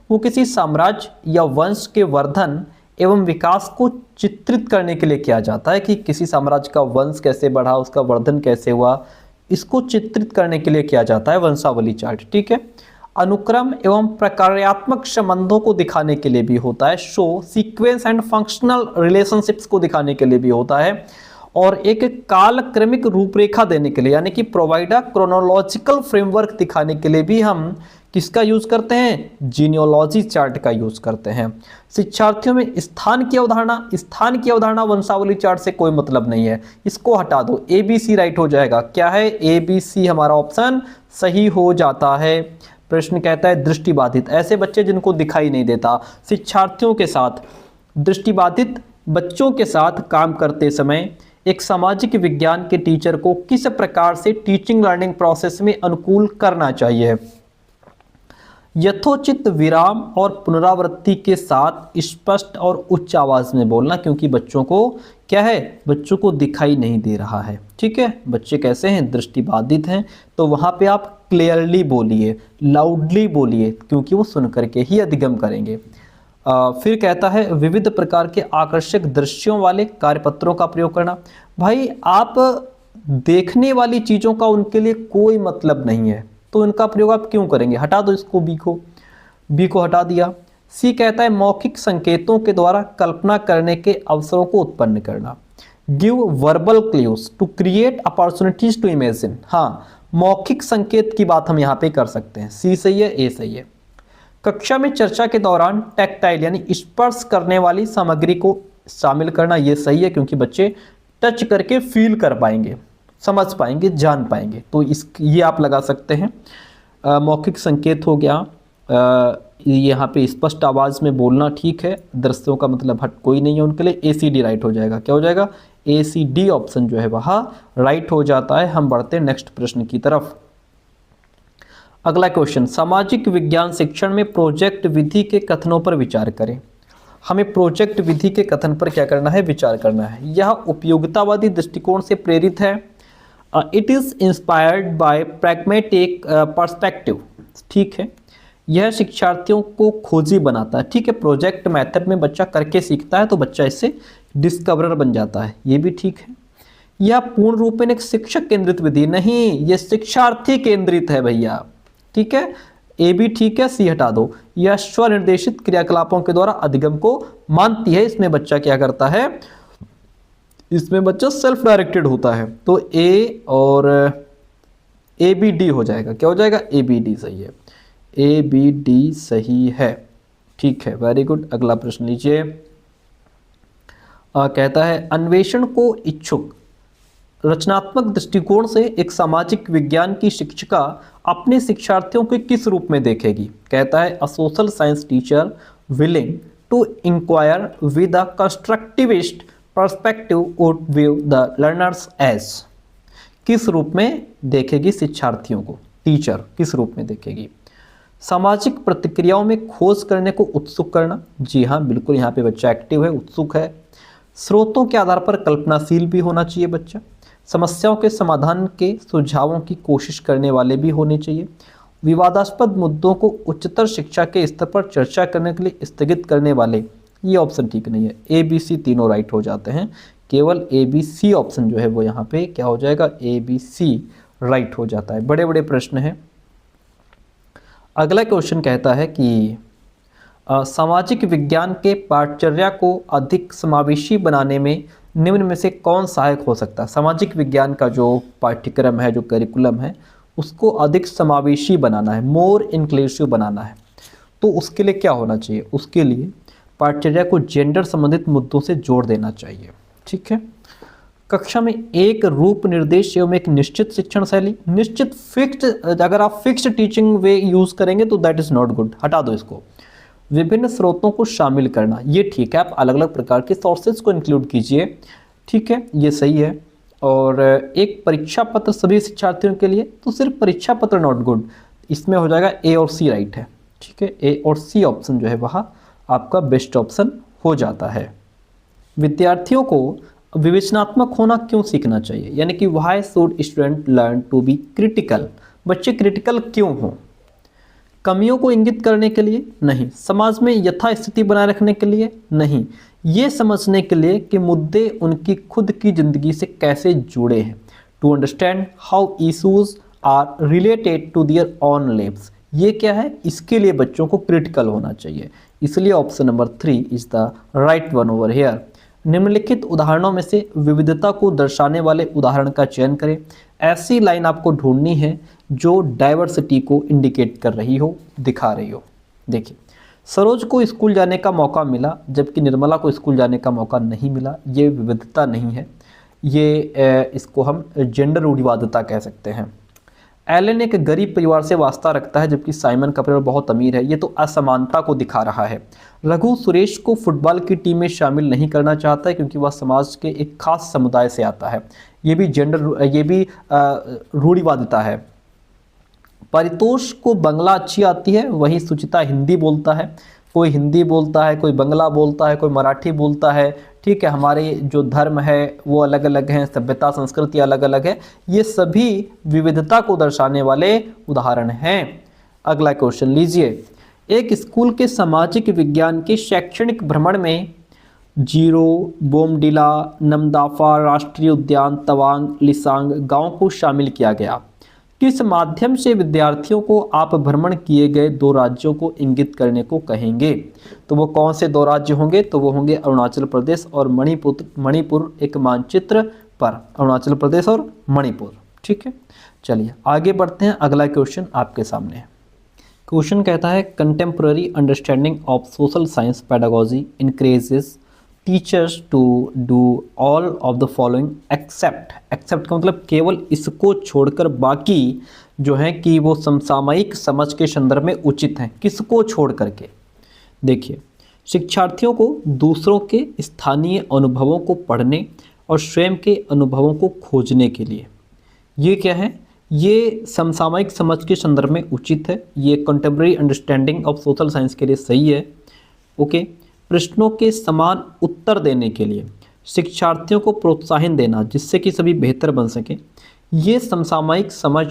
वो किसी साम्राज्य या वंश के वर्धन एवं विकास को चित्रित करने के लिए किया जाता है कि किसी साम्राज्य का वंश कैसे बढ़ा, उसका वर्धन कैसे हुआ, इसको चित्रित करने के लिए किया जाता है वंशावली चार्ट। ठीक है। अनुक्रम एवं प्रकार्यात्मक संबंधों को दिखाने के लिए भी होता है। Show sequence and functional relationships को दिखाने के लिए भी होता है। और एक कालक्रमिक रूपरेखा देने के लिए यानी कि प्रोवाइड अ क्रोनोलॉजिकल फ्रेमवर्क दिखाने के लिए भी हम किसका यूज करते हैं, जीनियोलॉजी चार्ट का यूज करते हैं। शिक्षार्थियों में स्थान की अवधारणा वंशावली चार्ट से कोई मतलब नहीं है, इसको हटा दो। ABC राइट हो जाएगा। क्या है, ABC हमारा ऑप्शन सही हो जाता है। प्रश्न कहता है दृष्टिबाधित, ऐसे बच्चे जिनको दिखाई नहीं देता। शिक्षार्थियों के साथ, दृष्टिबाधित बच्चों के साथ काम करते समय एक सामाजिक विज्ञान के टीचर को किस प्रकार से टीचिंग लर्निंग प्रोसेस में अनुकूल करना चाहिए। यथोचित विराम और पुनरावृत्ति के साथ स्पष्ट और उच्च आवाज में बोलना, क्योंकि बच्चों को क्या है, बच्चों को दिखाई नहीं दे रहा है। ठीक है, बच्चे कैसे हैं, दृष्टिबाधित हैं, तो वहां पे आप क्लियरली बोलिए, लाउडली बोलिए, क्योंकि वो सुन करके ही अधिगम करेंगे। फिर कहता है विविध प्रकार के आकर्षक दृश्यों वाले कार्यपत्रों का प्रयोग करना। भाई आप देखने वाली चीज़ों का उनके लिए कोई मतलब नहीं है, तो इनका प्रयोग आप क्यों करेंगे, हटा दो इसको, बी को हटा दिया। सी कहता है मौखिक संकेतों के द्वारा कल्पना करने के अवसरों को उत्पन्न करना। Give verbal clues to create opportunities to imagine. हाँ, मौखिक संकेत की बात हम यहाँ पे कर सकते हैं। सी सही है, ए सही है। कक्षा में चर्चा के दौरान टैक्टाइल यानी स्पर्श करने वाली सामग्री को शामिल करना, ये सही है, क्योंकि बच्चे टच करके फील कर पाएंगे, समझ पाएंगे, जान पाएंगे, तो ये आप लगा सकते हैं। मौखिक संकेत हो गया, यहाँ पे स्पष्ट आवाज़ में बोलना ठीक है, दृश्यों का मतलब हट कोई नहीं है उनके लिए। ACD राइट हो जाएगा। क्या हो जाएगा, ACD ऑप्शन जो है वहाँ राइट हो जाता है। हम बढ़ते हैं नेक्स्ट प्रश्न की तरफ। अगला क्वेश्चन, सामाजिक विज्ञान शिक्षण में प्रोजेक्ट विधि के कथनों पर विचार करें। हमें प्रोजेक्ट विधि के कथन पर क्या करना है, विचार करना है। यह उपयोगितावादी दृष्टिकोण से प्रेरित है। It is inspired by pragmatic perspective. ठीक है, यह शिक्षार्थियों को खोजी बनाता है। ठीक है, प्रोजेक्ट मेथड में बच्चा करके सीखता है, तो बच्चा इससे डिस्कवरर बन जाता है, ये भी ठीक है। यह पूर्ण रूप में एक शिक्षक केंद्रित विधि नहीं, यह शिक्षार्थी केंद्रित है भैया। ठीक है, ए भी ठीक है, सी हटा दो। यह स्वनिर्देशित क्रियाकलापों के द्वारा अधिगम को मानती है। इसमें बच्चा क्या करता है, इसमें बच्चा सेल्फ डायरेक्टेड होता है, तो ए और ABD हो जाएगा। क्या हो जाएगा, ABD सही है, ABD सही है। ठीक है, वेरी गुड। अगला प्रश्न लीजिए। कहता है अन्वेषण को इच्छुक रचनात्मक दृष्टिकोण से एक सामाजिक विज्ञान की शिक्षिका अपने शिक्षार्थियों को किस रूप में देखेगी। कहता है a social science teacher willing to inquire with a constructivist perspective would view the learners as. किस रूप में देखेगी शिक्षार्थियों को, टीचर किस रूप में देखेगी। सामाजिक प्रतिक्रियाओं में खोज करने को उत्सुक करना। जी हाँ, बिल्कुल, यहाँ पे बच्चा एक्टिव है, उत्सुक है। स्रोतों के आधार पर कल्पनाशील भी होना चाहिए बच्चा। समस्याओं के समाधान के सुझावों की कोशिश करने वाले भी होने चाहिए। विवादास्पद मुद्दों को उच्चतर शिक्षा के स्तर पर चर्चा करने के लिए स्थगित करने वाले, ये ऑप्शन ठीक नहीं है। ABC तीनों राइट हो जाते हैं, केवल ABC ऑप्शन जो है वो यहाँ पे क्या हो जाएगा, ABC राइट हो जाता है। बड़े बड़े प्रश्न हैं। अगला क्वेश्चन कहता है कि सामाजिक विज्ञान के पाठचर्या को अधिक समावेशी बनाने में निम्न में से कौन सहायक हो सकता है। सामाजिक विज्ञान का जो पाठ्यक्रम है, जो करिकुलम है, उसको अधिक समावेशी बनाना है, मोर इंक्लूसिव बनाना है, तो उसके लिए क्या होना चाहिए, उसके लिए पाठचर्या को जेंडर संबंधित मुद्दों से जोड़ देना चाहिए। ठीक है, कक्षा में एक रूप निर्देश एवं एक निश्चित शिक्षण शैली, निश्चित फिक्स्ड, अगर आप फिक्स्ड टीचिंग वे यूज करेंगे तो दैट इज नॉट गुड, हटा दो इसको। विभिन्न स्रोतों को शामिल करना, ये ठीक है, आप अलग अलग प्रकार के सोर्सेज को इंक्लूड कीजिए। ठीक है, ये सही है। और एक परीक्षा पत्र सभी शिक्षार्थियों के लिए, तो सिर्फ परीक्षा पत्र नॉट गुड, इसमें हो जाएगा A और C राइट है। ठीक है, A और C ऑप्शन जो है वहाँ आपका बेस्ट ऑप्शन हो जाता है। विद्यार्थियों को विवेचनात्मक होना क्यों सीखना चाहिए, यानी कि why should student learn to be critical. बच्चे क्रिटिकल क्यों हों, कमियों को इंगित करने के लिए नहीं, समाज में यथास्थिति बनाए रखने के लिए नहीं, ये समझने के लिए कि मुद्दे उनकी खुद की जिंदगी से कैसे जुड़े हैं। To understand how issues are related to their own lives. ये क्या है, इसके लिए बच्चों को क्रिटिकल होना चाहिए, इसलिए option number 3 is the right one over here. निम्नलिखित उदाहरणों में से विविधता को दर्शाने वाले उदाहरण का चयन करें। ऐसी लाइन आपको ढूंढनी है जो डाइवर्सिटी को इंडिकेट कर रही हो, दिखा रही हो। देखिए, सरोज को स्कूल जाने का मौका मिला जबकि निर्मला को स्कूल जाने का मौका नहीं मिला। ये विविधता नहीं है, ये इसको हम जेंडर रूढ़िवादिता कह सकते हैं। एलन एक गरीब परिवार से वास्ता रखता है जबकि साइमन का परिवार बहुत अमीर है। ये तो असमानता को दिखा रहा है। रघु सुरेश को फुटबॉल की टीम में शामिल नहीं करना चाहता है क्योंकि वह समाज के एक खास समुदाय से आता है। ये भी रूढ़िवादिता है। परितोष को बंगला अच्छी आती है, वहीं सुचिता हिंदी बोलता है। कोई हिंदी बोलता है, कोई बंगला बोलता है, कोई मराठी बोलता है। ठीक है, हमारे जो धर्म है वो अलग अलग हैं, सभ्यता संस्कृति अलग अलग है। ये सभी विविधता को दर्शाने वाले उदाहरण हैं। अगला क्वेश्चन लीजिए। एक स्कूल के सामाजिक विज्ञान के शैक्षणिक भ्रमण में जीरो, बोमडिला, नमदाफा, राष्ट्रीय उद्यान, तवांग, लिसांग गांव को शामिल किया गया। किस माध्यम से विद्यार्थियों को आप भ्रमण किए गए 2 राज्यों को इंगित करने को कहेंगे? तो वो कौन से 2 राज्य होंगे? तो वो होंगे अरुणाचल प्रदेश और मणिपुर एक मानचित्र पर, अरुणाचल प्रदेश और मणिपुर। ठीक है, चलिए आगे बढ़ते हैं। अगला क्वेश्चन आपके सामने। क्वेश्चन कहता है contemporary understanding of social science pedagogy increases teachers to do all of the following except का मतलब केवल इसको छोड़कर बाकी जो है कि वो समसामयिक समझ के संदर्भ में उचित हैं। किसको छोड़ करके? देखिए, शिक्षार्थियों को दूसरों के स्थानीय अनुभवों को पढ़ने और स्वयं के अनुभवों को खोजने के लिए, ये क्या है? ये समसामयिक समझ के संदर्भ में उचित है। ये contemporary understanding of social science के लिए सही है। ओके, प्रश्नों के समान उत्तर देने के लिए शिक्षार्थियों को प्रोत्साहन देना जिससे कि सभी बेहतर बन सकें, ये समसामयिक समझ,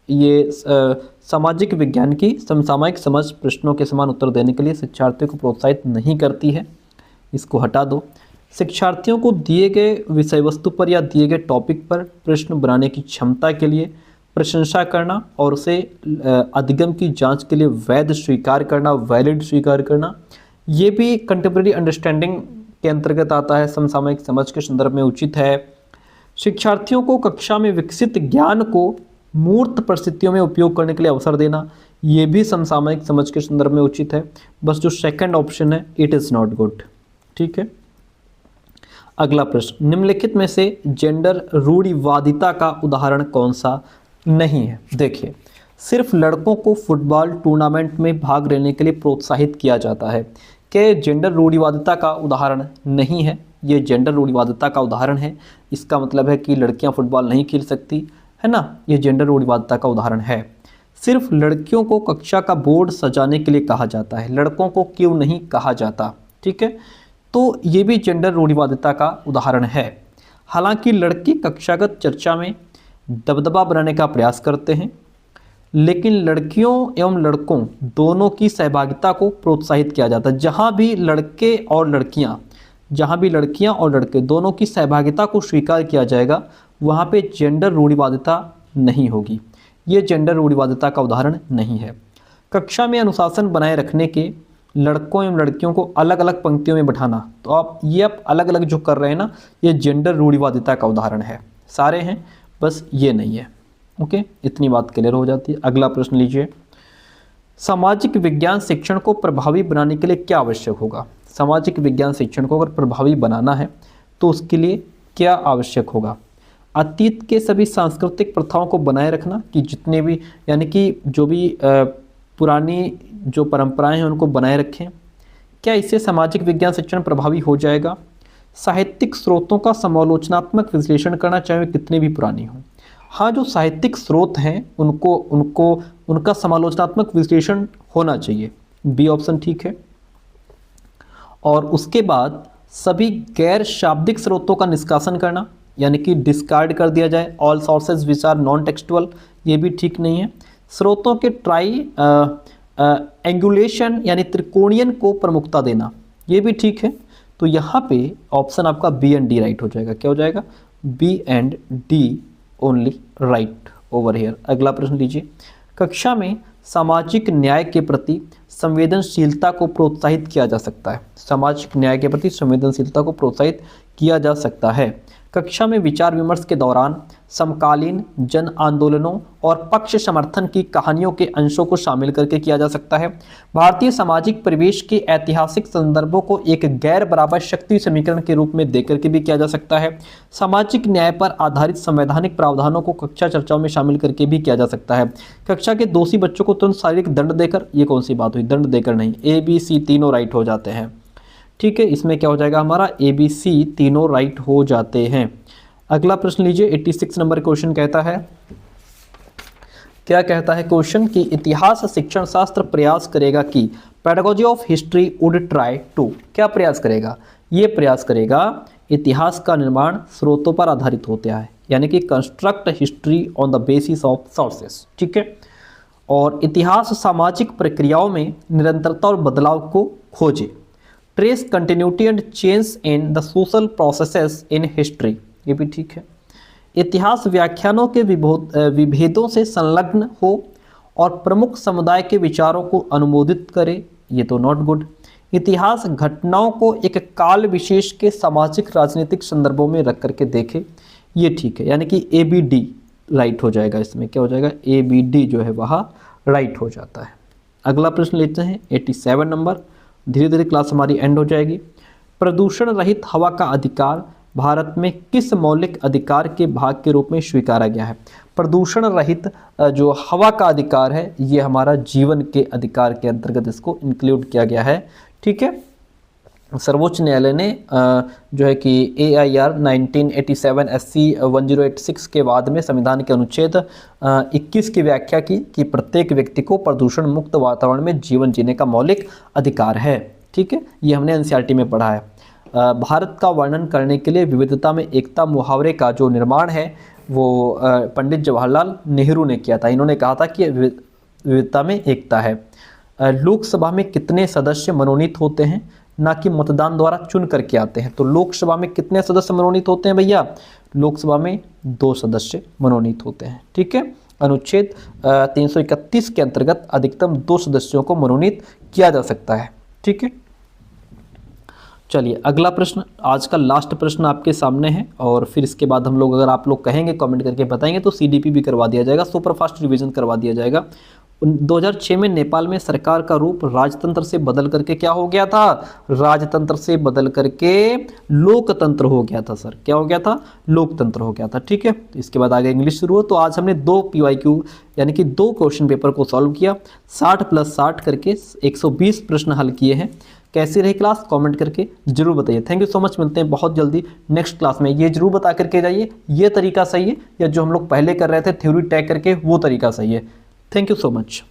ये सामाजिक विज्ञान की समसामयिक समझ प्रश्नों के समान उत्तर देने के लिए शिक्षार्थियों को प्रोत्साहित नहीं करती है। इसको हटा दो। शिक्षार्थियों को दिए गए विषय वस्तु पर या दिए गए टॉपिक पर प्रश्न बनाने की क्षमता के लिए प्रशंसा करना और उसे अधिगम की जांच के लिए वैध स्वीकार करना, वैलिड स्वीकार करना, ये भी कंटेम्प्रेरी अंडरस्टैंडिंग के अंतर्गत आता है, समसामयिक समझ के संदर्भ में उचित है। शिक्षार्थियों को कक्षा में विकसित ज्ञान को मूर्त परिस्थितियों में उपयोग करने के लिए अवसर देना, ये भी समसामयिक समझ के संदर्भ में उचित है। बस जो सेकंड ऑप्शन है, इट इज़ नॉट गुड। ठीक है, अगला प्रश्न, निम्नलिखित में से जेंडर रूढ़िवादिता का उदाहरण कौन सा नहीं है? देखिए, सिर्फ लड़कों को फुटबॉल टूर्नामेंट में भाग लेने के लिए प्रोत्साहित किया जाता है। क्या ये जेंडर रूढ़िवादिता का उदाहरण नहीं है? ये जेंडर रूढ़िवादिता का उदाहरण है। इसका मतलब है कि लड़कियां फुटबॉल नहीं खेल सकती, है ना? ये जेंडर रूढ़िवादिता का उदाहरण है। सिर्फ लड़कियों को कक्षा का बोर्ड सजाने के लिए कहा जाता है, लड़कों को क्यों नहीं कहा जाता? ठीक है, तो ये भी जेंडर रूढ़िवादिता का उदाहरण है। हालांकि लड़के कक्षागत चर्चा में दबदबा बनाने का प्रयास करते हैं, लेकिन लड़कियों एवं लड़कों दोनों की सहभागिता को प्रोत्साहित किया जाता है। जहाँ भी लड़कियाँ और लड़के दोनों की सहभागिता को स्वीकार किया जाएगा, वहाँ पे जेंडर रूढ़िवादिता नहीं होगी। ये जेंडर रूढ़िवादिता का उदाहरण नहीं है। कक्षा में अनुशासन बनाए रखने के लड़कों एवं लड़कियों को अलग अलग पंक्तियों में बैठाना, तो आप अलग अलग जो कर रहे हैं ना, ये जेंडर रूढ़िवादिता का उदाहरण है। सारे हैं, बस ये नहीं है। ओके, इतनी बात क्लियर हो जाती है। अगला प्रश्न लीजिए। सामाजिक विज्ञान शिक्षण को प्रभावी बनाने के लिए क्या आवश्यक होगा? सामाजिक विज्ञान शिक्षण को अगर प्रभावी बनाना है तो उसके लिए क्या आवश्यक होगा? अतीत के सभी सांस्कृतिक प्रथाओं को बनाए रखना, कि जितने भी यानी कि जो भी पुरानी जो परंपराएं हैं उनको बनाए रखें। क्या इससे सामाजिक विज्ञान शिक्षण प्रभावी हो जाएगा? साहित्यिक स्रोतों का समालोचनात्मक विश्लेषण करना, चाहे वे कितने भी पुरानी हों। हाँ, जो साहित्यिक स्रोत हैं उनका समालोचनात्मक विश्लेषण होना चाहिए। बी ऑप्शन ठीक है। और उसके बाद सभी गैर शाब्दिक स्रोतों का निष्कासन करना, यानी कि डिस्कार्ड कर दिया जाए, all sources which are non textual, ये भी ठीक नहीं है। स्रोतों के एंगुलेशन यानी त्रिकोणीयन को प्रमुखता देना, ये भी ठीक है। तो यहाँ पे ऑप्शन आपका बी एंड डी राइट हो जाएगा। क्या हो जाएगा? B and D only right over here. अगला प्रश्न लीजिए। कक्षा में सामाजिक न्याय के प्रति संवेदनशीलता को प्रोत्साहित किया जा सकता है? सामाजिक न्याय के प्रति संवेदनशीलता को प्रोत्साहित किया जा सकता है। कक्षा में विचार विमर्श के दौरान समकालीन जन आंदोलनों और पक्ष समर्थन की कहानियों के अंशों को शामिल करके किया जा सकता है। भारतीय सामाजिक परिवेश के ऐतिहासिक संदर्भों को एक गैर बराबर शक्ति समीकरण के रूप में देकर के भी किया जा सकता है। सामाजिक न्याय पर आधारित संवैधानिक प्रावधानों को कक्षा चर्चाओं में शामिल करके भी किया जा सकता है। कक्षा के दोषी बच्चों को तुरंत शारीरिक दंड देकर, ये कौन सी बात हुई, दंड देकर नहीं, ए बी सी तीनों राइट हो जाते हैं। ठीक है, इसमें क्या हो जाएगा हमारा, ए बी सी तीनों राइट हो जाते हैं। अगला प्रश्न लीजिए, 86 नंबर क्वेश्चन कहता है, क्या कहता है क्वेश्चन कि इतिहास शिक्षण शास्त्र प्रयास करेगा कि pedagogy of history would try to, क्या प्रयास करेगा, ये प्रयास करेगा इतिहास का निर्माण स्रोतों पर आधारित होता है, यानी कि construct history on the basis of sources. ठीक है, और इतिहास सामाजिक प्रक्रियाओं में निरंतरता और बदलाव को खोजे। Trace continuity and change in the social processes in history, ये भी ठीक है। इतिहास व्याख्यानों के विभेदों से संलग्न हो और प्रमुख समुदाय के विचारों को अनुमोदित करे, ये तो नॉट गुड। इतिहास घटनाओं को एक काल विशेष के सामाजिक राजनीतिक संदर्भों में रख करके देखे, ये ठीक है, यानी कि ए बी डी राइट हो जाएगा। इसमें क्या हो जाएगा, ए बी डी जो है वह राइट हो जाता है। अगला प्रश्न लेते हैं 87 नंबर, धीरे धीरे क्लास हमारी एंड हो जाएगी। प्रदूषण रहित हवा का अधिकार भारत में किस मौलिक अधिकार के भाग के रूप में स्वीकारा गया है? प्रदूषण रहित जो हवा का अधिकार है, ये हमारा जीवन के अधिकार के अंतर्गत इसको इंक्लूड किया गया है। ठीक है, सर्वोच्च न्यायालय ने जो है कि AIR 1987 SC 1086 के बाद में संविधान के अनुच्छेद 21 की व्याख्या की कि प्रत्येक व्यक्ति को प्रदूषण मुक्त वातावरण में जीवन जीने का मौलिक अधिकार है। ठीक है, ये हमने NCERT में पढ़ा है। भारत का वर्णन करने के लिए विविधता में एकता मुहावरे का जो निर्माण है वो पंडित जवाहरलाल नेहरू ने किया था। इन्होंने कहा था कि विविधता में एकता है। लोकसभा में कितने सदस्य मनोनीत होते हैं, ना कि मतदान द्वारा चुन करके आते हैं? तो लोकसभा में कितने सदस्य मनोनीत होते हैं भैया? लोकसभा में 2 सदस्य मनोनीत होते हैं। ठीक है, अनुच्छेद 331 के अंतर्गत अधिकतम 2 सदस्यों को मनोनीत किया जा सकता है। ठीक है, चलिए अगला प्रश्न, आज का लास्ट प्रश्न आपके सामने है, और फिर इसके बाद हम लोग, अगर आप लोग कहेंगे कमेंट करके बताएंगे तो CDP भी करवा दिया जाएगा, सुपरफास्ट रिवीजन करवा दिया जाएगा। 2006 में नेपाल में सरकार का रूप राजतंत्र से बदल करके क्या हो गया था? राजतंत्र से बदल करके लोकतंत्र हो गया था सर। क्या हो गया था? लोकतंत्र हो गया था। ठीक है, इसके बाद आगे इंग्लिश शुरू हो। तो आज हमने 2 PYQ यानी कि 2 क्वेश्चन पेपर को सॉल्व किया, 60 + 60 करके 120 प्रश्न हल किए हैं। कैसी रही क्लास, कमेंट करके जरूर बताइए। थैंक यू सो मच, मिलते हैं बहुत जल्दी नेक्स्ट क्लास में। ये जरूर बता करके जाइए ये तरीका सही है या जो हम लोग पहले कर रहे थे थ्योरी टैग करके वो तरीका सही है। Thank you so much.